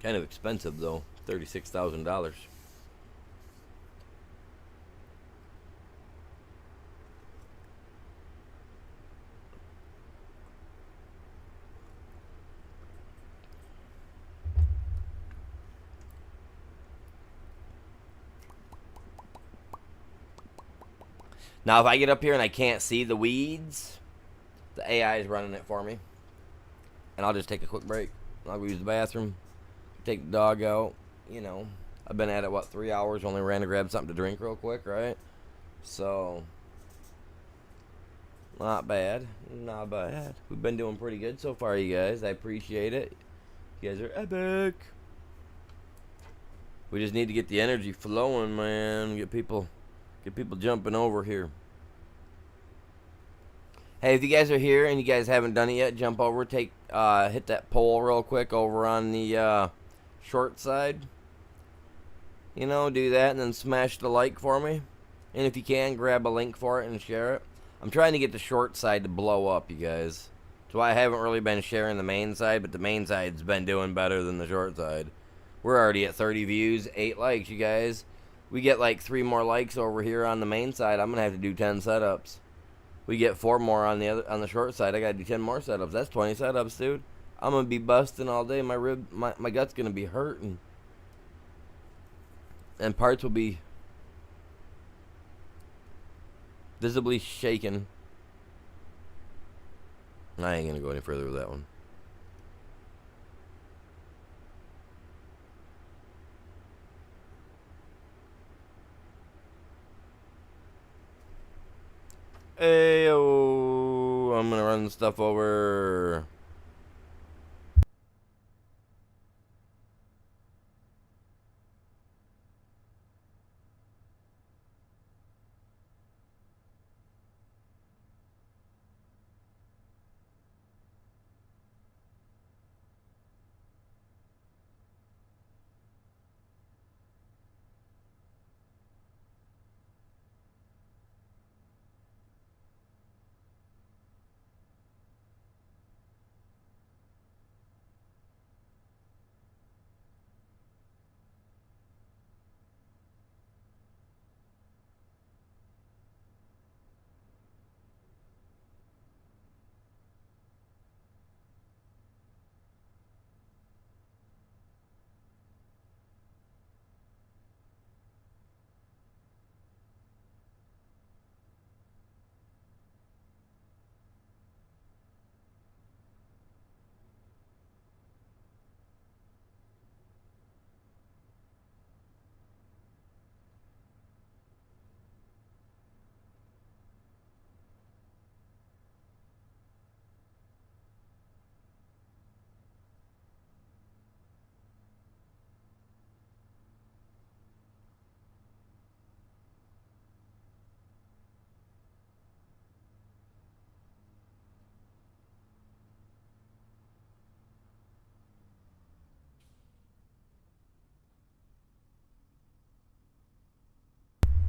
Kind of expensive though. $36,000. Now, if I get up here and I can't see the weeds, the AI is running it for me. And I'll just take a quick break. I'll go use the bathroom, take the dog out. You know, I've been at it, what, 3 hours? Only ran to grab something to drink real quick, right? So, not bad. Not bad. We've been doing pretty good so far, you guys. I appreciate it. You guys are epic. We just need to get the energy flowing, man. Get people jumping over here. Hey, if you guys are here and you guys haven't done it yet, jump over, hit that poll real quick over on the short side. You know, do that and then smash the like for me. And if you can, grab a link for it and share it. I'm trying to get the short side to blow up, you guys. That's why I haven't really been sharing the main side, but the main side's been doing better than the short side. We're already at 30 views, 8 likes, you guys. We get like 3 more likes over here on the main side, I'm gonna have to do 10 setups. We get 4 more on the short side, I gotta do 10 more setups. That's 20 setups, dude. I'm gonna be busting all day. My gut's gonna be hurting. And parts will be visibly shaken. I ain't gonna go any further with that one. Ayo, I'm gonna run stuff over.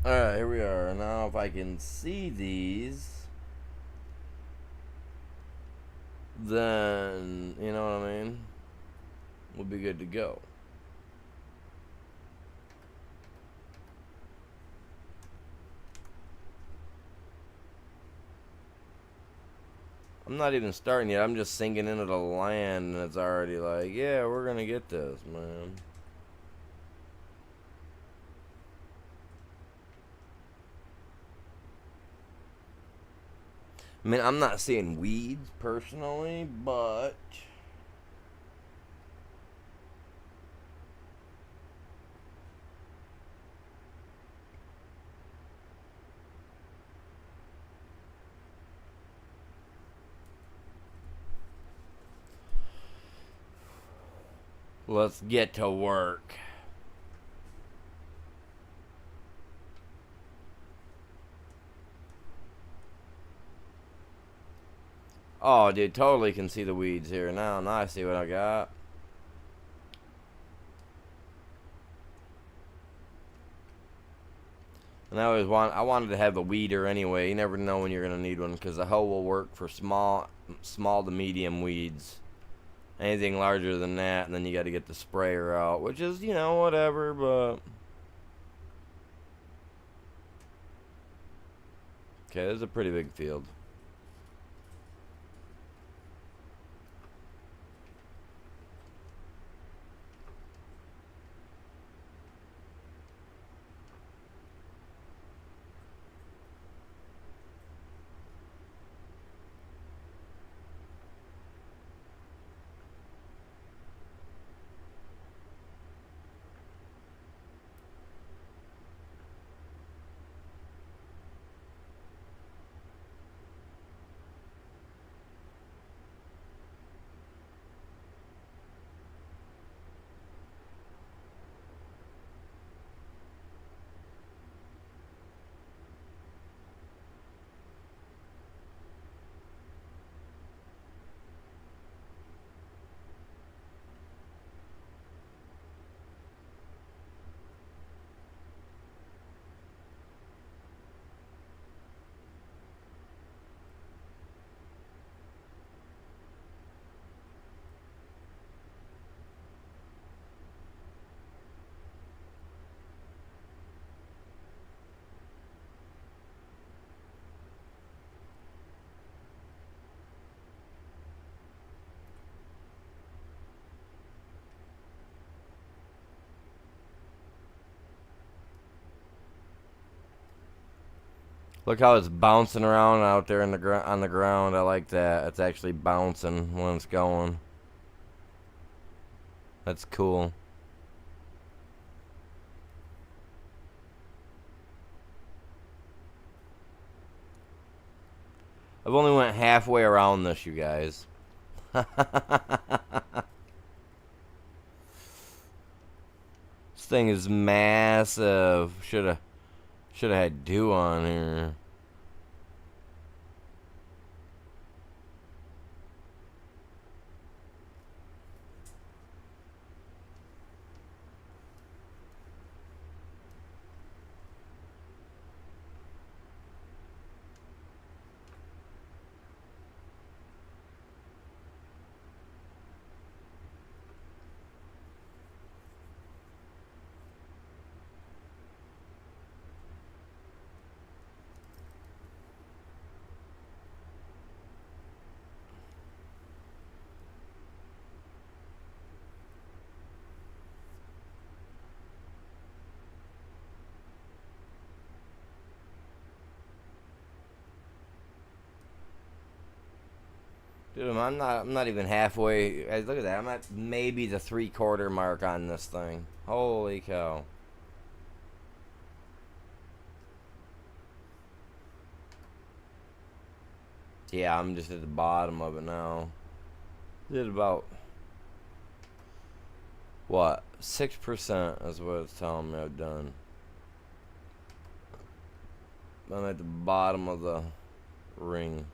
Alright, here we are. Now if I can see these, then, you know what I mean? We'll be good to go. I'm not even starting yet. I'm just sinking into the land and it's already like, yeah, we're gonna get this, man. I mean, I'm not seeing weeds personally, but let's get to work. Oh, dude, totally can see the weeds here. Now I see what I got. And I wanted to have the weeder anyway. You never know when you're gonna need one, because the hoe will work for small to medium weeds. Anything larger than that, and then you got to get the sprayer out, which is, you know, whatever. But okay, this is a pretty big field. Look how it's bouncing around out there on the ground. I like that. It's actually bouncing when it's going. That's cool. I've only went halfway around this, you guys. This thing is massive. Should have had dew on here. Dude, I'm not even halfway. Look at that. I'm at maybe the 3/4 mark on this thing. Holy cow. Yeah, I'm just at the bottom of it now. Did about what? 6% is what it's telling me I've done. I'm at the bottom of the ring.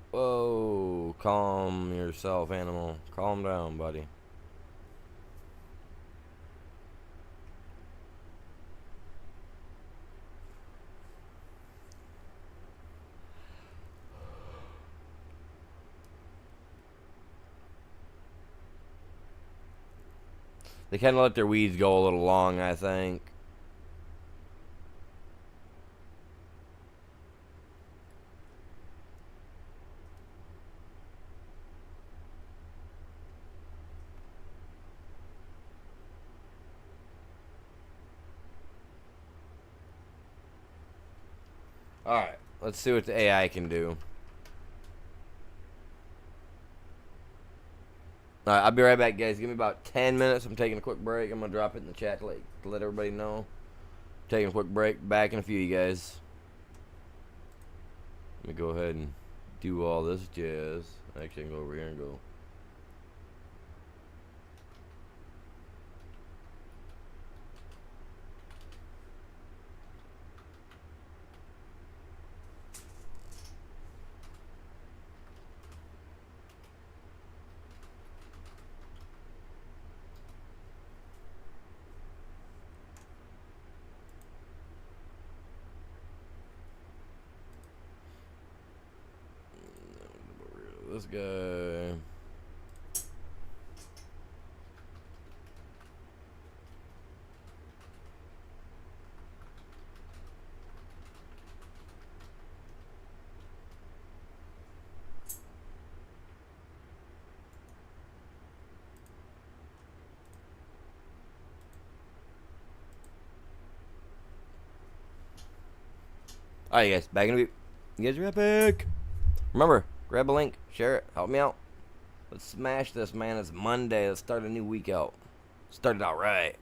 Whoa, calm yourself, animal. Calm down, buddy. They kind of let their weeds go a little long, I think. Alright, let's see what the AI can do. Alright, I'll be right back, guys. Give me about 10 minutes. I'm taking a quick break. I'm going to drop it in the chat to let everybody know. Taking a quick break. Back in a few, you guys. Let me go ahead and do all this jazz. Actually, I can go over here and go. This guy. Alright, guys, back in a bit. You guys are epic. Remember, grab a link, share it, help me out. Let's smash this, man. It's Monday. Let's start a new week out. Start it out right.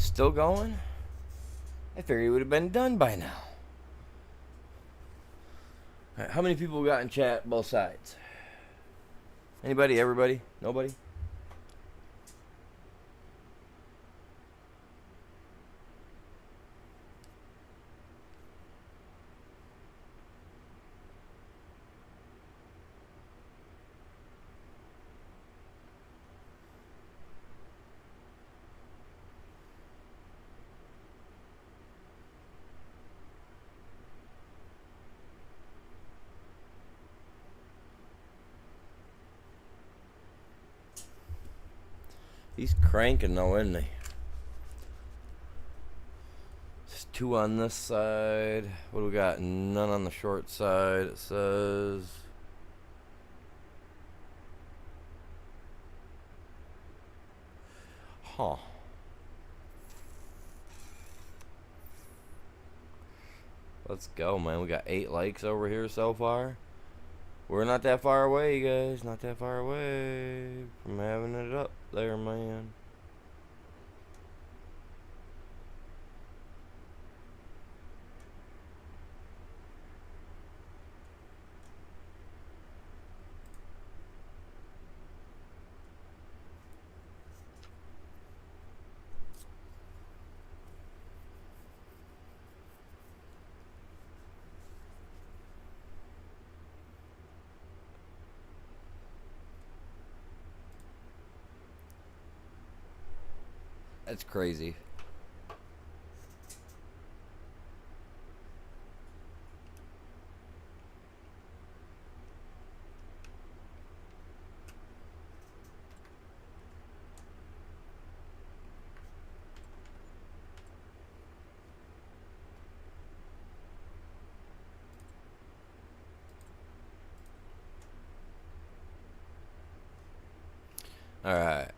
Still going? I figured it would have been done by now. All right, how many people we got in chat both sides? Anybody? Everybody? Nobody? He's cranking though, isn't he? Just 2 on this side. What do we got? None on the short side, it says. Huh. Let's go, man. We got 8 likes over here so far. We're not that far away, you guys. Not that far away from having it up there, man. That's crazy. Alright.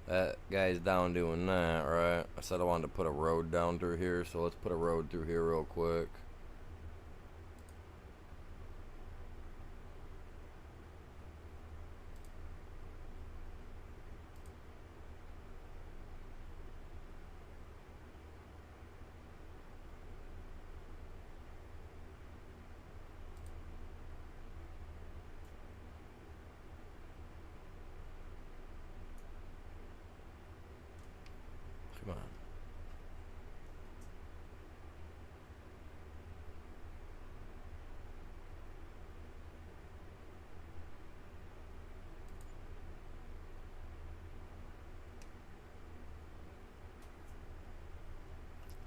That guy's down doing that, right? I said I wanted to put a road down through here, so let's put a road through here real quick. Come on.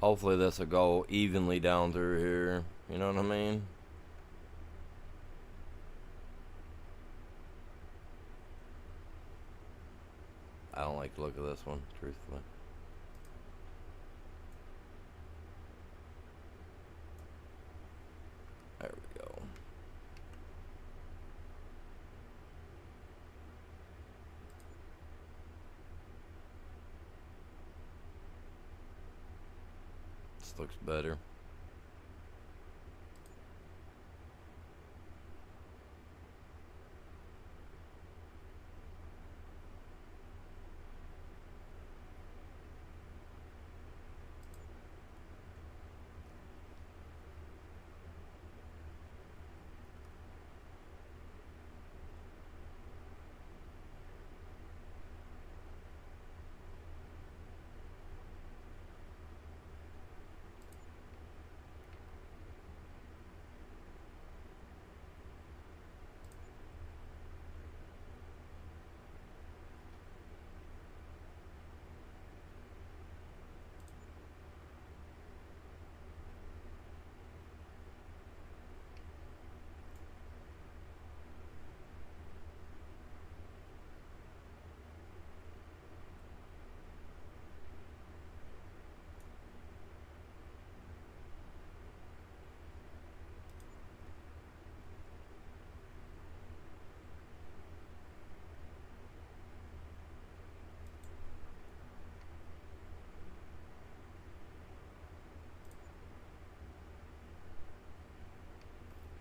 Hopefully this will go evenly down through here. You know what I mean? I don't like the look of this one, truthfully. There we go. This looks better.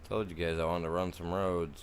Told you guys I wanted to run some roads.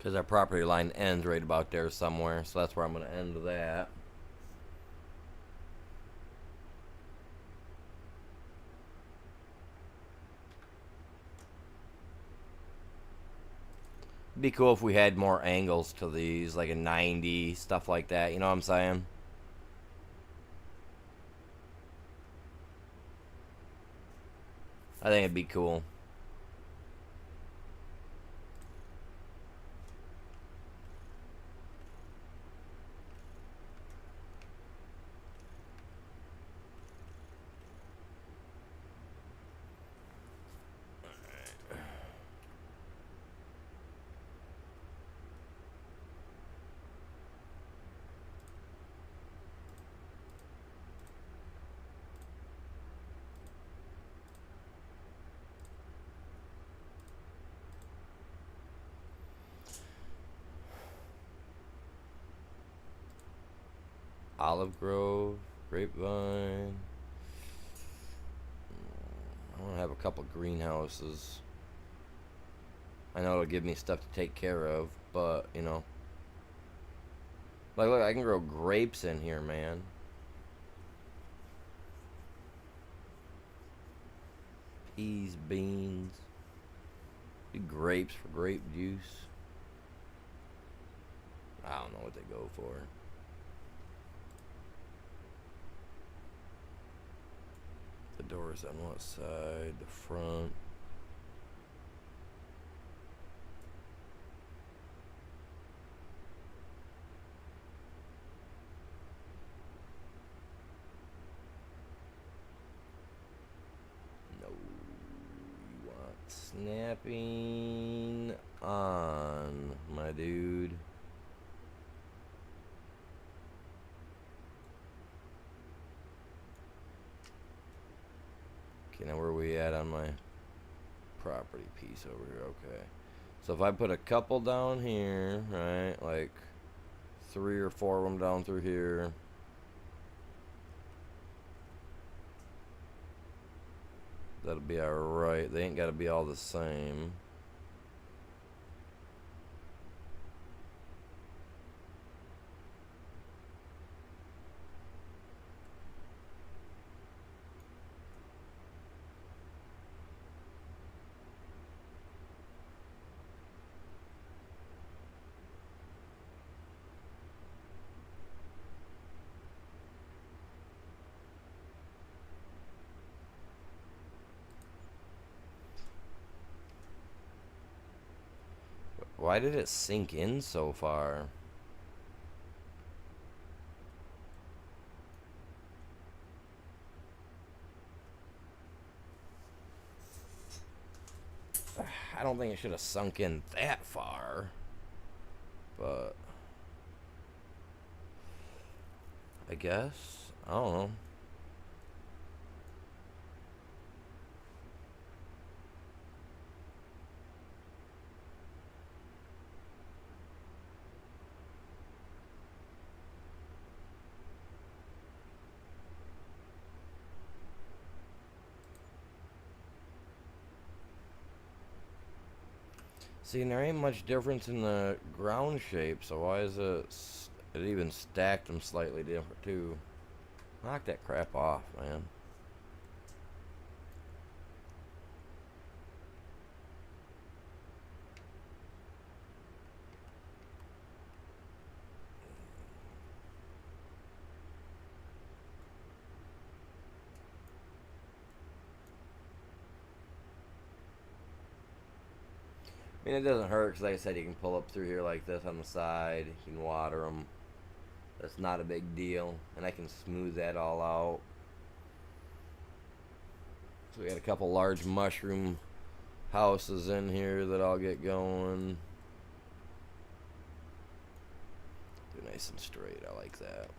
Because our property line ends right about there somewhere. So that's where I'm going to end that. It'd be cool if we had more angles to these, like a 90, stuff like that. You know what I'm saying? I think it'd be cool. Olive Grove, Grapevine. I want to have a couple greenhouses. I know it'll give me stuff to take care of, but, you know. Like, look, I can grow grapes in here, man. Peas, beans. Grapes for grape juice. I don't know what they go for. The doors on what side? The front. No. You want snapping on, my dude. Okay, now where are we at on my property piece over here? Okay. So if I put a couple down here, right, like 3 or 4 of them down through here. That'll be alright. They ain't got to be all the same. Why did it sink in so far? I don't think it should have sunk in that far. But I guess. I don't know. See, and there ain't much difference in the ground shape, so why is it even stacked them slightly different too? Knock that crap off, man. I mean, it doesn't hurt because, like I said, you can pull up through here like this on the side. You can water them. That's not a big deal. And I can smooth that all out. So we got a couple large mushroom houses in here that I'll get going. Do nice and straight. I like that.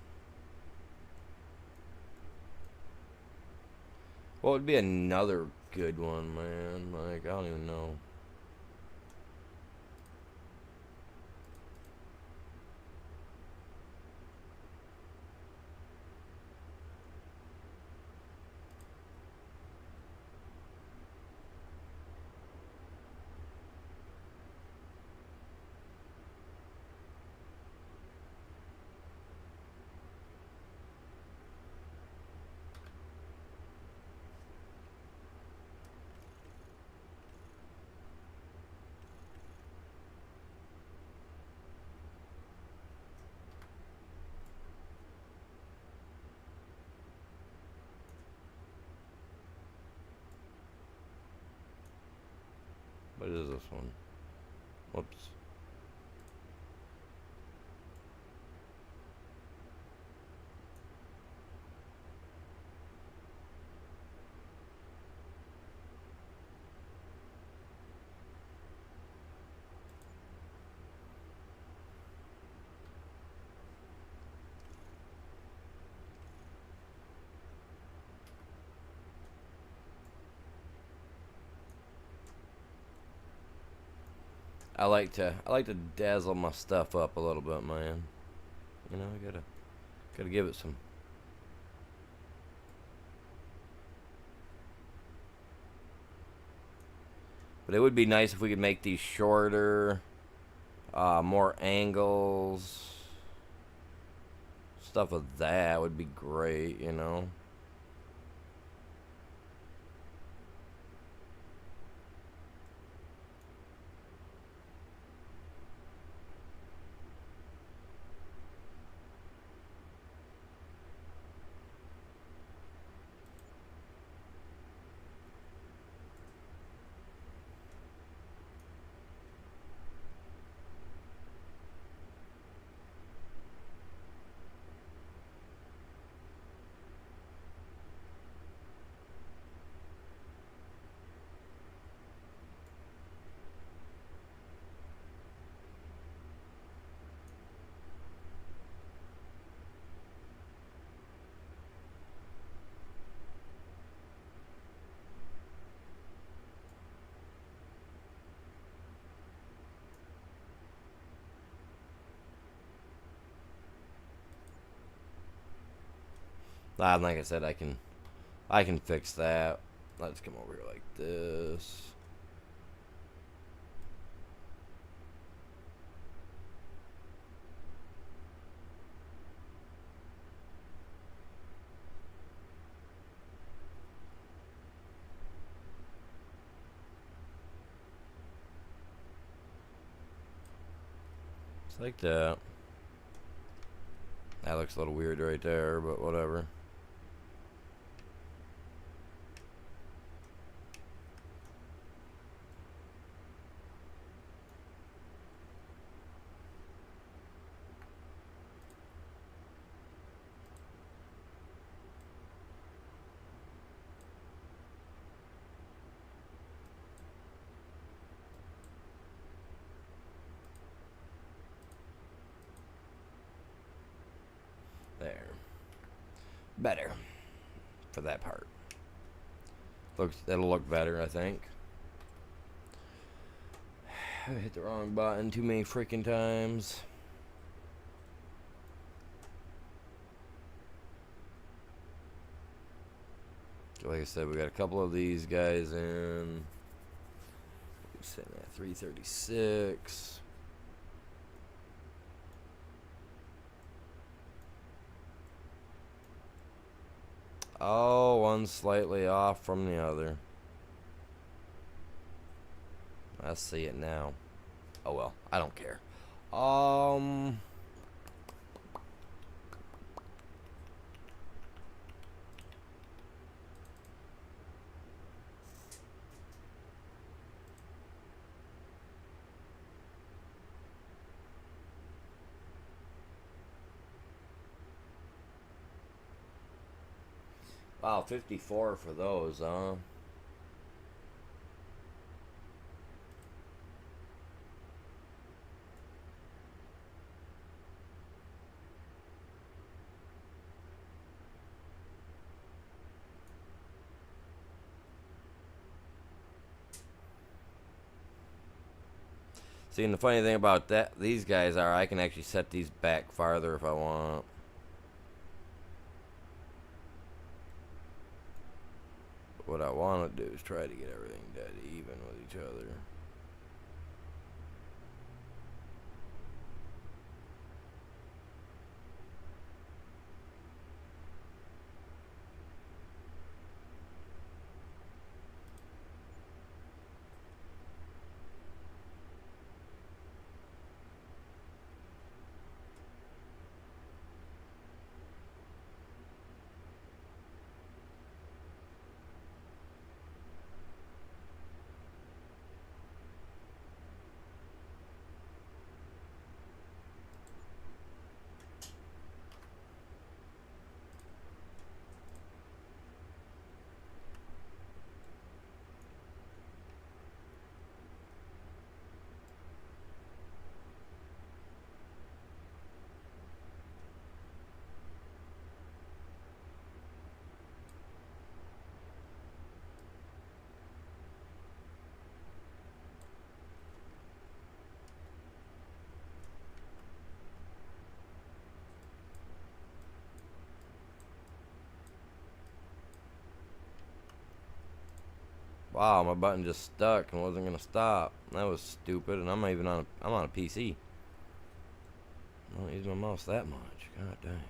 What would be another good one, man? Like, I don't even know. What is this one? Whoops. I like to dazzle my stuff up a little bit, man. You know, I gotta give it some. But it would be nice if we could make these shorter, more angles, stuff of that would be great, you know. Like I said, I can fix that. Let's come over here like this. Just like that. That looks a little weird right there, but whatever. There. Better. For that part. That'll look better, I think. I hit the wrong button too many freaking times. Like I said, we got a couple of these guys in. We're sitting at 336. Oh, one's slightly off from the other. I see it now. Oh well, I don't care. Wow, 54 for those, huh? See, and the funny thing about these guys are I can actually set these back farther if I want. But what I want to do is try to get everything dead even with each other. Wow, my button just stuck and wasn't gonna stop. That was stupid, and I'm not even on. I'm on a PC. I don't use my mouse that much. God dang.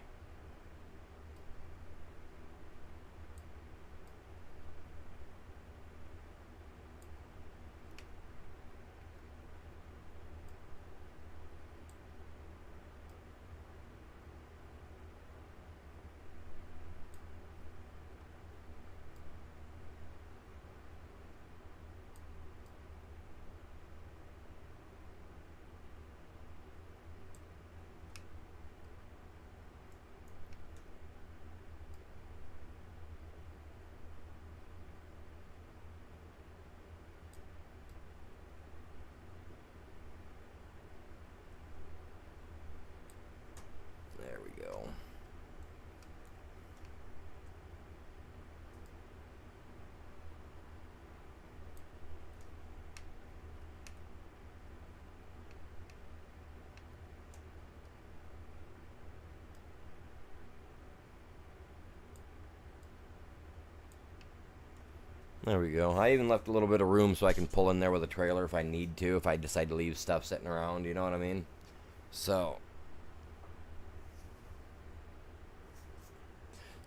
There we go. There we go. I even left a little bit of room so I can pull in there with a trailer if I need to, if I decide to leave stuff sitting around, you know what I mean? So,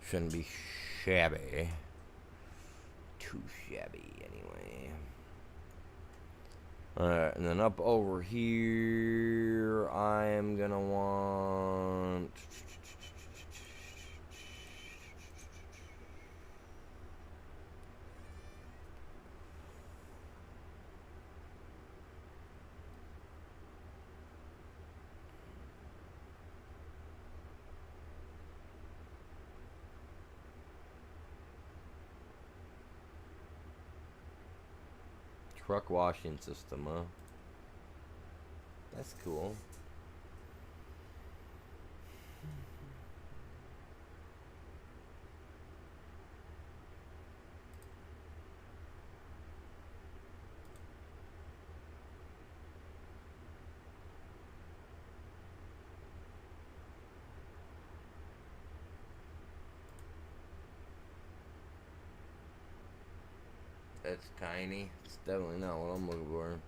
shouldn't be shabby. Too shabby, anyway. Alright, and then up over here, I am gonna want... truck washing system, huh? That's cool. That's tiny. It's definitely not what I'm looking for.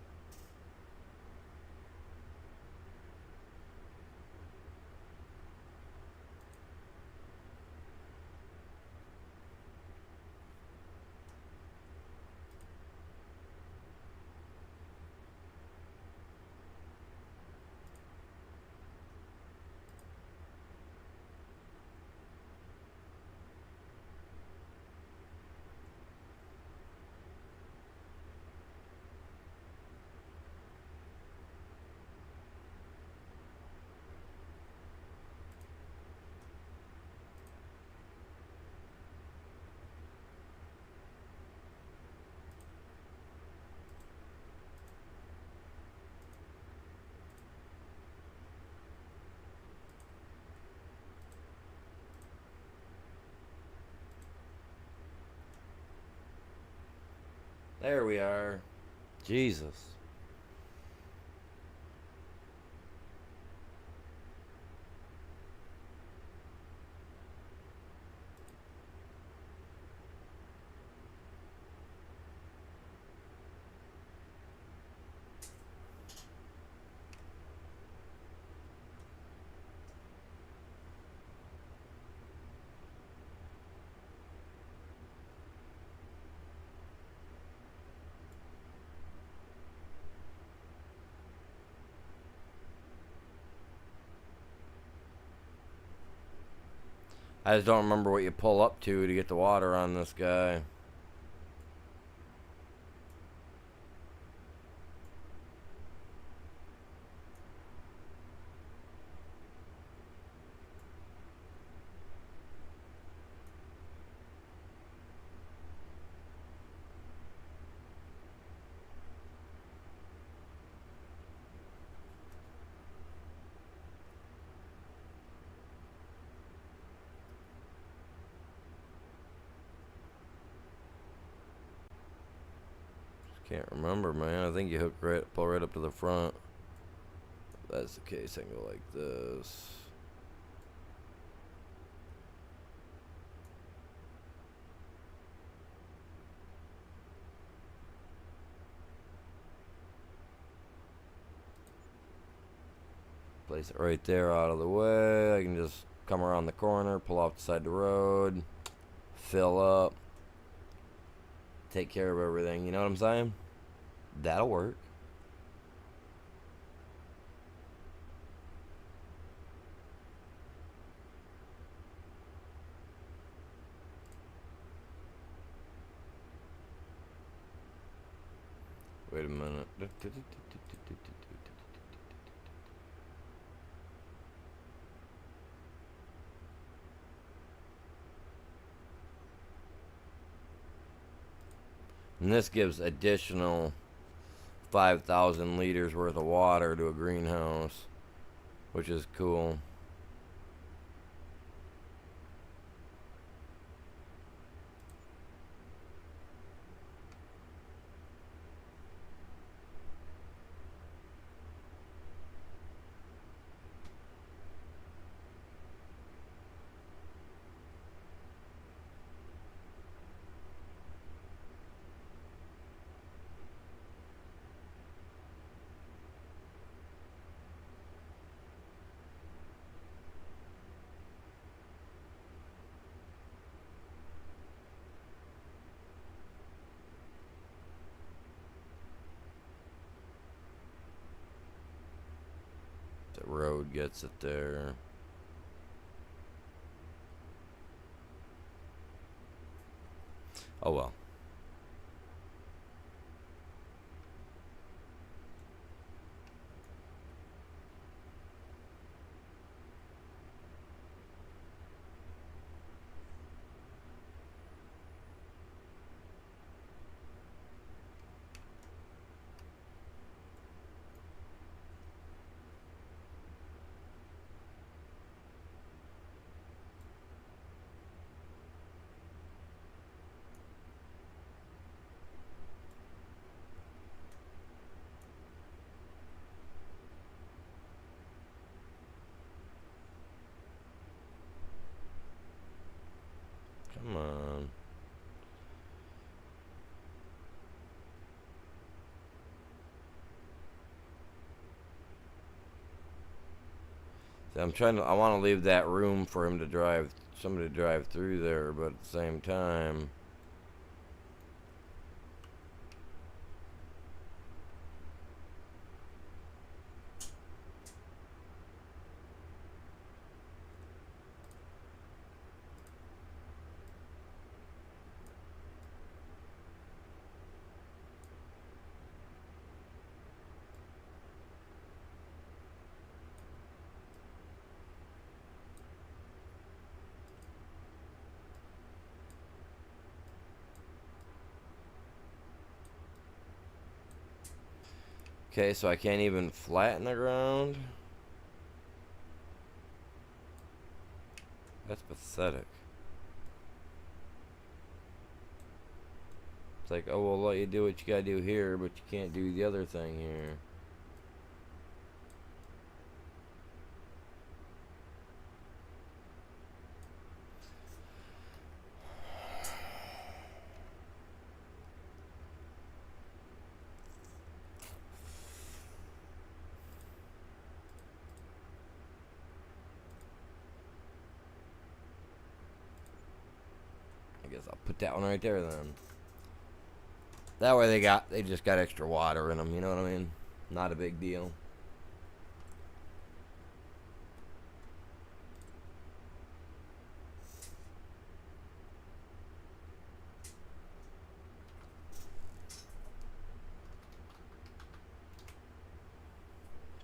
There we are. Jesus. I just don't remember what you pull up to get the water on this guy. Can't remember, man. I think you pull right up to the front. If that's the case, I can go like this. Place it right there out of the way. I can just come around the corner, pull off the side of the road, fill up, take care of everything. You know what I'm saying? That'll work. Wait a minute. And this gives additional 5,000 liters worth of water to a greenhouse, which is cool. The road gets it there. Oh well. Come on. See, I want to leave that room for him to drive, somebody to drive through there, but at the same time, okay, so I can't even flatten the ground. That's pathetic. It's like, oh, we'll let you do what you gotta do here, but you can't do the other thing here. I guess I'll put that one right there then. That way they just got extra water in them, you know what I mean? Not a big deal.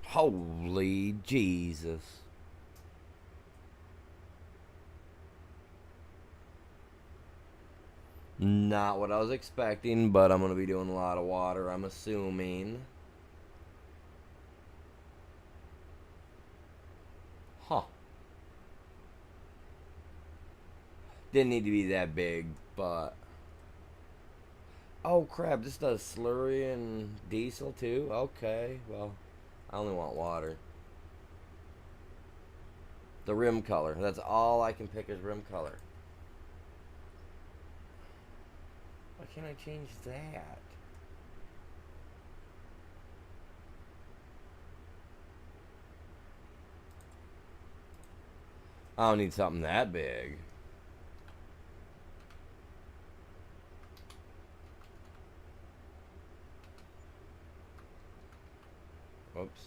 Holy Jesus. Not what I was expecting, but I'm going to be doing a lot of water, I'm assuming. Huh. Didn't need to be that big, but... Oh, crap, this does slurry and diesel, too? Okay, well, I only want water. The rim color. That's all I can pick is rim color. Why can't I change that? I don't need something that big. Whoops.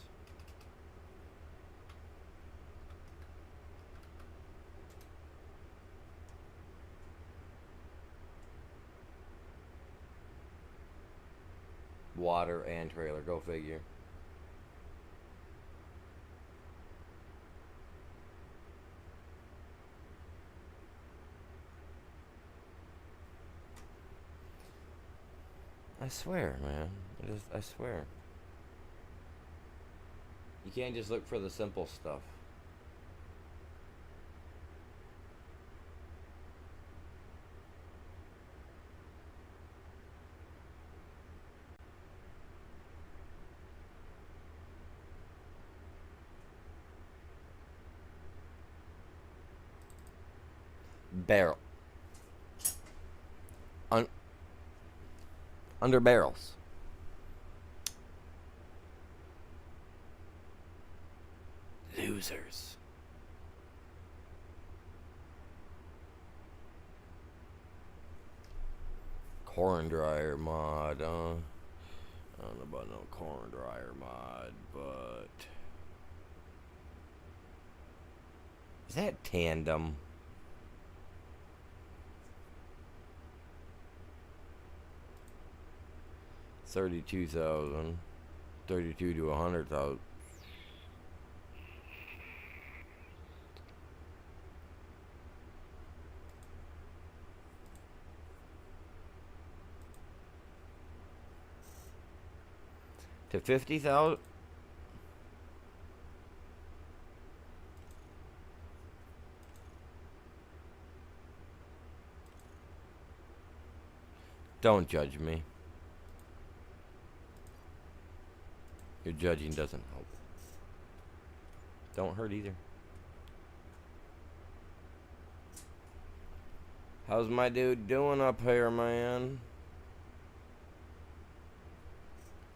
Water and trailer, go figure. I swear, man. I swear. You can't just look for the simple stuff. Barrel. Under barrels. Losers. Corn dryer mod, I don't know about no corn dryer mod, but... Is that tandem? $32,000. 32 to 100,000. To 50,000. Don't judge me. Your judging doesn't help. Don't hurt either. How's my dude doing up here, man?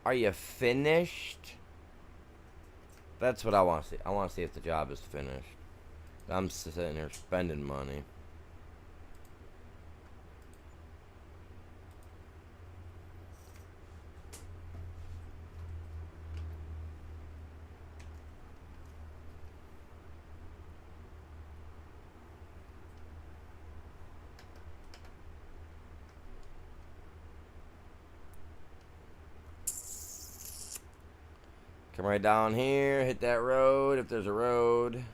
Are you finished? That's what I want to see. I want to see if the job is finished. I'm sitting here spending money. Come right down here, hit that road if there's a road.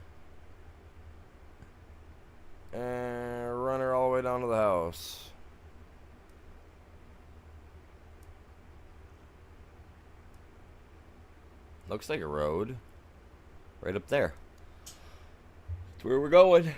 And run her all the way down to the house. Looks like a road. Right up there. That's where we're going.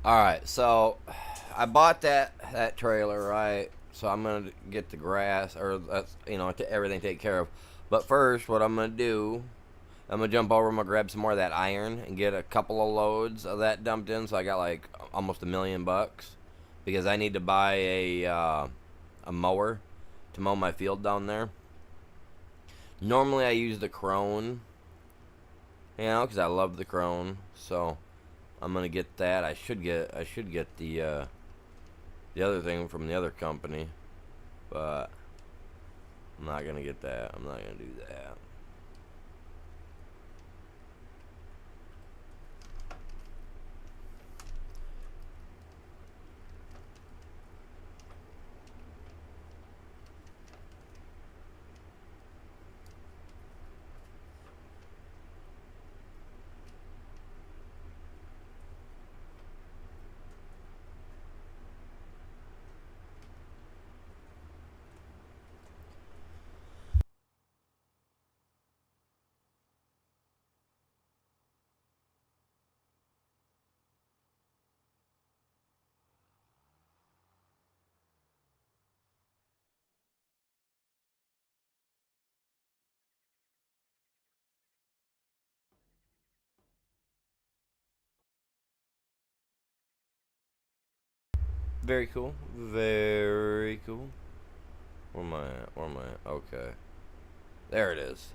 All right, so I bought that trailer, right? So I'm gonna get the grass, or that's everything taken care of. But first, what I'm gonna do, I'm gonna jump over. I'm gonna grab some more of that iron and get a couple of loads of that dumped in. So I got like almost $1,000,000 because I need to buy a mower to mow my field down there. Normally I use the Krone, because I love the Krone. So I'm gonna get that. I should get the other thing from the other company, but I'm not gonna get that. I'm not gonna do that. Very cool. Very cool. Where am I at? Where am I at? Okay. There it is.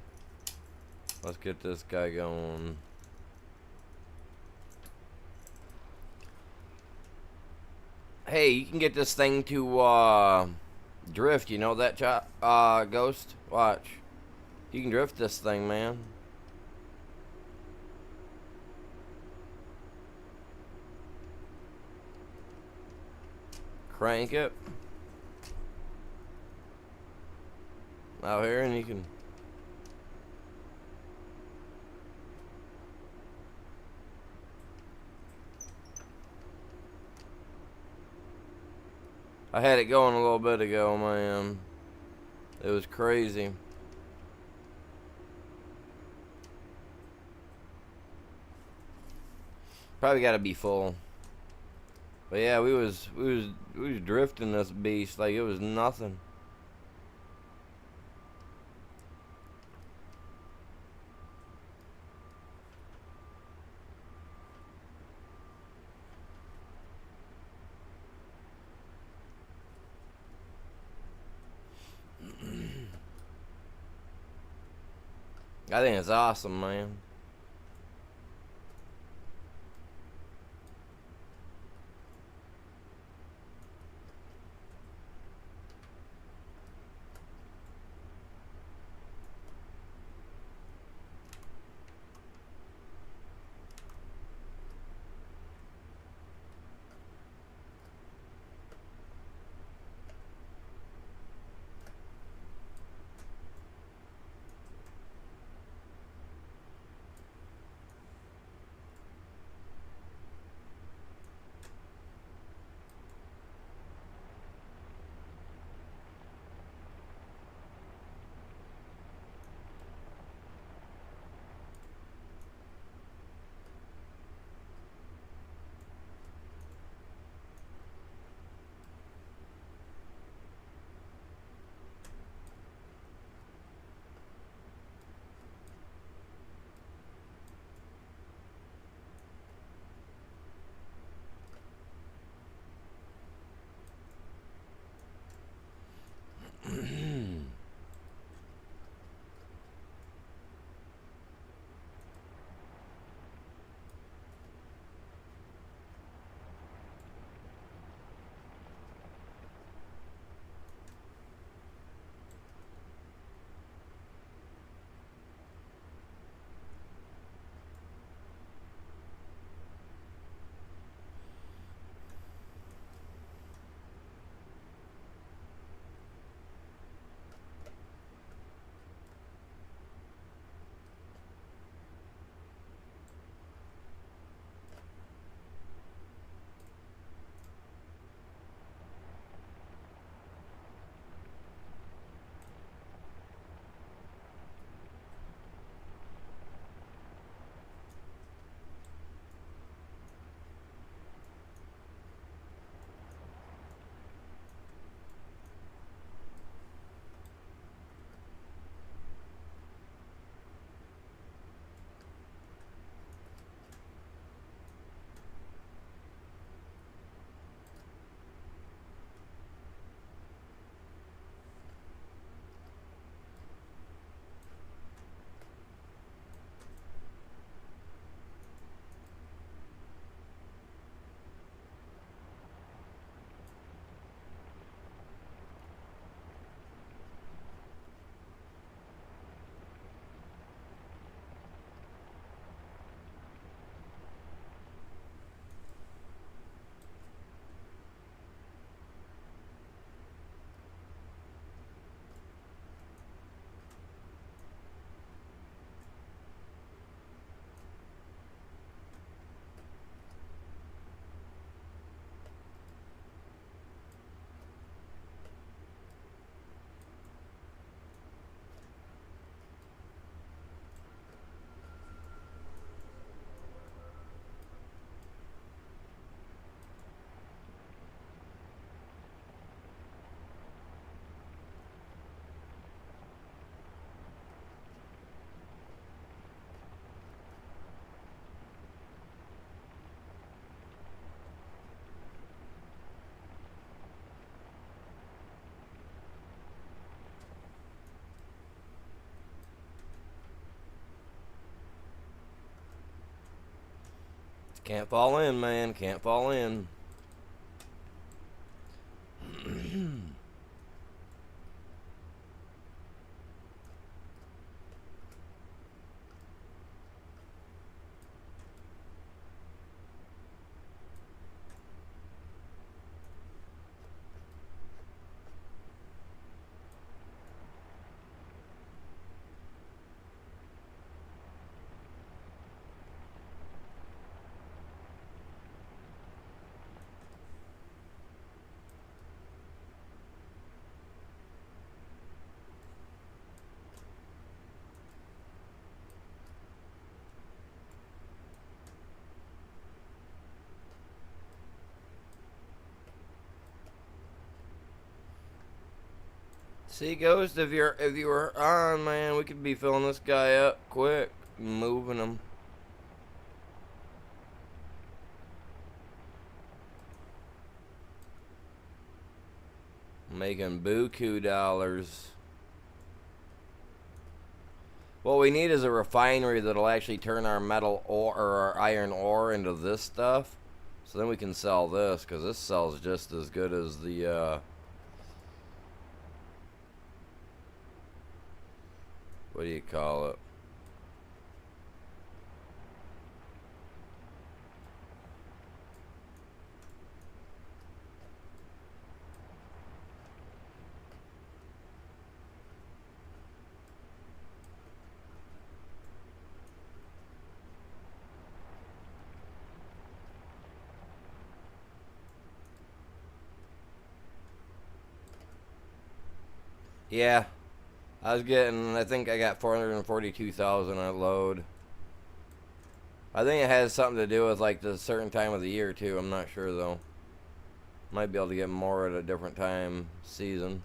Let's get this guy going. Hey, you can get this thing to drift, you know that Ghost? Watch. You can drift this thing, man. Crank it out here and you can. I had it going a little bit ago, man. It was crazy. Probably got to be full. But yeah, we was drifting this beast like it was nothing. I think it's awesome, man. Can't fall in, man. Can't fall in. See, Ghost, if you were on, man, we could be filling this guy up quick, moving him. Making buku dollars. What we need is a refinery that'll actually turn our metal ore or our iron ore into this stuff. So then we can sell this, because this sells just as good as the, what do you call it? Yeah, I think I got 442,000 on load. I think it has something to do with like the certain time of the year too. I'm not sure though. Might be able to get more at a different time season.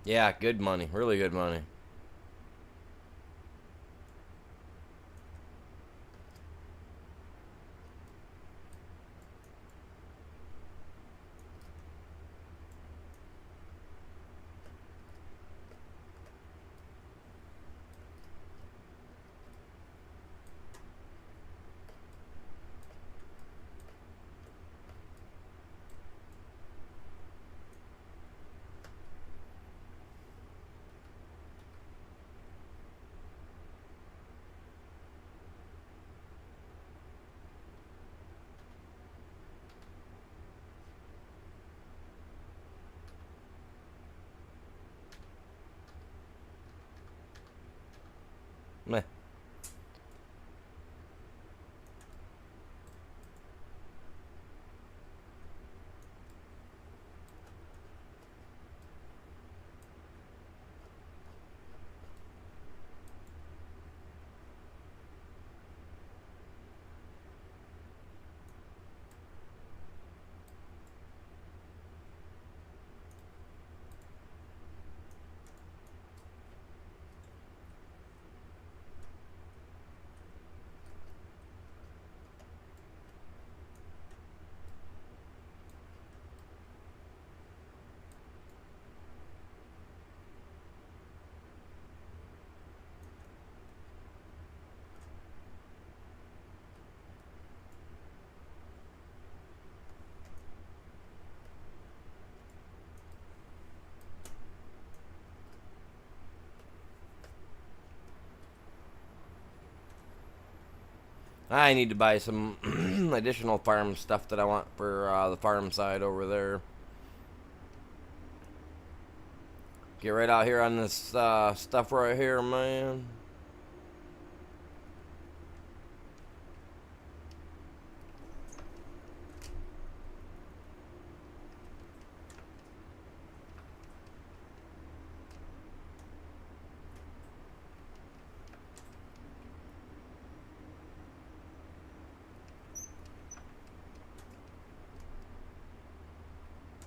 Yeah, good money. Really good money. Meh. I need to buy some additional farm stuff that I want for the farm side over there. Get right out here on this stuff right here, man.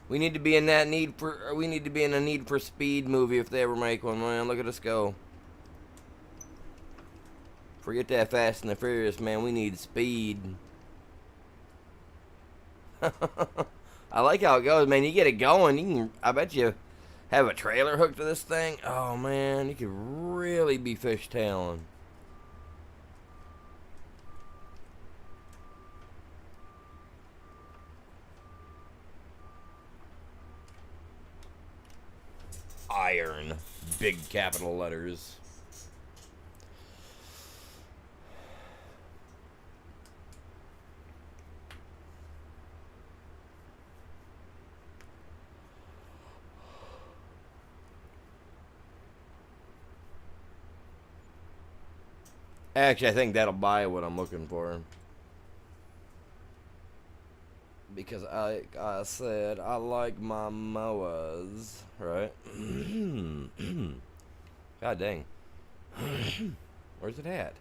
We need to be in that need for. We need to be in a Need for Speed movie if they ever make one, man. Look at us go. Forget that Fast and the Furious, man. We need speed. I like how it goes, man. You get it going. You can. I bet you have a trailer hooked to this thing. Oh man, you could really be fishtailing. Iron, big capital letters. Actually, I think that'll buy what I'm looking for. Because I said I like my moas, right? God dang. Where's it at?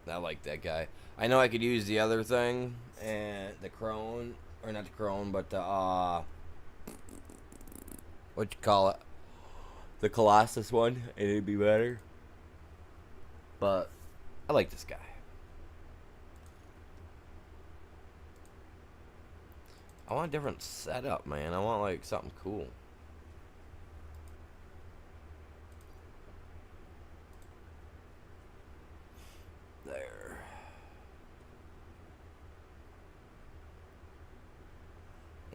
I like that guy. I know I could use the other thing and the crone, or not the crone, but the what you call it? The Colossus one, and it'd be better. But I like this guy. I want a different setup, man. I want like something cool. There.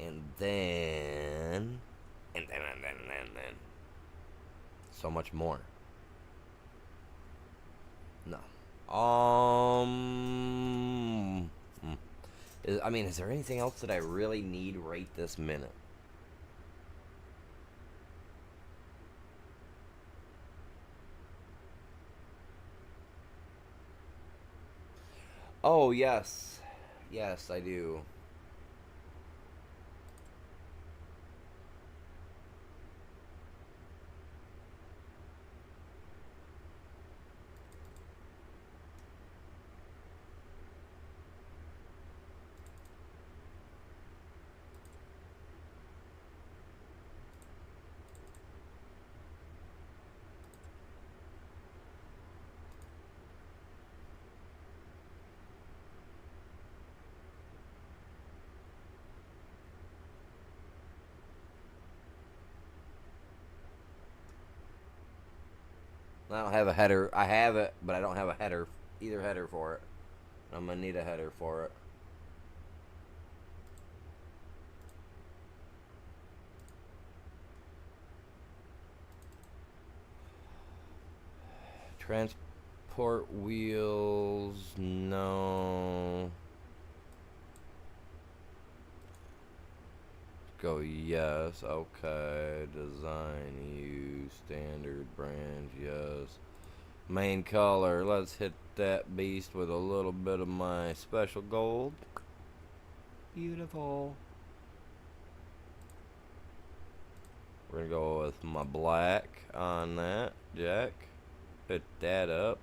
And then so much more. No. Is there anything else that I really need right this minute? Oh, yes. Yes, I do. I don't have a header. I have it, but I don't have a header. Either header for it. I'm going to need a header for it. Transport wheels, no. Go yes, okay. Design, use, standard, brand, yes. Main color, let's hit that beast with a little bit of my special gold. Beautiful. We're gonna go with my black on that, Jack. Hit that up.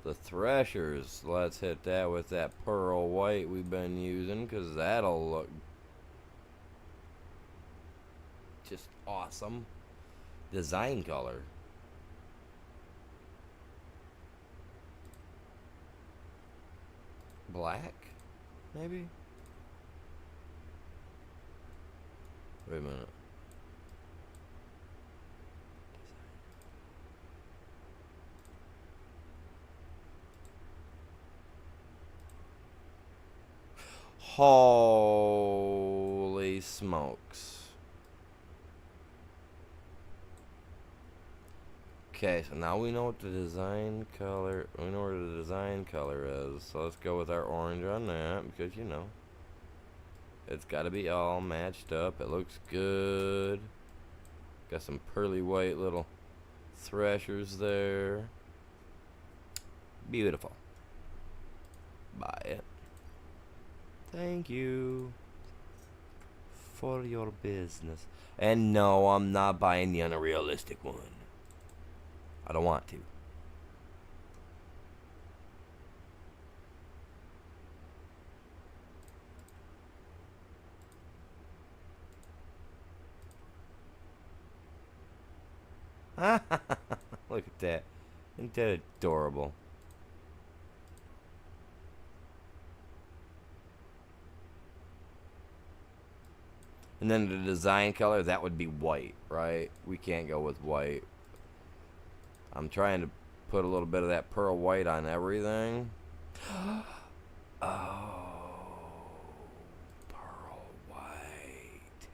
The Threshers, let's hit that with that pearl white we've been using, because that'll look just awesome. Design color. Black? Maybe? Wait a minute. Holy Holy smokes. Okay, so now we know what the design color, we know where the design color is. So let's go with our orange on that, because you know, it's got to be all matched up. It looks good. Got some pearly white little thrashers there. Beautiful. Buy it. Thank you for your business. And no, I'm not buying the unrealistic one. I don't want to. Look at that. Isn't that adorable? And then the design color, that would be white, right? We can't go with white. I'm trying to put a little bit of that pearl white on everything. Oh, pearl white.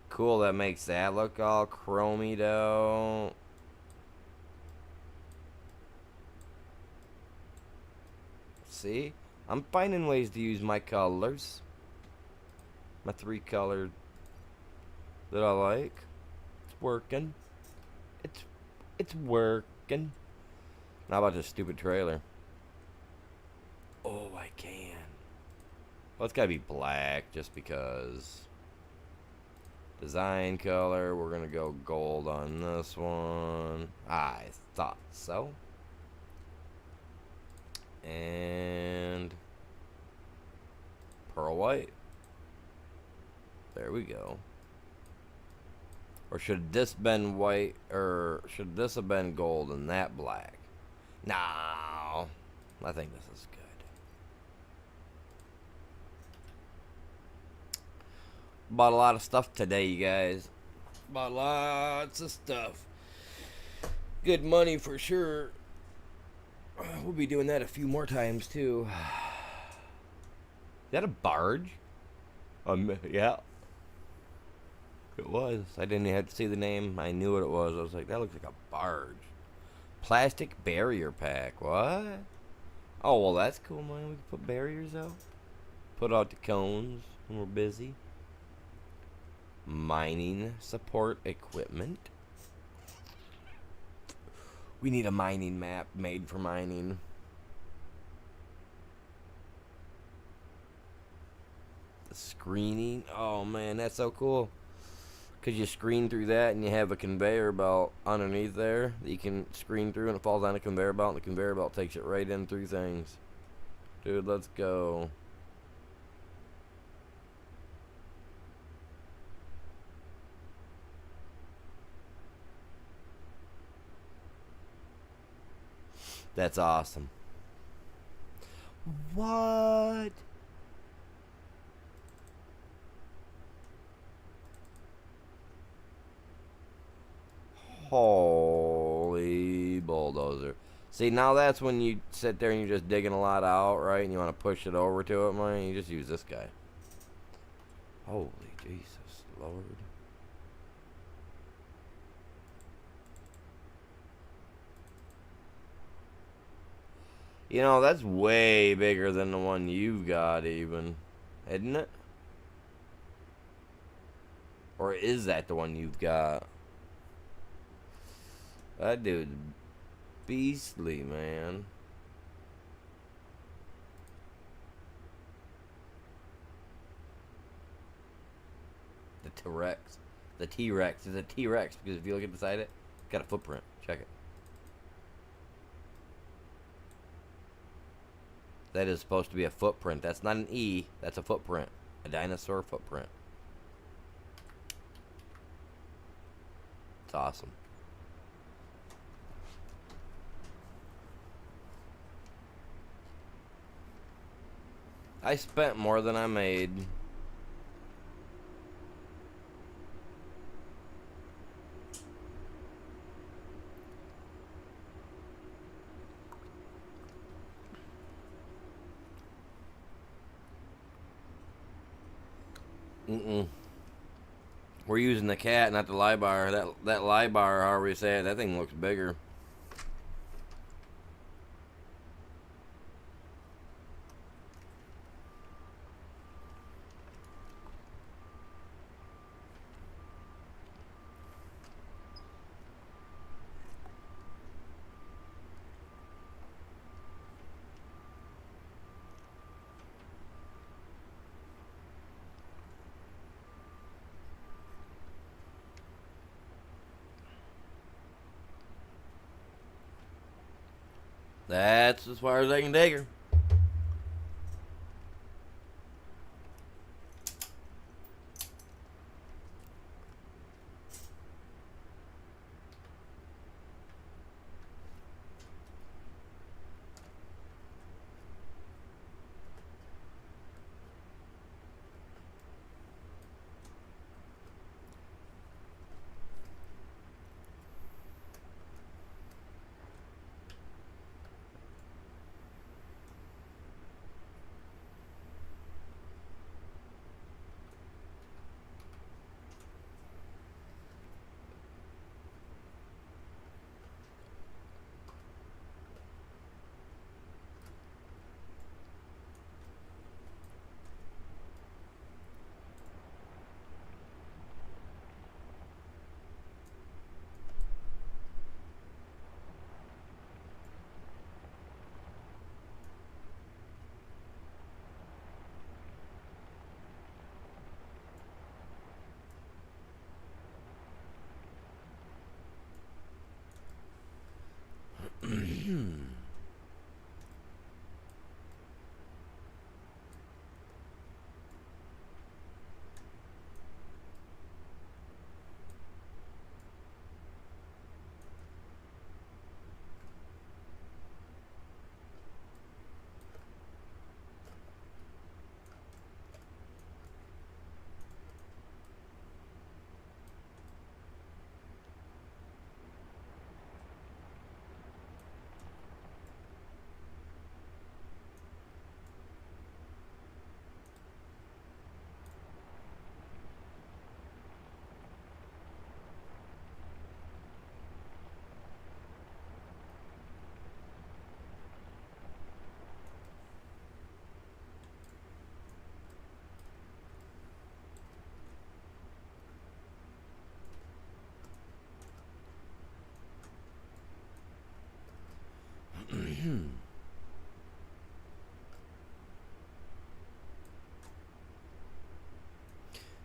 Cool, that makes that look all chromed out. See? I'm finding ways to use my colors. My 3 color that I like. It's working. It's working. How about this stupid trailer? Oh, I can. Well, it's gotta be black just because. Design color, we're gonna go gold on this one. I thought so. And pearl white. There we go. Or should this been white, or should this have been gold and that black? No, I think this is good. Bought a lot of stuff today, you guys. Bought lots of stuff. Good money for sure. We'll be doing that a few more times too. Is that a barge? Yeah. It was. I didn't even have to see the name. I knew what it was. I was like, that looks like a barge. Plastic barrier pack. What? Oh, well, that's cool, man. We can put barriers out. Put out the cones when we're busy. Mining support equipment. We need a mining map made for mining. The screening. Oh, man, that's so cool. Because you screen through that and you have a conveyor belt underneath there that you can screen through and it falls on a conveyor belt and the conveyor belt takes it right in through things. Dude, let's go. That's awesome. What? Holy bulldozer. See, now that's when you sit there and you're just digging a lot out, right? And you want to push it over to it, man. You just use this guy. Holy Jesus, Lord. You know, that's way bigger than the one you've got, even. Isn't it? Or is that the one you've got? That dude's beastly, man. The T-Rex. The T-Rex is a T-Rex because if you look inside it, it's got a footprint. Check it. That is supposed to be a footprint. That's not an E. That's a footprint. A dinosaur footprint. It's awesome. I spent more than I made. Mm-mm. We're using the cat, not the Libar. That Libar, however you say it, that thing looks bigger. That's as far as I can take her.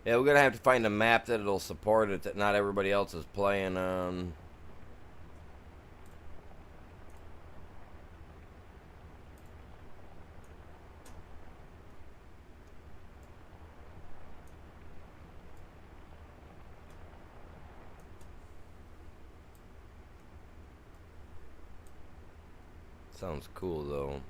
Yeah, we're gonna have to find a map that'll support it that not everybody else is playing on. Sounds cool though.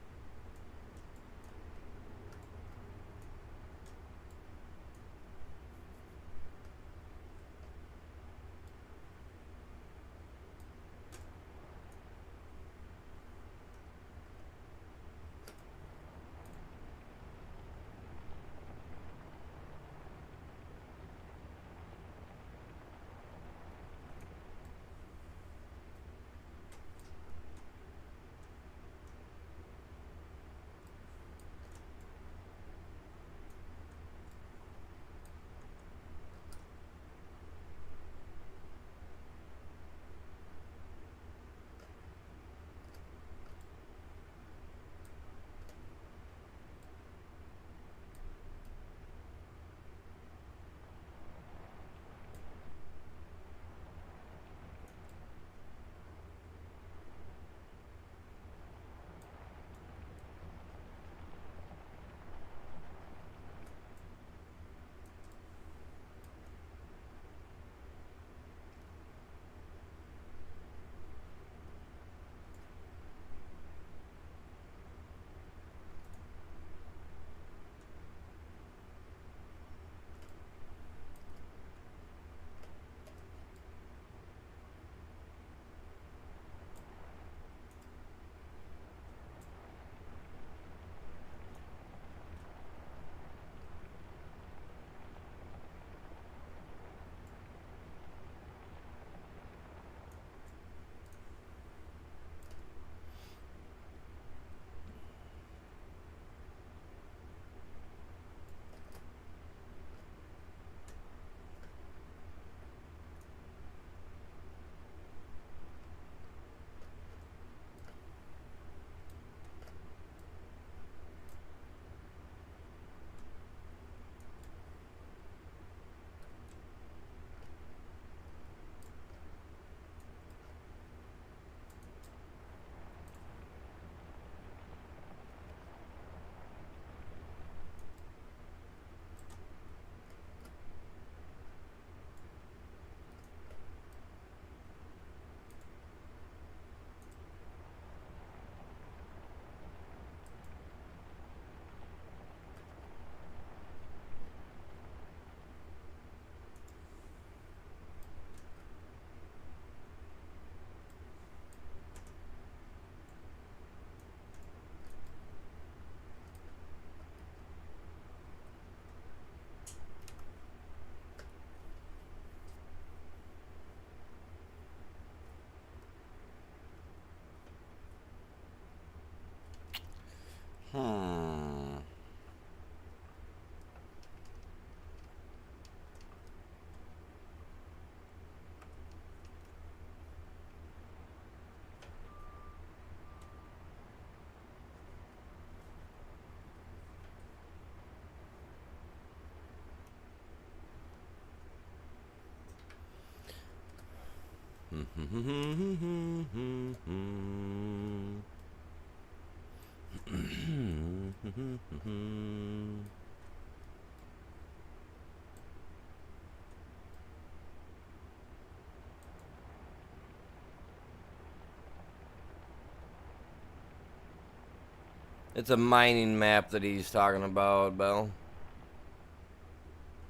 It's a mining map that he's talking about, Bell.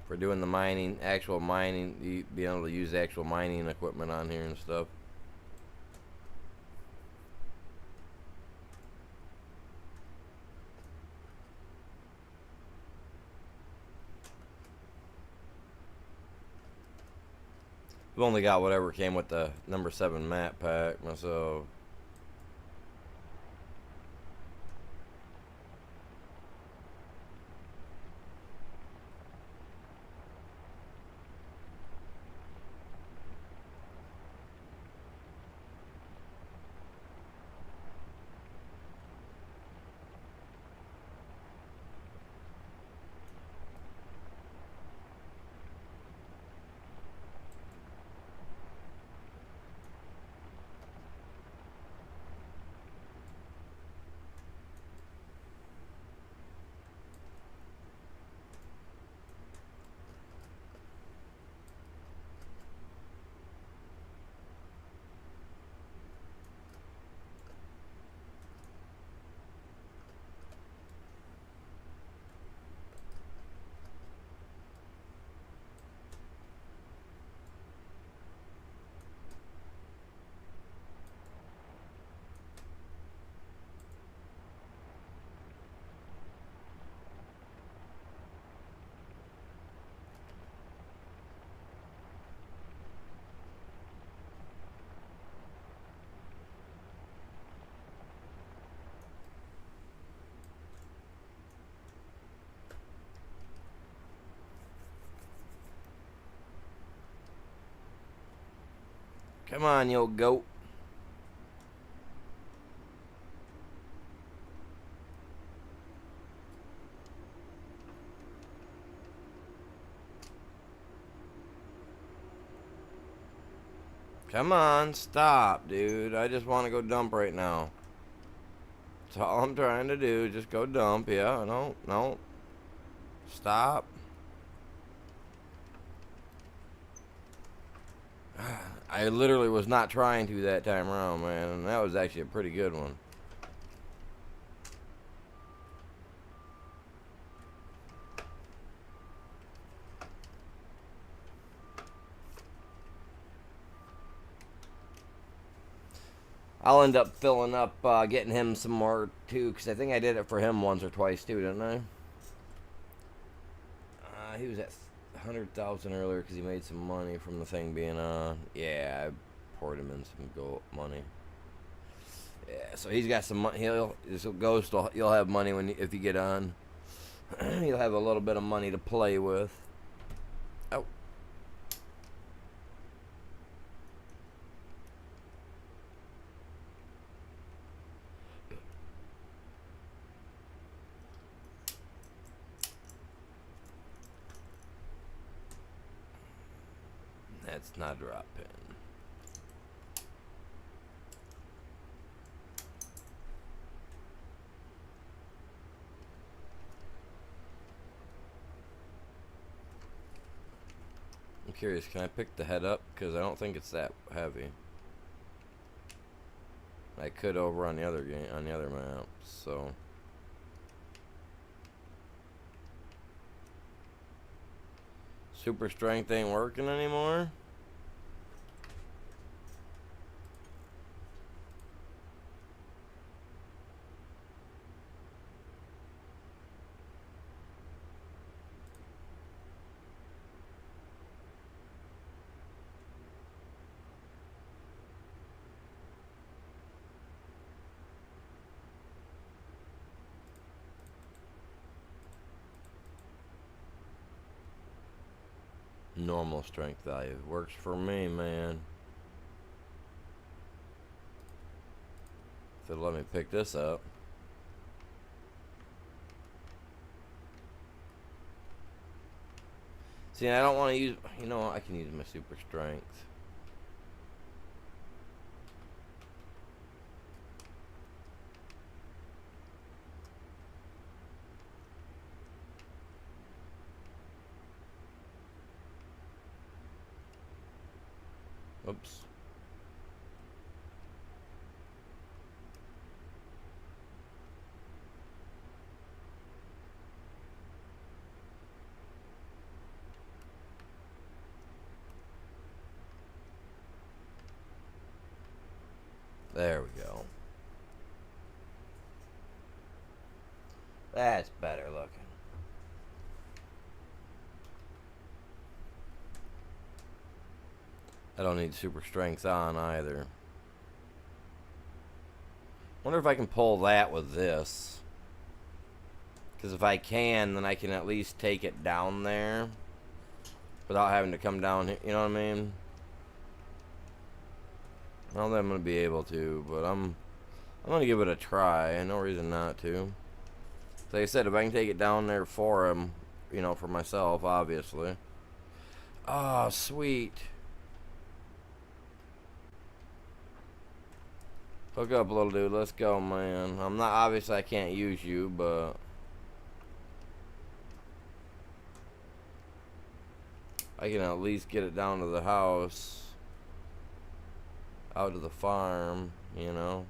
For doing the mining, actual mining, you be able to use actual mining equipment on here and stuff. We've only got whatever came with the number 7 map pack, myself. Come on, you old goat. Come on, stop, dude. I just want to go dump right now. That's all I'm trying to do. Just go dump. Yeah, no. Stop. I literally was not trying to that time around, man. And that was actually a pretty good one. I'll end up filling up, getting him some more too, because I think I did it for him once or twice too, didn't I? He was at 100,000 earlier because he made some money from the thing being on. Yeah, I poured him in some gold money. Yeah, so he's got some money. You'll have money if you get on. You'll have a little bit of money to play with. Oh. That's not a drop pin. I'm curious, can I pick the head up? Because I don't think it's that heavy. I could over on the other game, on the other map, so. Super strength ain't working anymore. Normal strength value works for me, man. If it'll let me pick this up. See, I don't want to use, I can use my super strength. Oops. There we go. That's better looking. I don't need super strength on either. Wonder if I can pull that with this. Because if I can, then I can at least take it down there without having to come down here. You know what I mean? I don't think I'm going to be able to, but I'm going to give it a try. No reason not to. Like I said, if I can take it down there for him, you know, for myself, obviously. Oh, sweet. Hook up, little dude. Let's go, man. I'm not, obviously I can't use you, but I can at least get it down to the house. Out to the farm, you know.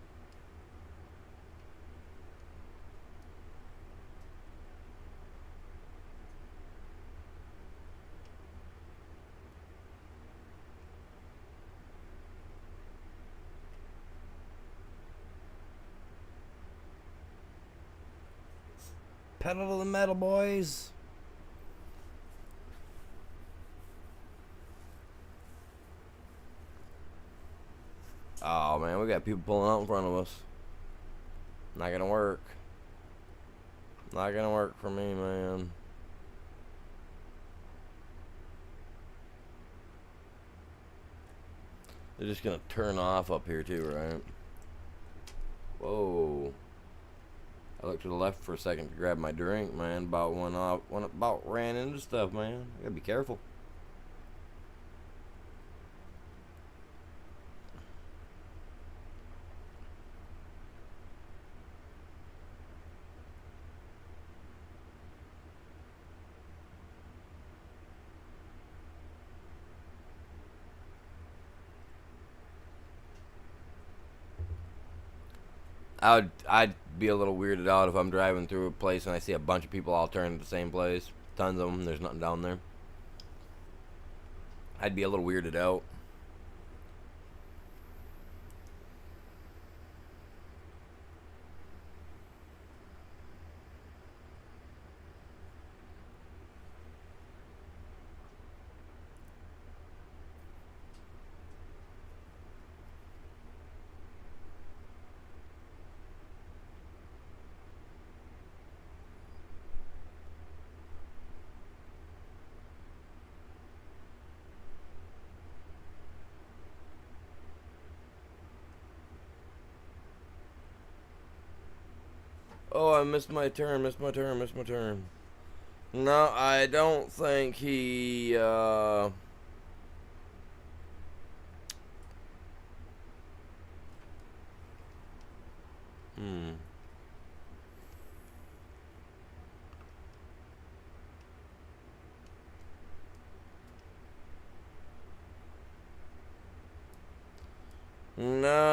Pedal to the metal, boys. Oh, man, we got people pulling out in front of us. Not gonna work. Not gonna work for me, man. They're just gonna turn off up here too, right? Whoa. I looked to the left for a second to grab my drink, man. About about ran into stuff, man. I gotta be careful. I'd be a little weirded out if I'm driving through a place and I see a bunch of people all turning to the same place. Tons of them. There's nothing down there. I'd be a little weirded out. Oh, I missed my turn, missed my turn. No, I don't think he, No,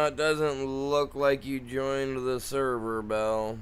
it doesn't look like you joined the server, Bell.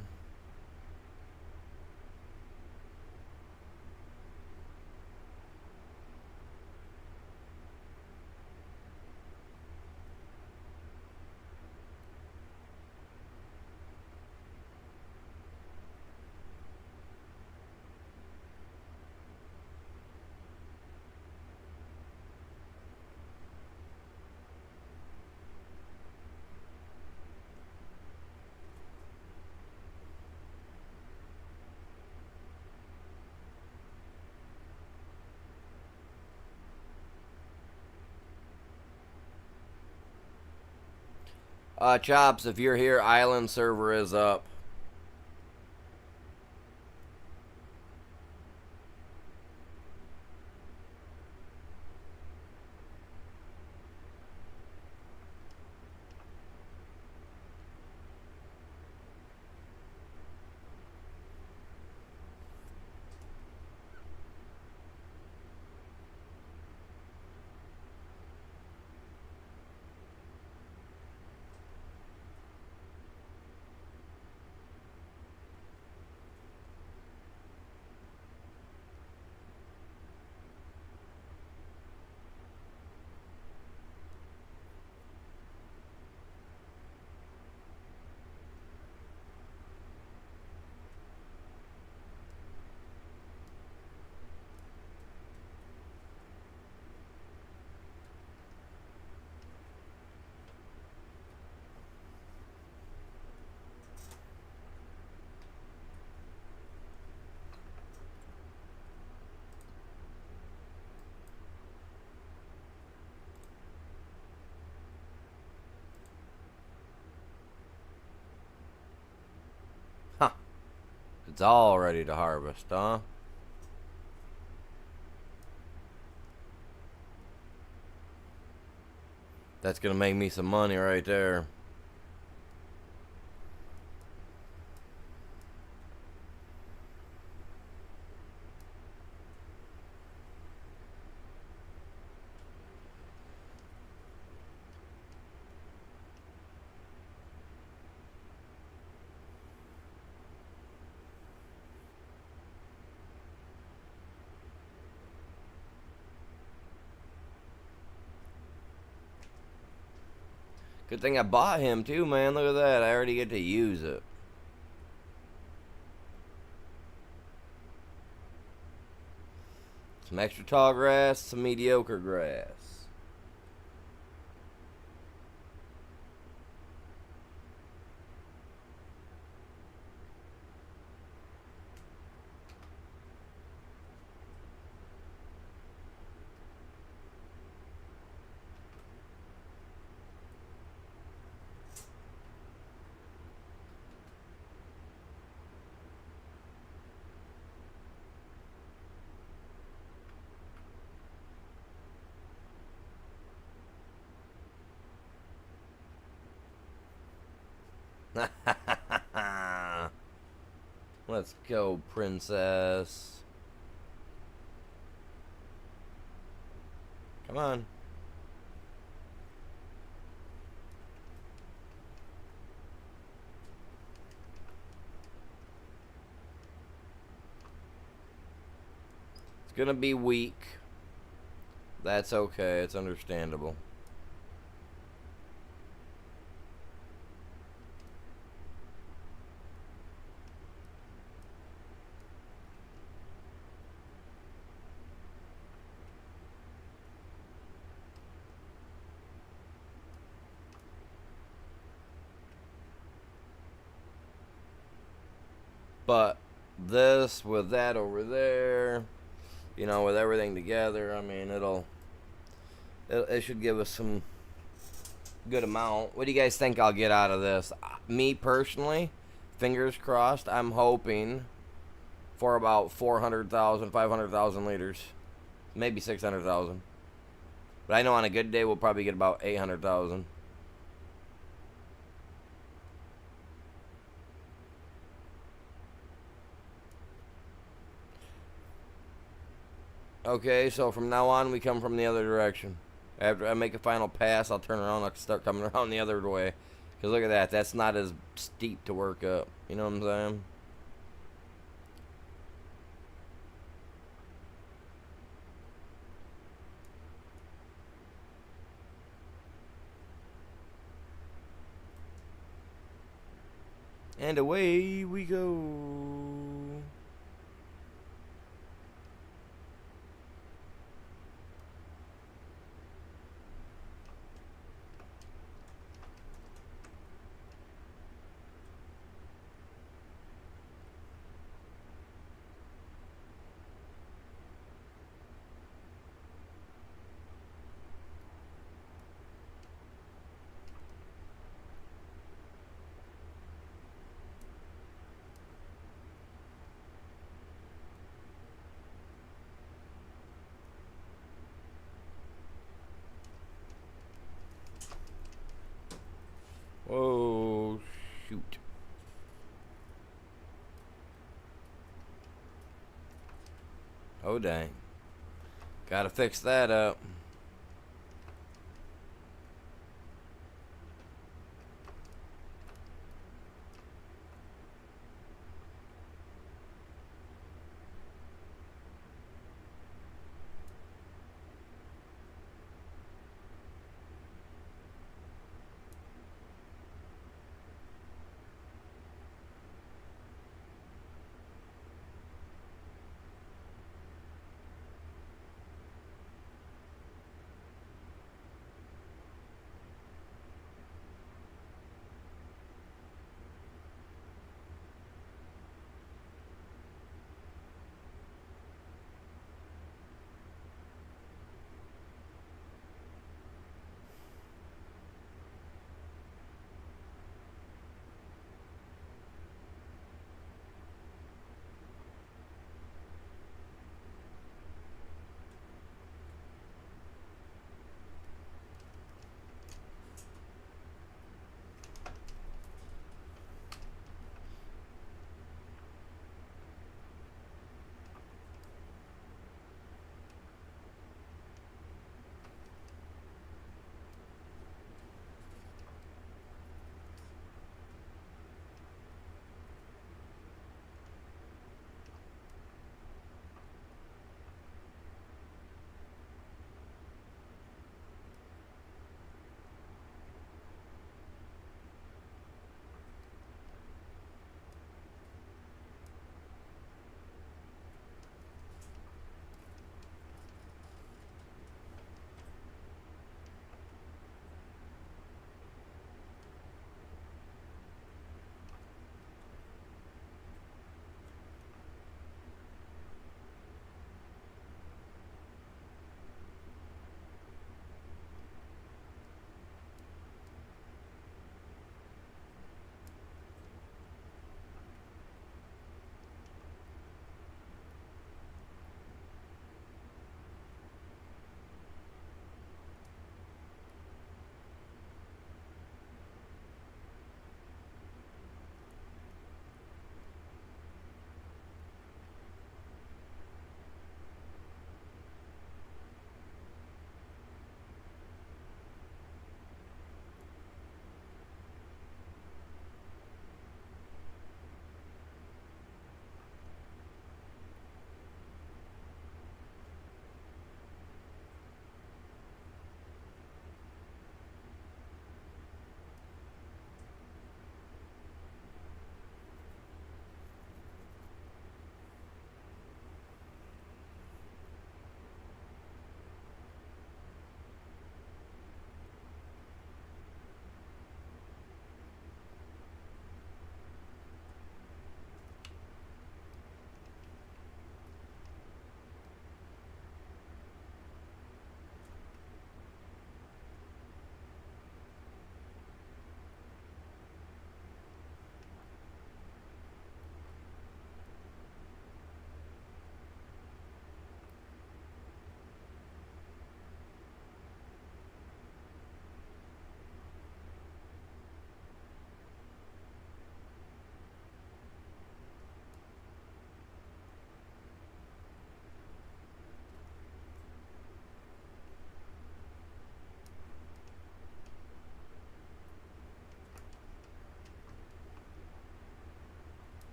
Chops, if you're here, island server is up. It's all ready to harvest, huh? That's gonna make me some money right there. Good thing I bought him too, man. Look at that. I already get to use it. Some extra tall grass, some mediocre grass. Let's go, princess. Come on. It's gonna be weak. That's okay. It's understandable. But this with that over there, you know, with everything together, I mean, it should give us some good amount. What do you guys think I'll get out of this? Me personally, fingers crossed, I'm hoping for about 400,000, 500,000 liters, maybe 600,000. But I know on a good day we'll probably get about 800,000. Okay, so from now on we come from the other direction. After I make a final pass, I'll turn around. I'll start coming around the other way. Because look at that. That's not as steep to work up. You know what I'm saying? And away we go. Oh, shoot. Oh, dang. Gotta fix that up.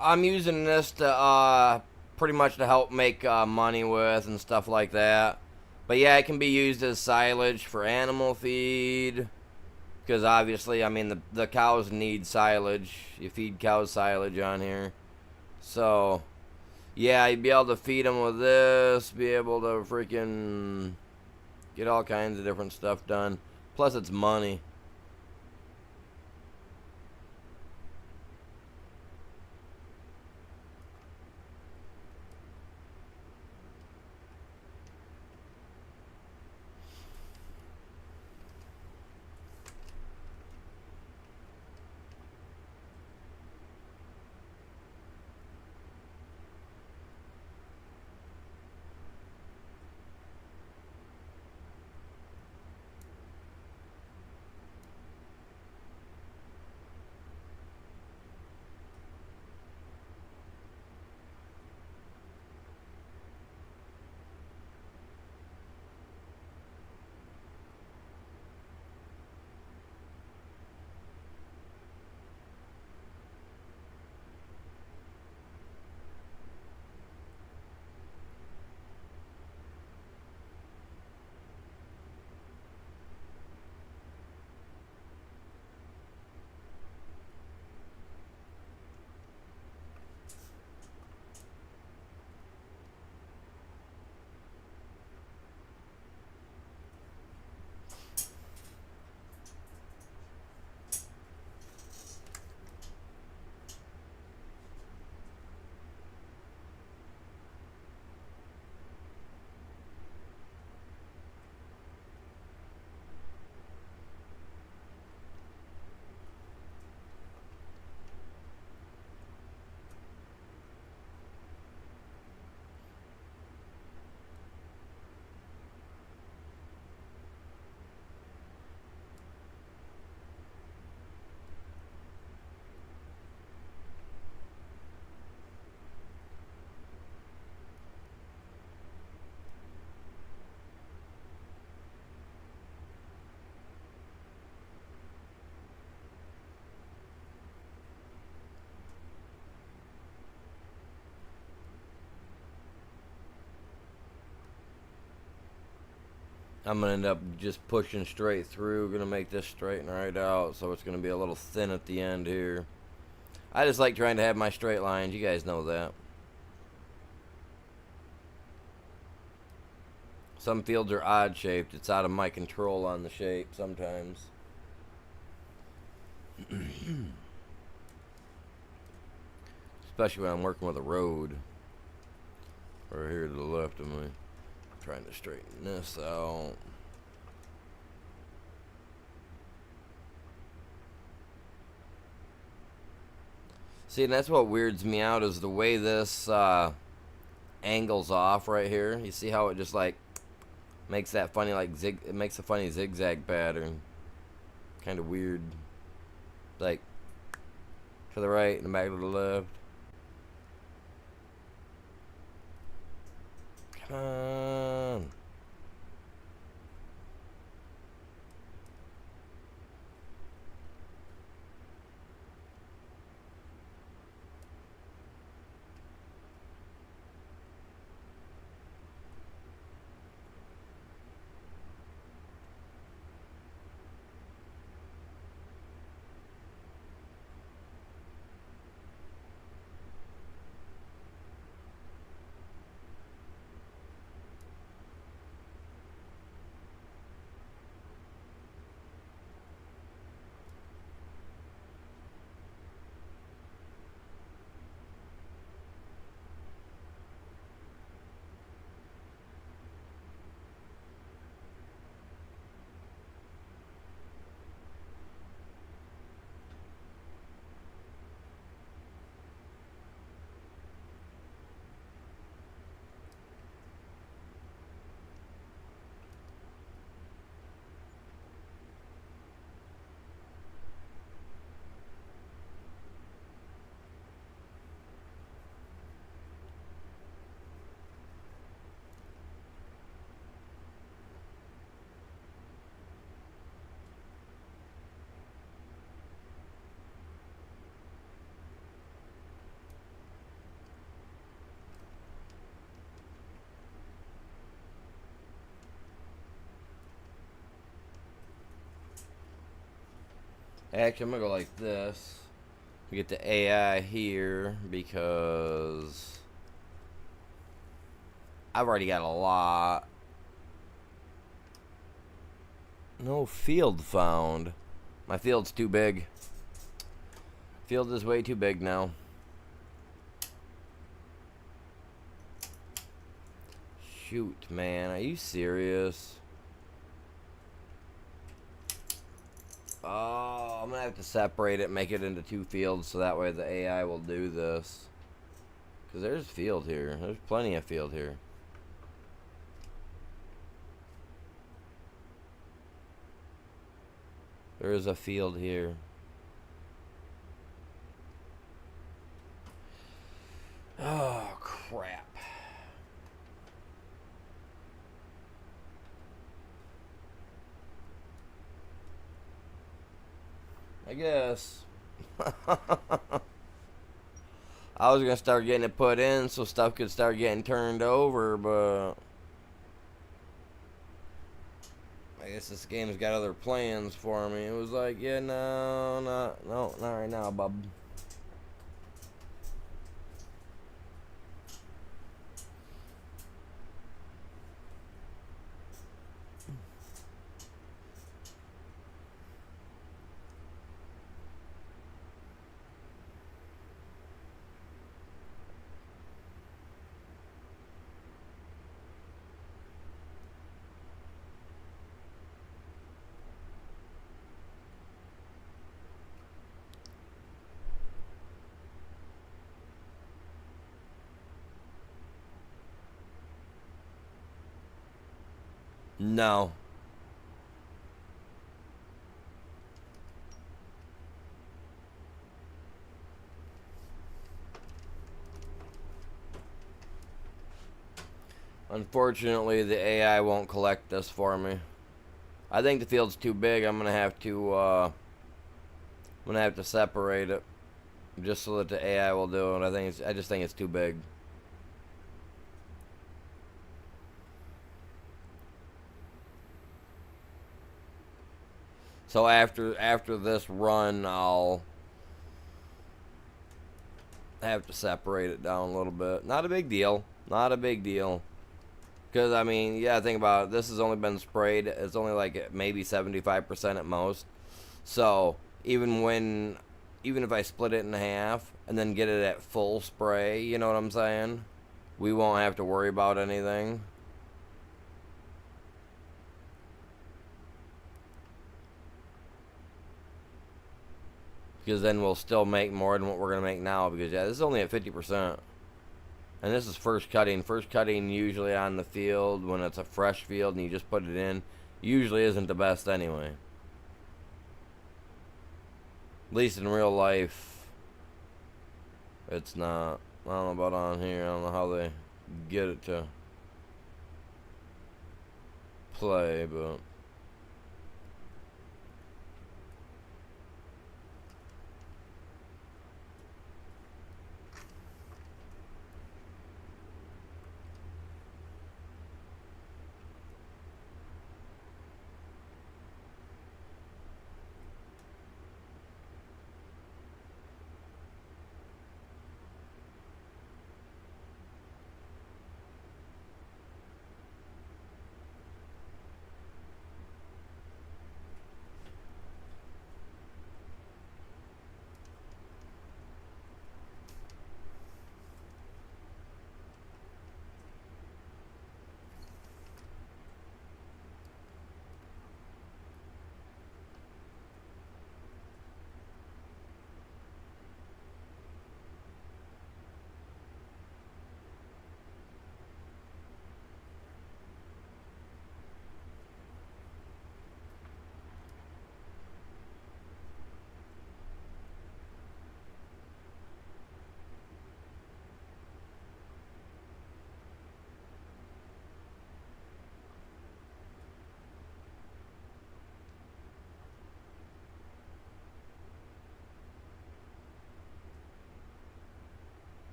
I'm using this to pretty much to help make money with and stuff like that. But yeah, it can be used as silage for animal feed. Because obviously, I mean, the cows need silage. You feed cows silage on here. So, yeah, you'd be able to feed them with this. Be able to freaking get all kinds of different stuff done. Plus, it's money. I'm going to end up just pushing straight through. Going to make this straighten right out. So it's going to be a little thin at the end here. I just like trying to have my straight lines. You guys know that. Some fields are odd shaped. It's out of my control on the shape sometimes. Especially when I'm working with a road. Right here to the left of me. Trying to straighten this out. See, and that's what weirds me out is the way this angles off right here. You see how it just like makes that funny like it makes a funny zigzag pattern. Kind of weird. Like to the right and back to the left. Come on. Actually, I'm gonna go like this. We get the AI here because I've already got a lot. No field found. My field's too big. Field is way too big now. Shoot, man. Are you serious? Oh, I'm gonna have to separate it, make it into 2 fields, so that way the AI will do this. Because there's field here. There's plenty of field here. There is a field here. Oh, crap. I guess. I was gonna start getting it put in so stuff could start getting turned over, but I guess this game's got other plans for me. It was like, yeah, no, not right now, bub. No. Unfortunately, the AI won't collect this for me. I think the field's too big. I'm gonna have to separate it just so that the AI will do it. I just think it's too big. So after this run, I'll have to separate it down a little bit. Not a big deal. Not a big deal. Because, I mean, yeah, think about it. This has only been sprayed. It's only like maybe 75% at most. So, even if I split it in half and then get it at full spray, you know what I'm saying? We won't have to worry about anything. Because then we'll still make more than what we're going to make now. Because, yeah, this is only at 50%. And this is first cutting. First cutting usually on the field when it's a fresh field and you just put it in usually isn't the best anyway. At least in real life, it's not. I don't know about on here. I don't know how they get it to play, but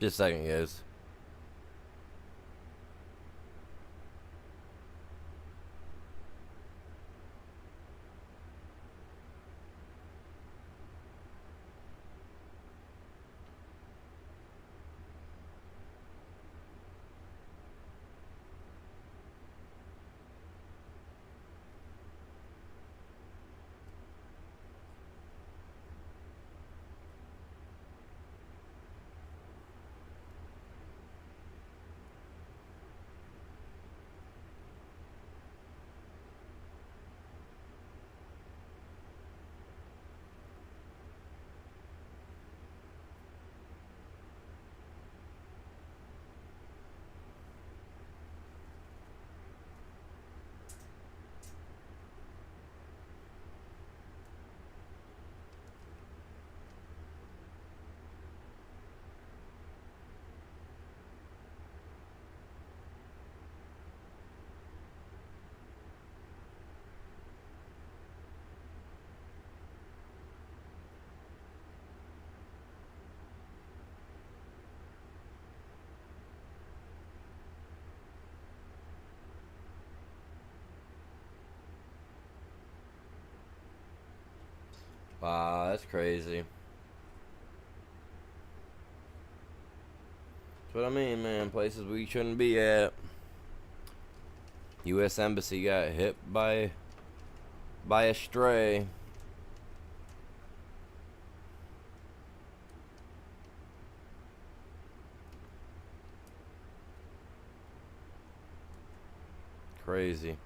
Just a second, guys. Wow, that's crazy. That's what I mean, man. Places we shouldn't be at. U.S. Embassy got hit by a stray. Crazy.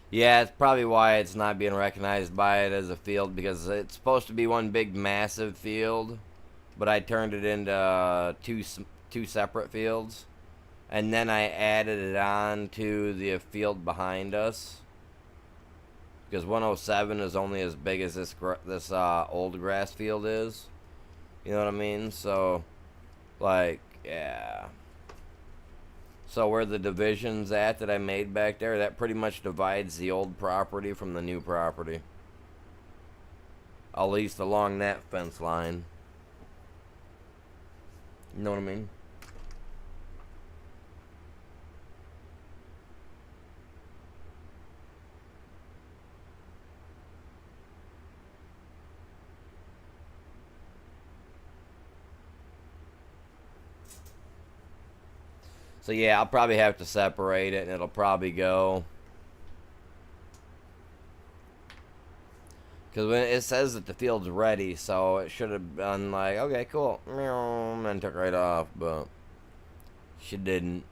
Yeah, it's probably why it's not being recognized by it as a field, because it's supposed to be one big massive field, but I turned it into two separate fields, and then I added it on to the field behind us, because 107 is only as big as this old grass field is. You know what I mean? So, like, yeah. So where the division's at that I made back there, that pretty much divides the old property from the new property. At least along that fence line. You know what I mean? So yeah, I'll probably have to separate it, and it'll probably go. Because when it says that the field's ready, so it should have been like, okay, cool, and then took right off, but she didn't.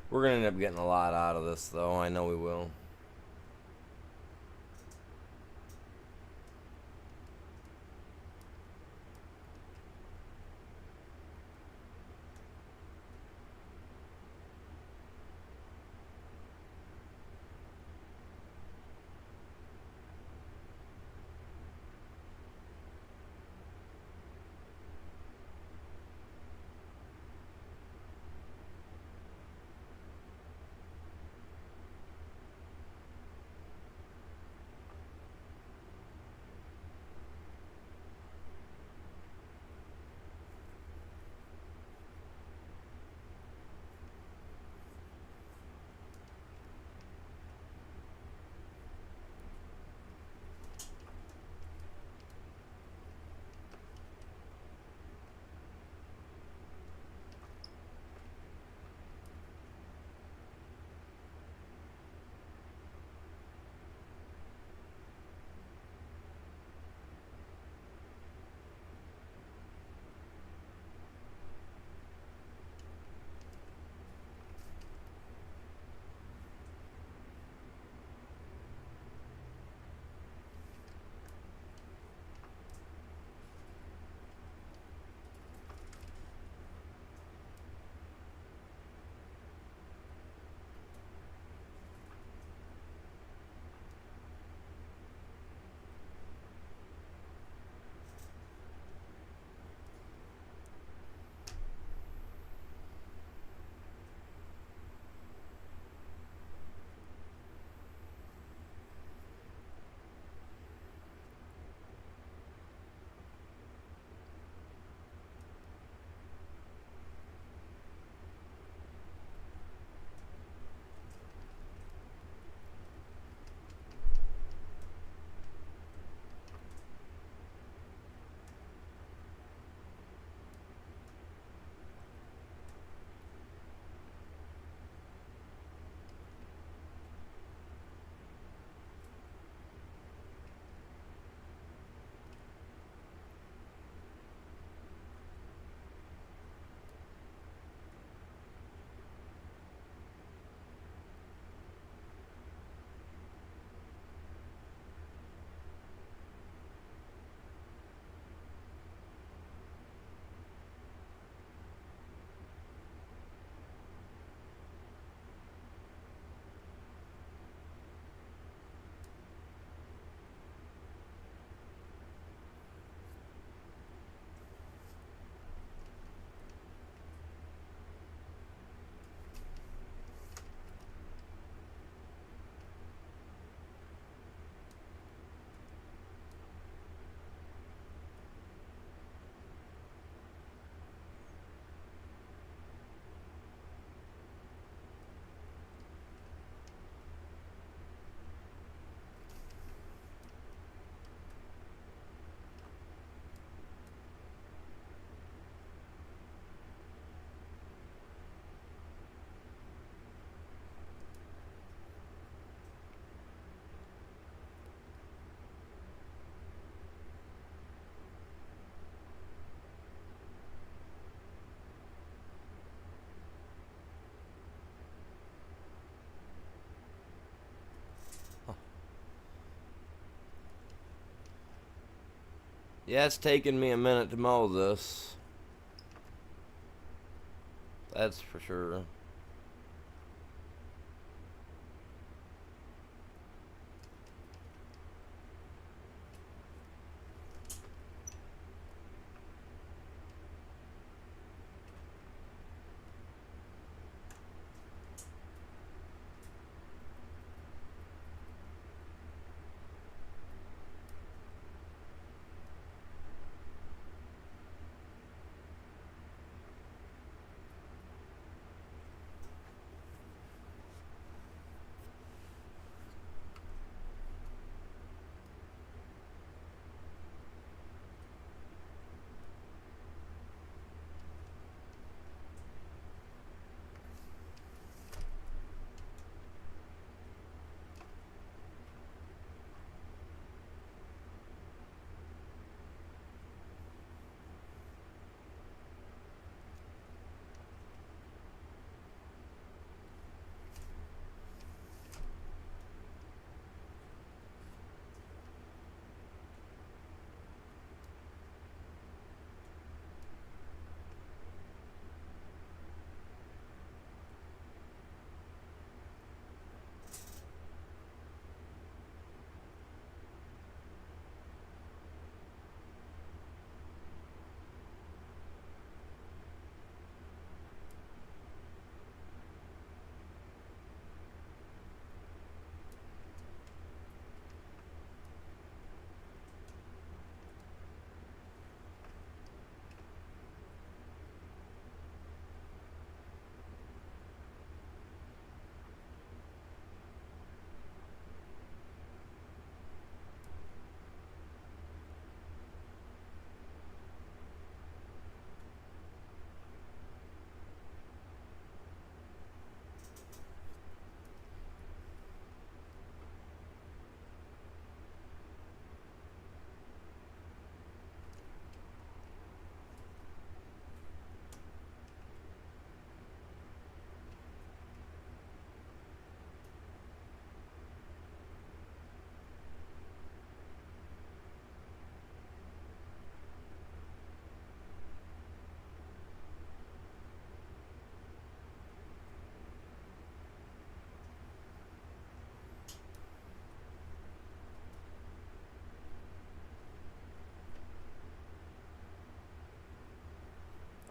We're gonna end up getting a lot out of this, though. I know we will. Yeah, it's taken me a minute to mow this. That's for sure.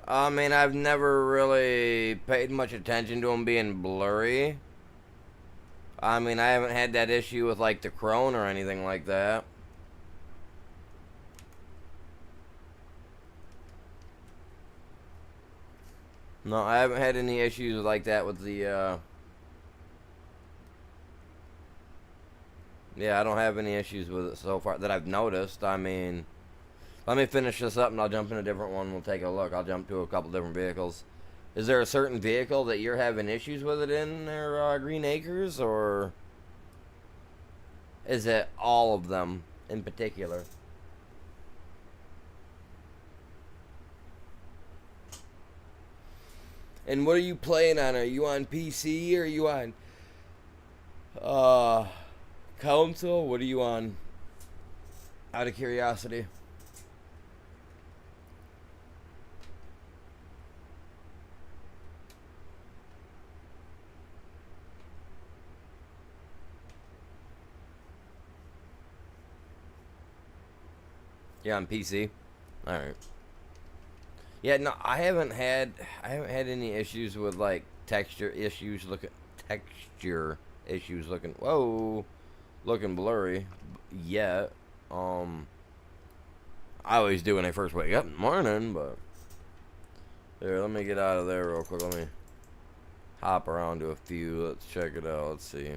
I mean, I've never really paid much attention to them being blurry. I mean, I haven't had that issue with like the Crone or anything like that. No, I haven't had any issues like that with the, yeah, I don't have any issues with it so far that I've noticed. I mean, let me finish this up and I'll jump in a different one. We'll take a look. I'll jump to a couple different vehicles. Is there a certain vehicle that you're having issues with it in there, Green Acres, or is it all of them in particular? And what are you playing on? Are you on PC or are you on uh console? What are you on? Out of curiosity. Yeah, on PC. All right. Yeah, no, I haven't had any issues with like texture issues looking looking blurry yet. Um, I always do when I first wake up in the morning, but here, let me get out of there real quick. Let me hop around to a few. Let's check it out. Let's see.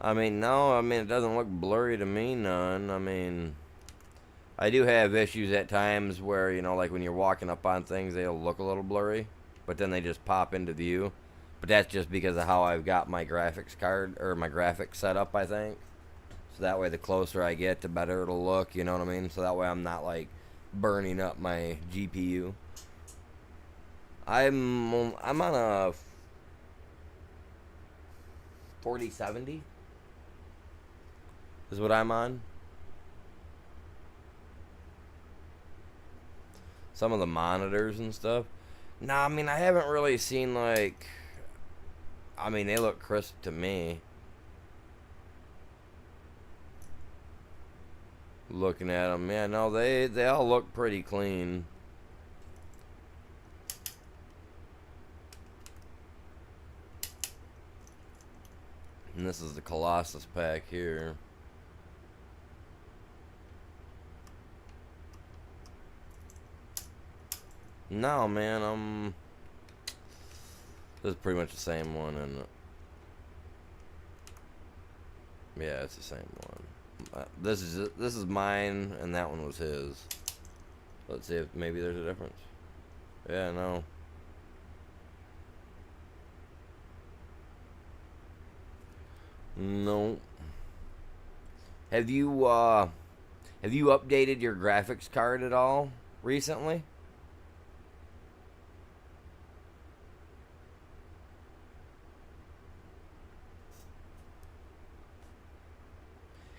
I mean, no, I mean, it doesn't look blurry to me, none. I mean, I do have issues at times where, you know, like when you're walking up on things, they'll look a little blurry, but then they just pop into view. But that's just because of how I've got my graphics card, or my graphics set up, I think. So that way the closer I get, the better it'll look, you know what I mean? So that way I'm not, like, burning up my GPU. I'm on a 4070 is what I'm on. Some of the monitors and stuff. Nah, I mean, I haven't really seen, like... I mean, they look crisp to me. Looking at them, yeah, no, they all look pretty clean. And this is the Colossus pack here. No, man, this is pretty much the same one, and yeah, it's the same one. This is mine, and that one was his. Let's see if maybe there's a difference. Yeah, no. No. Have you updated your graphics card at all recently?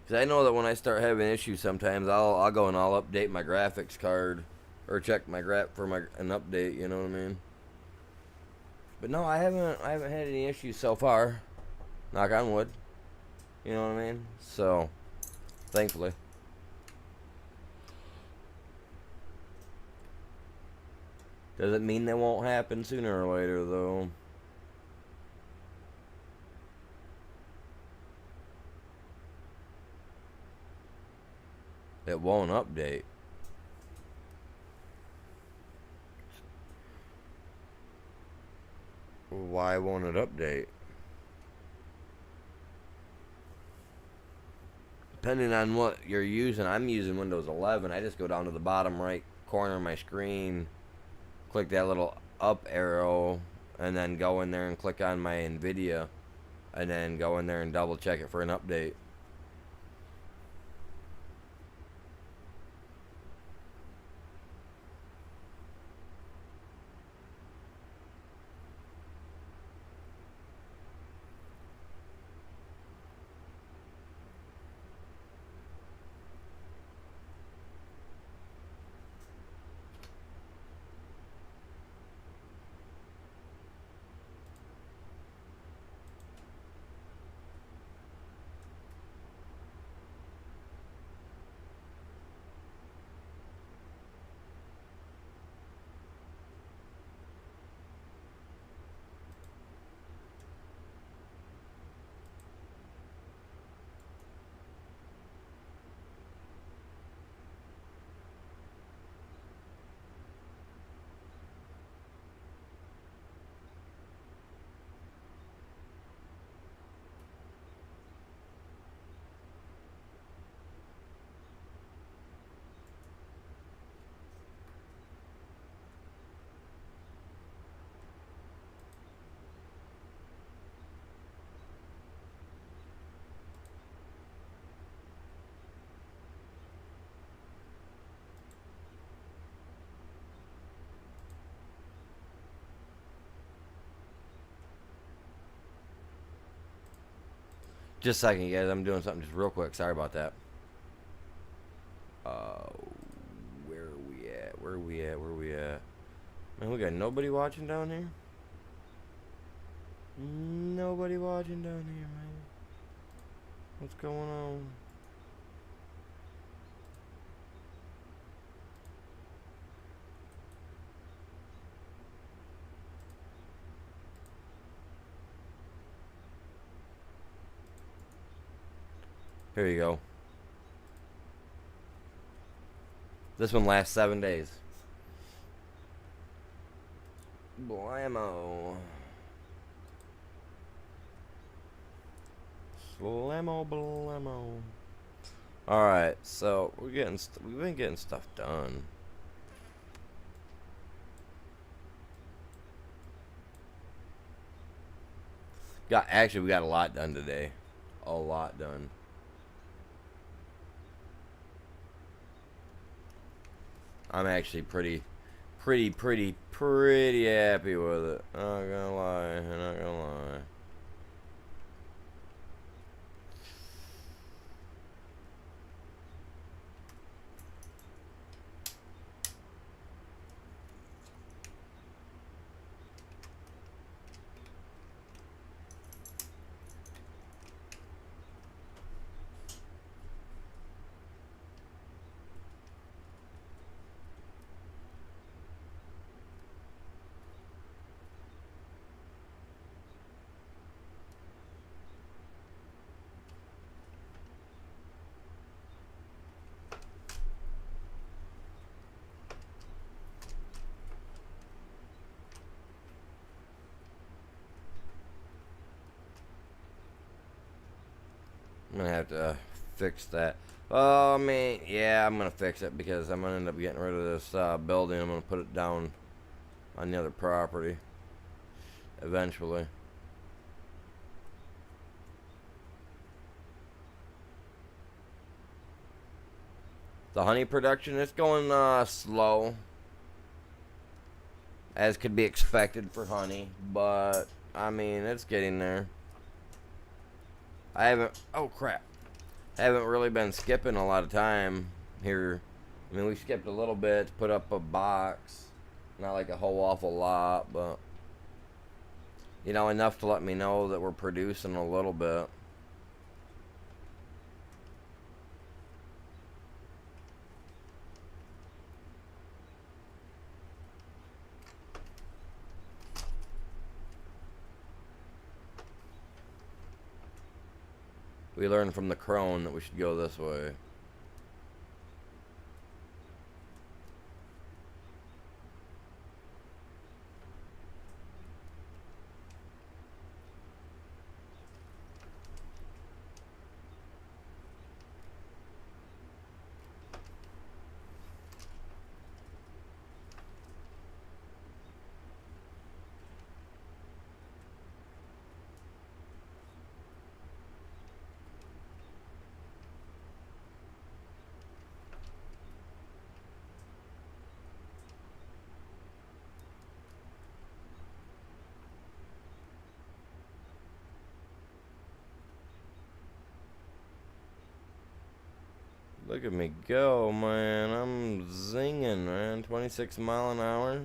Because I know that when I start having issues, sometimes I'll go and I'll update my graphics card, or check my for an update. You know what I mean? But no, I haven't had any issues so far. Knock on wood. You know what I mean? So, thankfully. Doesn't mean they won't happen sooner or later, though. It won't update. Why won't it update? Depending on what you're using, I'm using Windows 11. I just go down to the bottom right corner of my screen, click that little up arrow, and then go in there and click on my NVIDIA, and then go in there and double check it for an update. Just a second, guys. I'm doing something just real quick. Sorry about that. Where are we at? Where are we at? Where are we at? Man, we got nobody watching down here? Nobody watching down here, man. What's going on? Here you go. This one lasts 7 days. Blammo. Slammo blammo. Alright, so we've been getting stuff done. We got a lot done today. A lot done. I'm actually pretty happy with it. Not gonna lie. Not gonna lie. I'm gonna have to fix that. Oh, I mean, yeah, I'm gonna fix it because I'm gonna end up getting rid of this building. I'm gonna put it down on the other property eventually. The honey production is going slow, as could be expected for honey, but I mean, it's getting there. I haven't. Oh crap! I haven't really been skipping a lot of time here. I mean, we skipped a little bit to put up a box, not like a whole awful lot, but you know, enough to let me know that we're producing a little bit. We learned from the crone that we should go this way. Look at me go, man. I'm zinging, man. 26 mile an hour.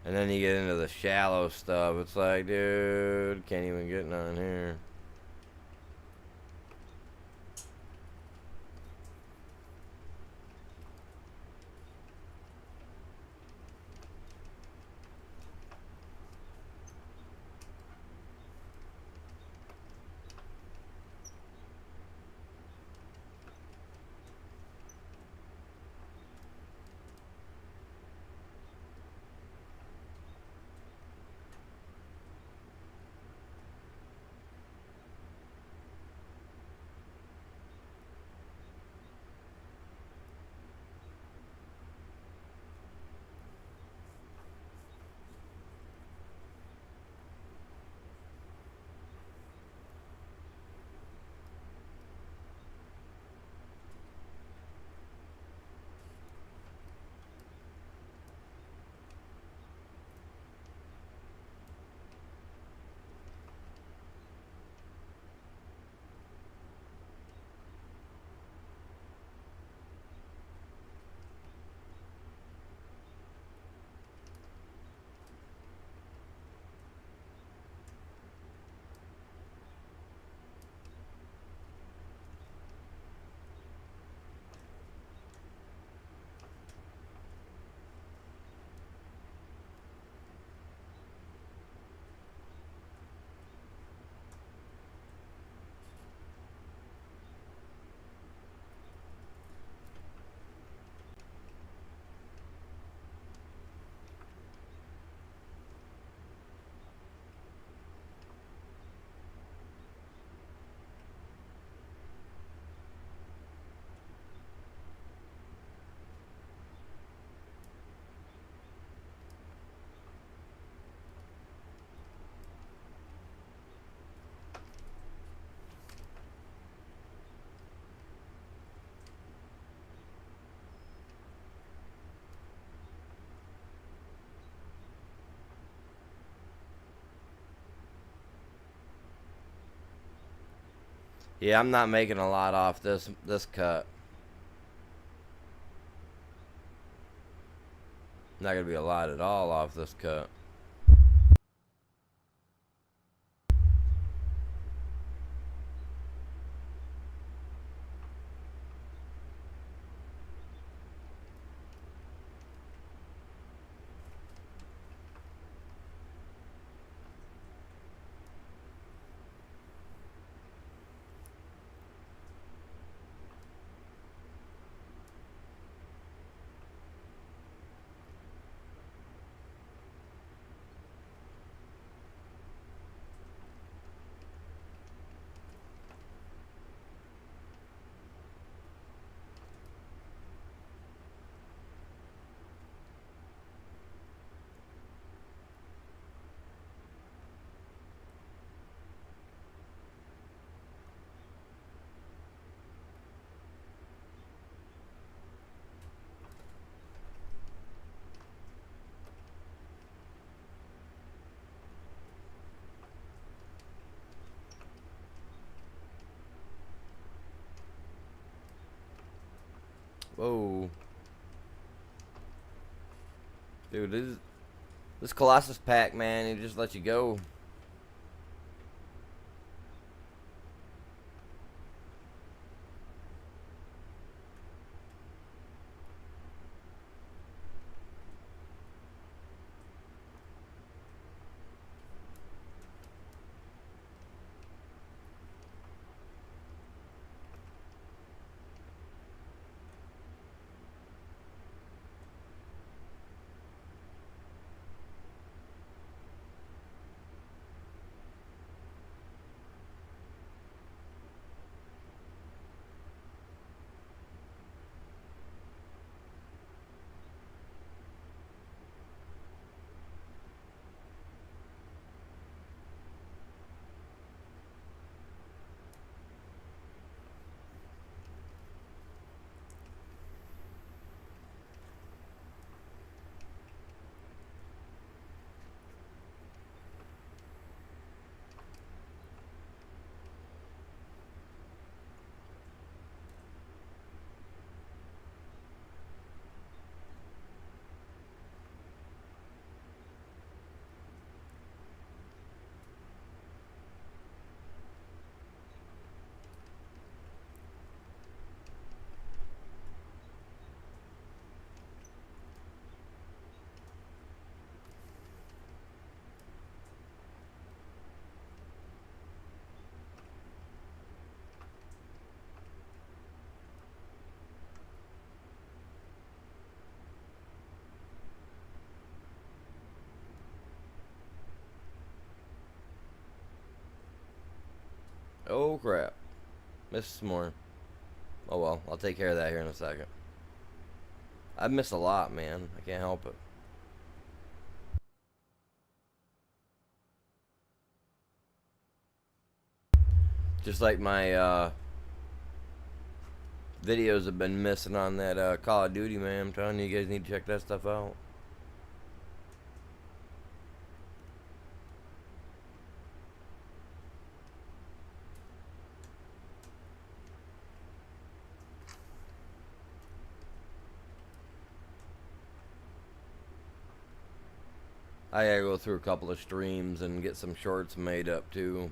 And then you get into the shallow stuff. It's like, dude, can't even get none here. Yeah, I'm not making a lot off this cut. Not gonna be a lot at all off this cut. Whoa. Dude, this Colossus pack, man, it just lets you go. Oh crap. Missed some more. Oh well, I'll take care of that here in a second. I've missed a lot, man. I can't help it. Just like my videos have been missing on that Call of Duty, man. I'm telling you, you guys need to check that stuff out. I gotta go through a couple of streams and get some shorts made up too.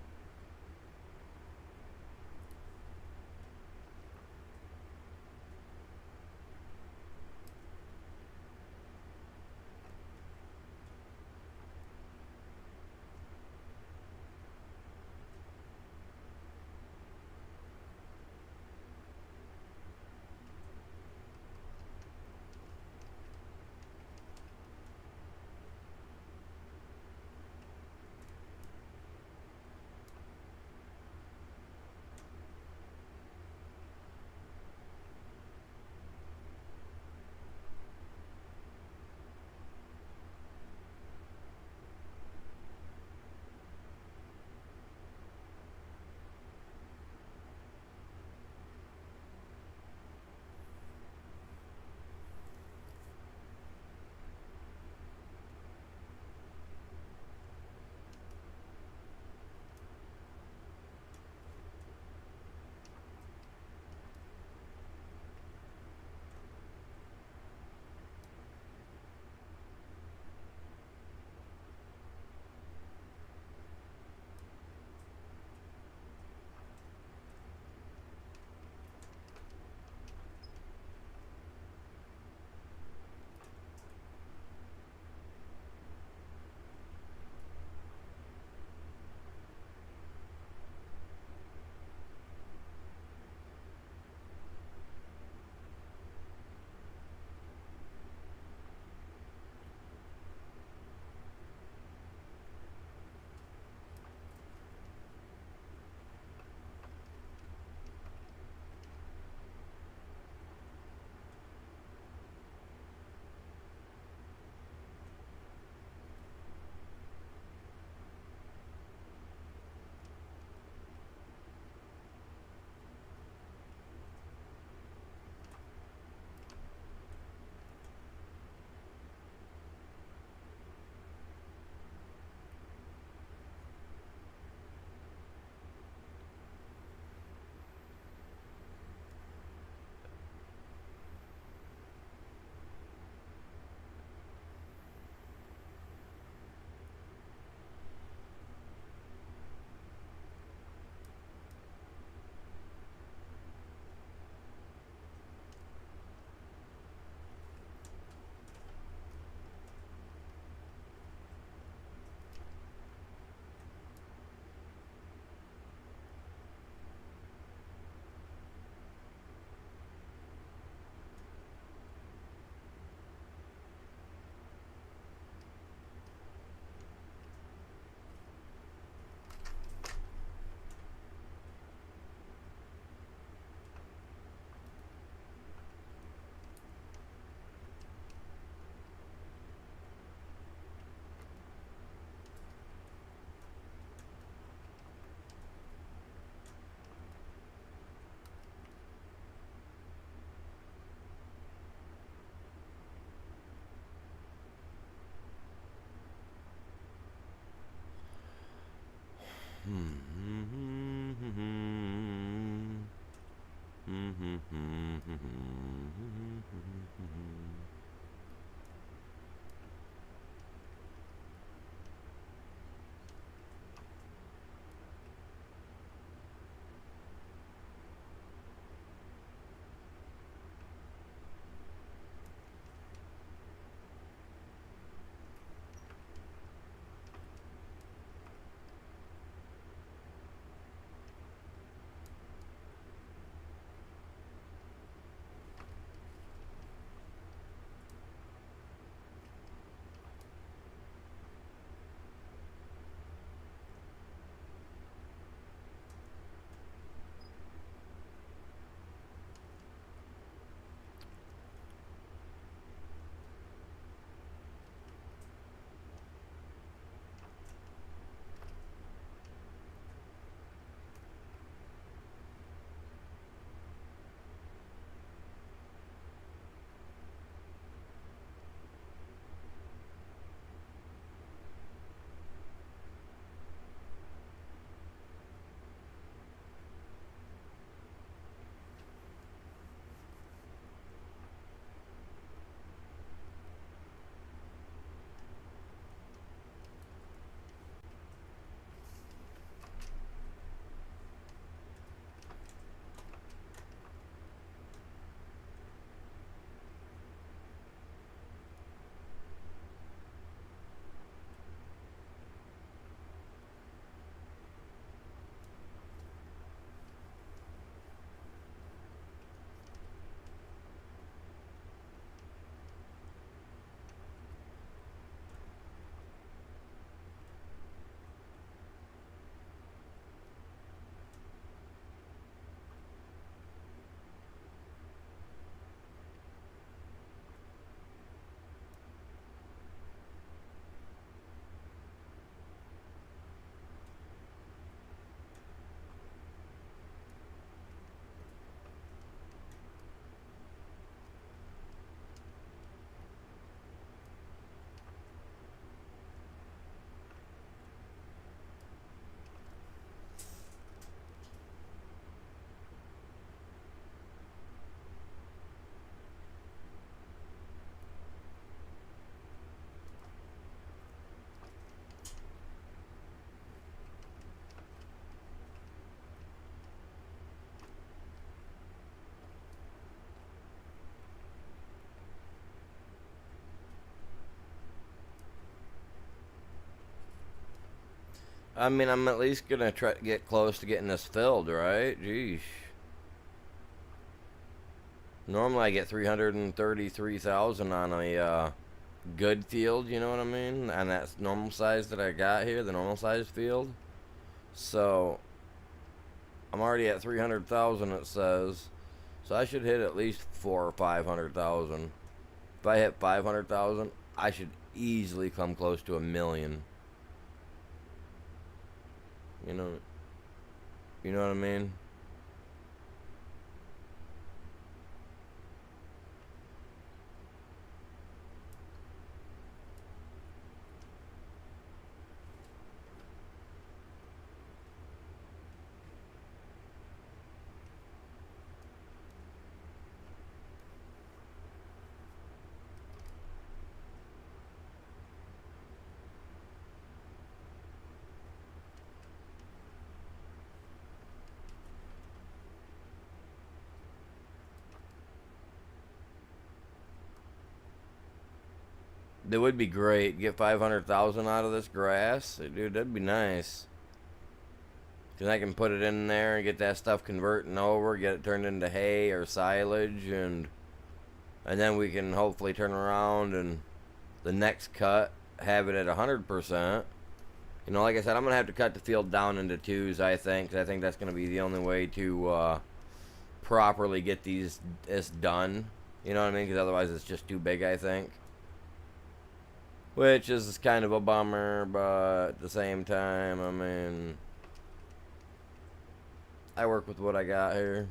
I mean, I'm at least gonna try to get close to getting this filled, right? Jeez. Normally I get 333,000 on a good field, you know what I mean? And that's normal size that I got here, the normal size field. So I'm already at 300,000, it says. So I should hit at least 4 or 500,000. If I hit 500,000, I should easily come close to 1,000,000. You know, you know what I mean? That would be great. Get 500,000 out of this grass, dude. That'd be nice. Cause I can put it in there and get that stuff converting over, get it turned into hay or silage, and then we can hopefully turn around and the next cut have it at 100%. You know, like I said, I'm gonna have to cut the field down into twos. I think. 'Cause I think that's gonna be the only way to properly get this done. You know what I mean? Because otherwise, it's just too big. I think. Which is kind of a bummer, but at the same time, I mean, I work with what I got here.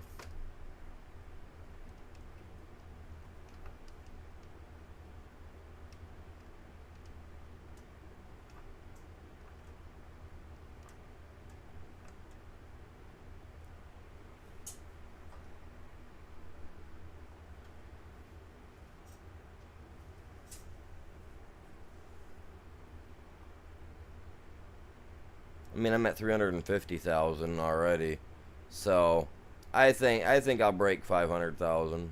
I mean, I'm at 350,000 already, so I think I'll break 500,000.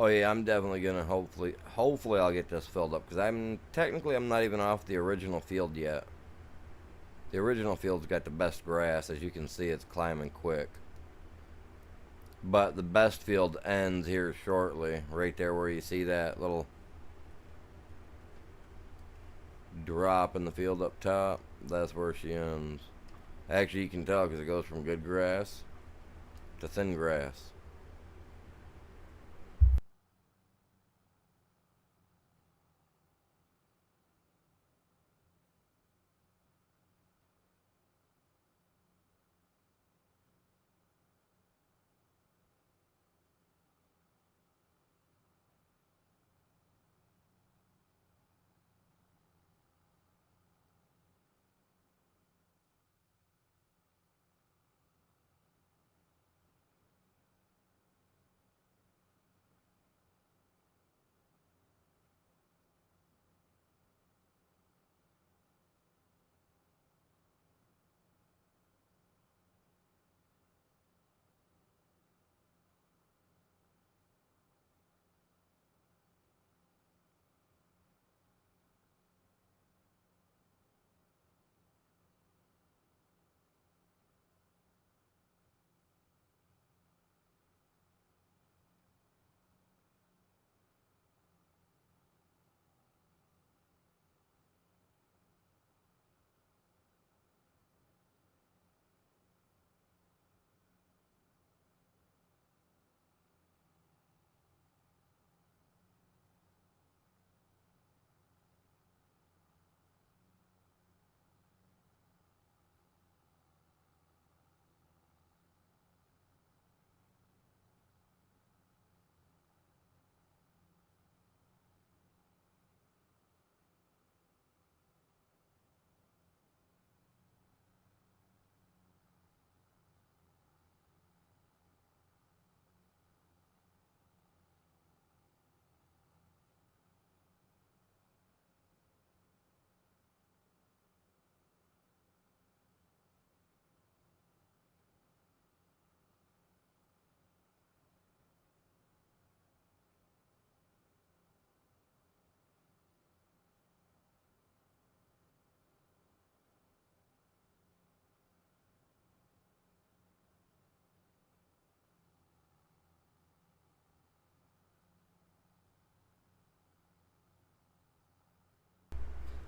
Oh yeah, I'm definitely gonna hopefully I'll get this filled up because I'm not even off the original field yet. The original field's got the best grass, as you can see. It's climbing quick. But the best field ends here shortly, right there where you see that little drop in the field up top. That's where she ends. Actually, you can tell because it goes from good grass to thin grass.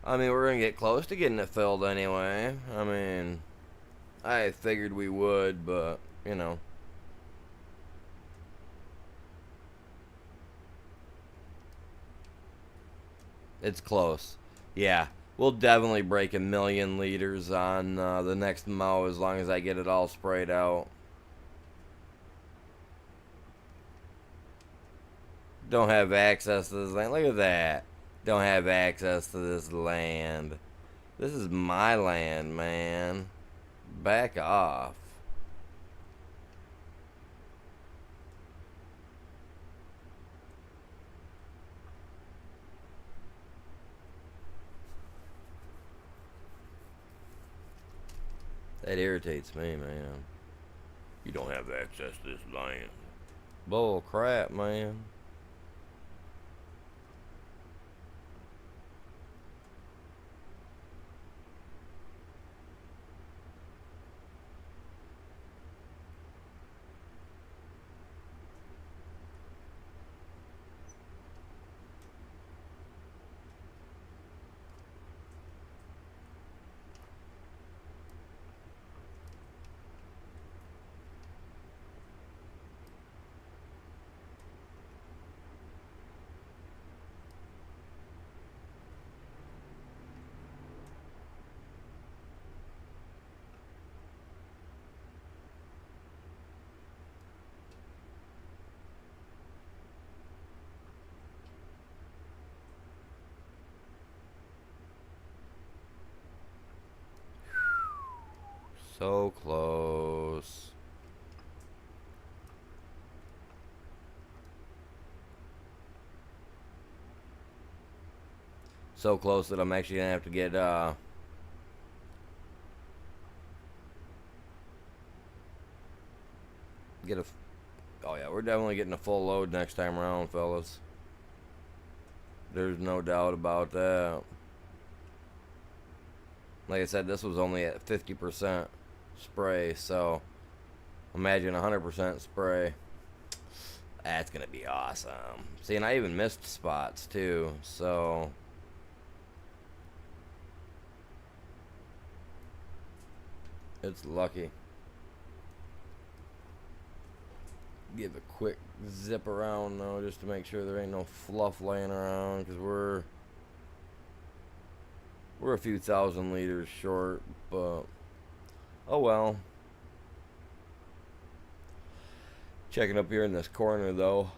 I mean, we're gonna get close to getting it filled anyway. I mean, I figured we would, but, you know. It's close. Yeah, we'll definitely break 1,000,000 liters on the next mow as long as I get it all sprayed out. Don't have access to this land. Look at that. Don't have access to this land. This is my land, man. Back off. That irritates me, man. You don't have access to this land. Bull crap, man. So close. So close that I'm actually gonna have to get a Oh yeah, we're definitely getting a full load next time around, fellas. There's no doubt about that. Like I said, this was only at 50% spray, so imagine 100% spray. That's gonna be awesome. See, and I even missed spots too, so it's lucky. Give a quick zip around though, just to make sure there ain't no fluff laying around, because we're a few thousand liters short, but oh well. Checking up here in this corner though.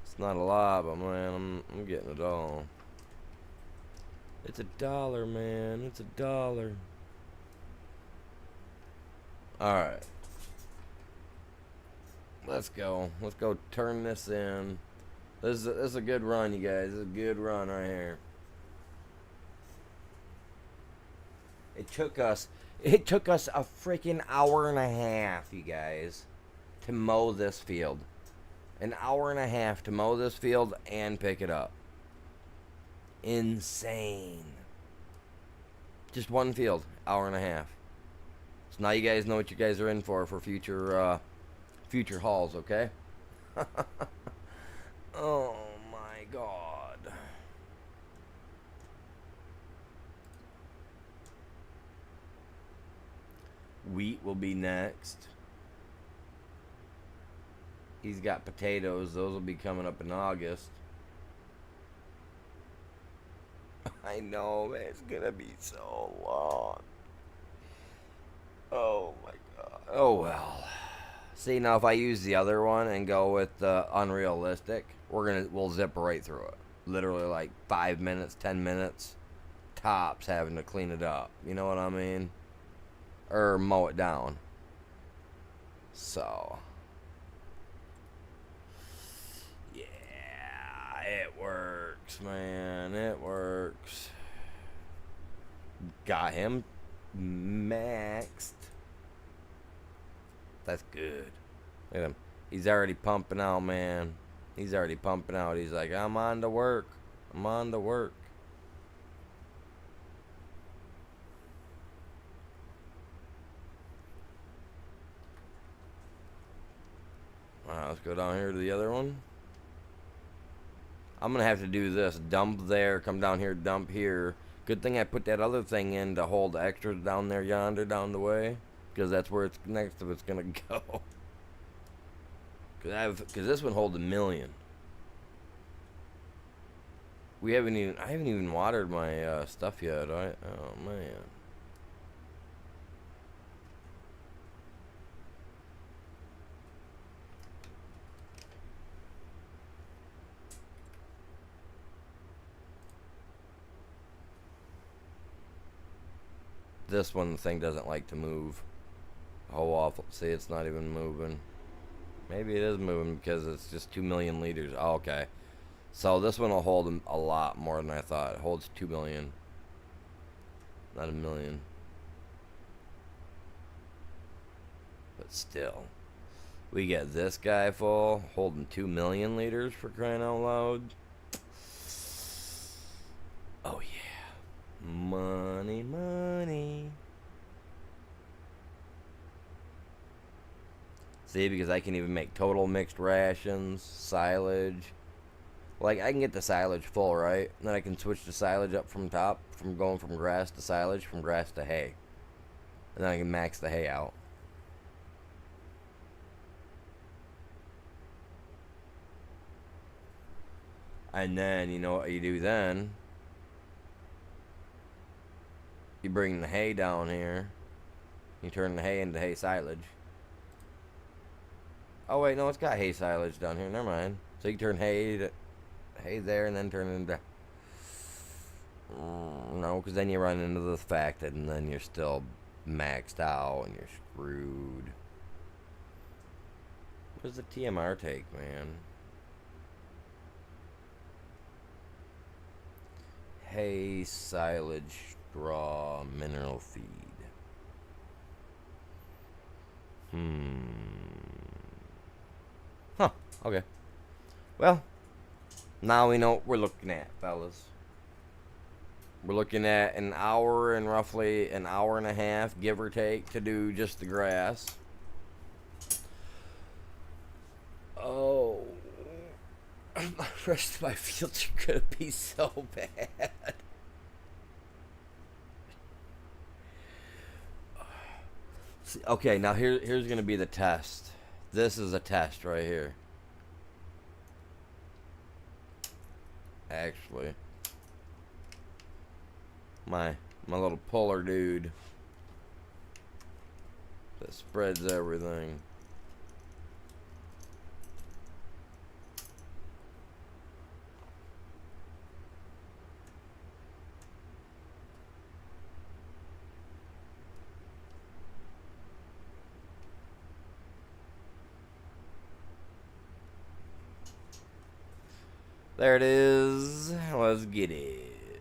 It's not a lot, but man, I'm getting it all. It's $1, man. It's $1. Alright. Let's go. Let's go turn this in. This is a good run, you guys. This is a good run right here. It took us a freaking hour and a half, you guys, to mow this field. An hour and a half to mow this field and pick it up. Insane. Just one field, hour and a half. So now you guys know what you guys are in for future future hauls, okay? Oh my god. Wheat will be next. He's got potatoes. Those will be coming up in August. I know, man. It's gonna be so long. Oh my god. Oh well. See, now if I use the other one and go with the unrealistic, we'll zip right through it. Literally like 5 minutes, 10 minutes tops having to clean it up. You know what I mean? Or mow it down. So yeah, it works, man. It works. Got him maxed. That's good. Look at him. He's already pumping out, man. He's already pumping out. He's like, I'm on to work. I'm on to work. Alright, let's go down here to the other one. I'm going to have to do this. Dump there, come down here, dump here. Good thing I put that other thing in to hold the extras down there yonder, down the way. Because that's where it's next to it's going to go. Because this one holds 1 million. I haven't even watered my stuff yet. Oh, man. This one, the thing doesn't like to move. Oh, awful. See, it's not even moving. Maybe it is moving because it's just 2 million liters. Oh, okay. So this one will hold a lot more than I thought. It holds 2 million. Not 1 million. But still. We get this guy full, holding 2 million liters, for crying out loud. Oh yeah. Money, money. See, because I can even make total mixed rations, silage. Like, I can get the silage full, right? And then I can switch the silage up from top, from going from grass to silage, from grass to hay. And then I can max the hay out. And then, you know what you do then? You bring the hay down here. You turn the hay into hay silage. Oh wait, no, it's got hay silage down here. Never mind. So you turn hay there and then turn it into No, because then you run into the fact that and then you're still maxed out and you're screwed. What does the TMR take, man? Hay, silage, straw, mineral feed. Huh, okay. Well, now we know what we're looking at, fellas. We're looking at an hour and roughly an hour and a half, give or take, to do just the grass. Oh, the rest of my fields are gonna be so bad. Okay, now here's gonna be the test. This is a test right here. Actually, my little puller dude that spreads everything. There it is. Let's get it.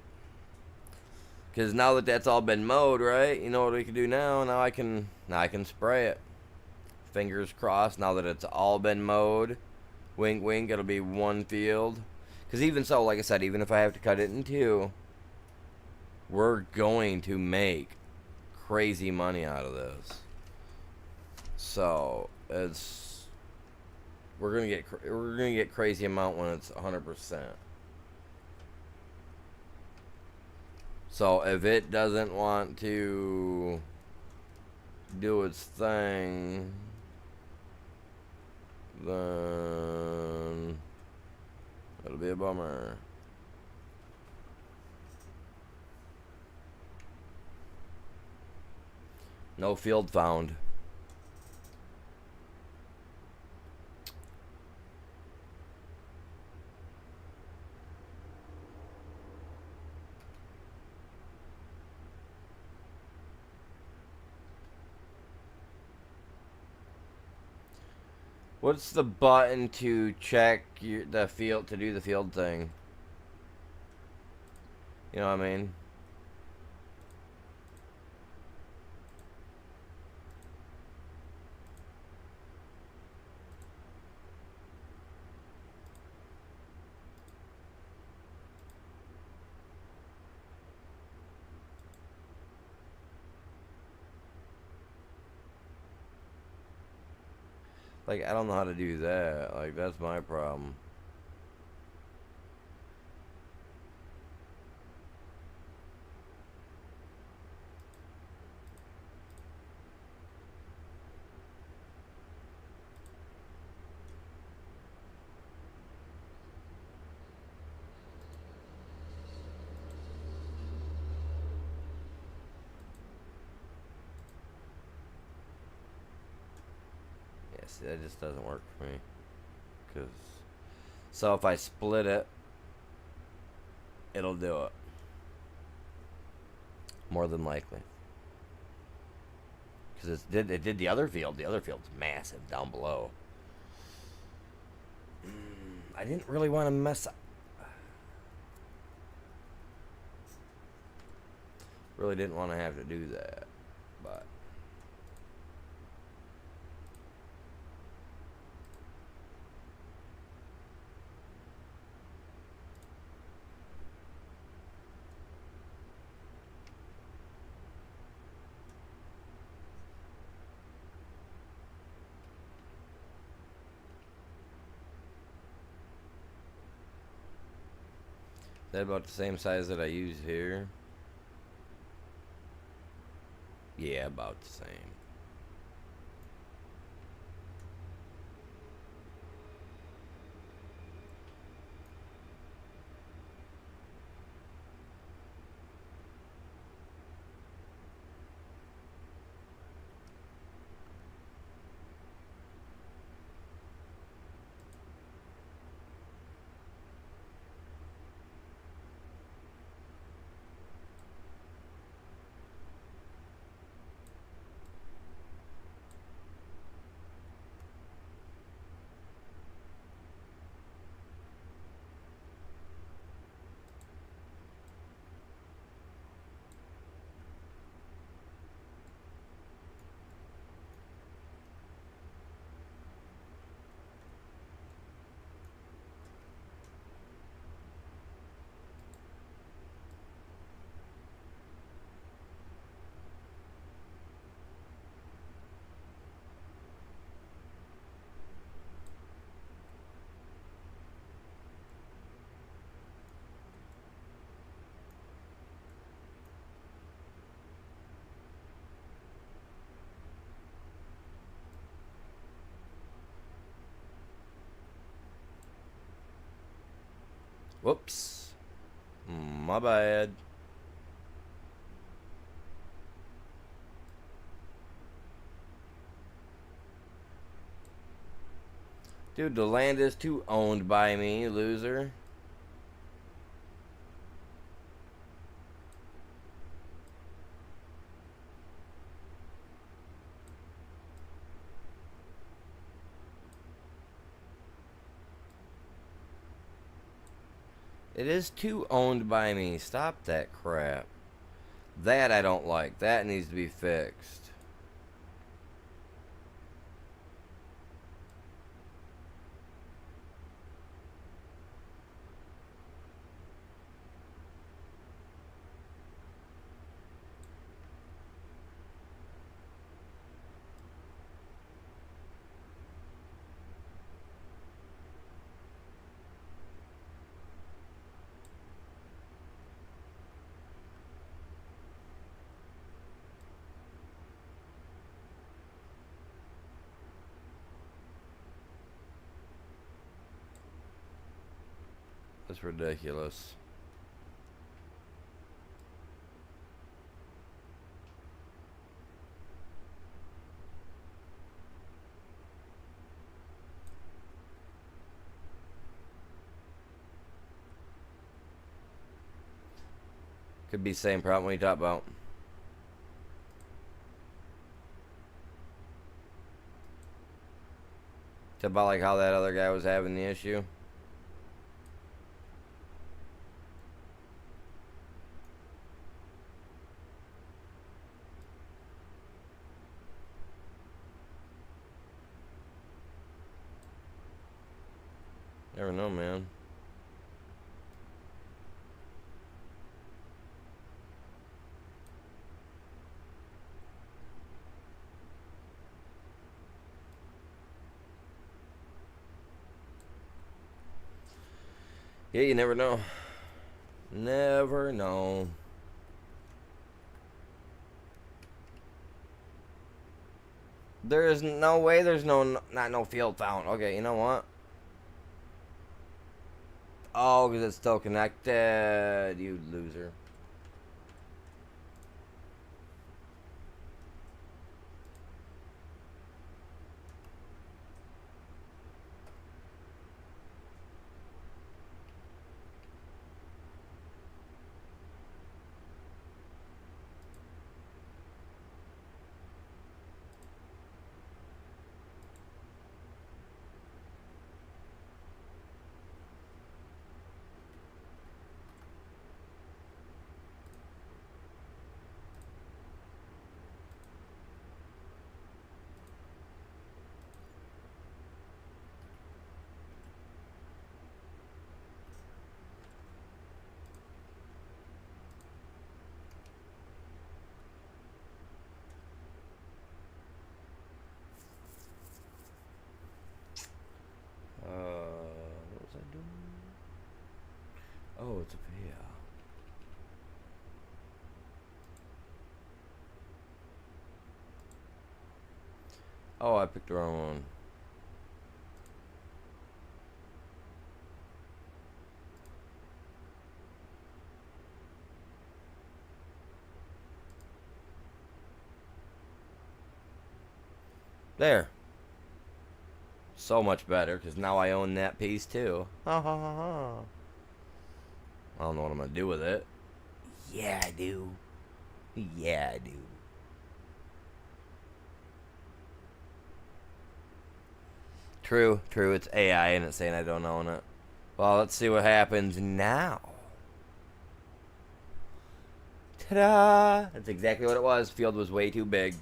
Because now that that's all been mowed, right? You know what we can do now? Now I can spray it. Fingers crossed. Now that it's all been mowed, wink, wink. It'll be one field. Because even so, like I said, even if I have to cut it in two, we're going to make crazy money out of this. So we're gonna get crazy amount when it's 100%. So if it doesn't want to do its thing, then it'll be a bummer. No field found. What's the button to check the field, to do the field thing? You know what I mean? Like, I don't know how to do that. Like, that's my problem. Yeah, see, that just doesn't work for me. So if I split it, it'll do it. More than likely. Because it did the other field. The other field's massive down below. I didn't really want to mess up. Really didn't want to have to do that. But is that about the same size that I use here? Yeah, about the same. Whoops. My bad. Dude, the land is too owned by me, loser. It is too owned by me. Stop that crap. That I don't like. That needs to be fixed. That's ridiculous. Could be same problem we talk about. It's about like how that other guy was having the issue. Never know, man. Yeah, you never know. Never know. There is no way there's no field found. Okay, you know what? Oh, because it's still connected. You loser. What was I doing? Oh, it's up here. Oh, I picked the wrong one. There. So much better, because now I own that piece too. Ha ha ha ha. I don't know what I'm going to do with it. Yeah, I do. Yeah, I do. True, true. It's AI and it's saying I don't own it. Well, let's see what happens now. Ta-da! That's exactly what it was. Field was way too big.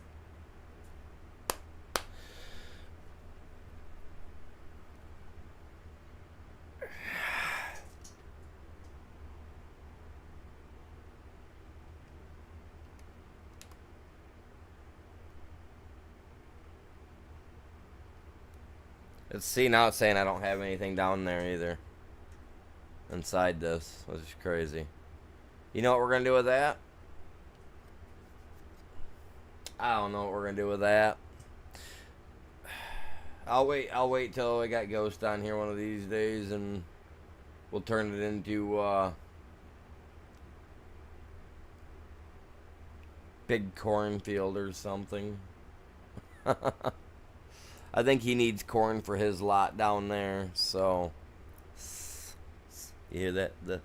Let's see, now it's saying I don't have anything down there either. Inside this, which is crazy. You know what we're going to do with that? I don't know what we're going to do with that. I'll wait till I got Ghost on here one of these days and We'll turn it into big cornfield or something. I think he needs corn for his lot down there, so you hear that? That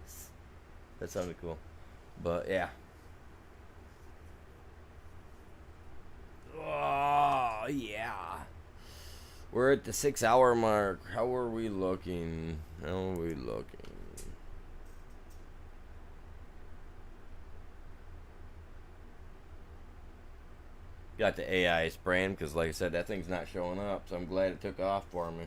sounded cool. But yeah. Oh yeah. We're at the 6-hour mark. How are we looking? Got the AI spraying because, like I said, that thing's not showing up. So I'm glad it took off for me.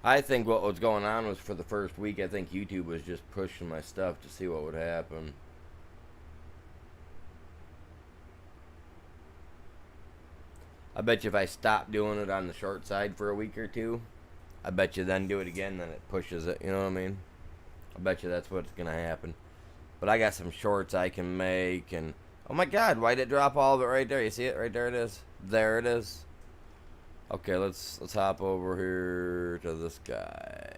I think what was going on was for the first week, I think YouTube was just pushing my stuff to see what would happen. I bet you if I stop doing it on the short side for a week or two, I bet you then do it again, then it pushes it. You know what I mean? I bet you that's what's going to happen. But I got some shorts I can make, and oh my God, why did it drop all of it right there? You see it? Right there it is. There it is. Okay, let's hop over here to this guy.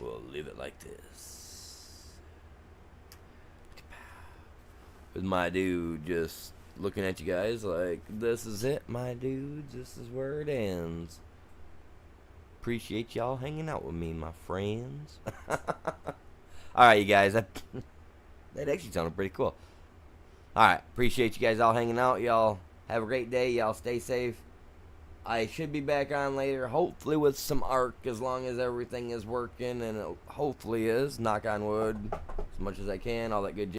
We'll leave it like this. With my dude just looking at you guys like, this is it, my dudes. This is where it ends. Appreciate y'all hanging out with me, my friends. Alright, you guys. That actually sounded pretty cool. Alright, appreciate you guys all hanging out. Y'all have a great day. Y'all stay safe. I should be back on later, hopefully with some ARK, as long as everything is working, and it hopefully is. Knock on wood, as much as I can, all that good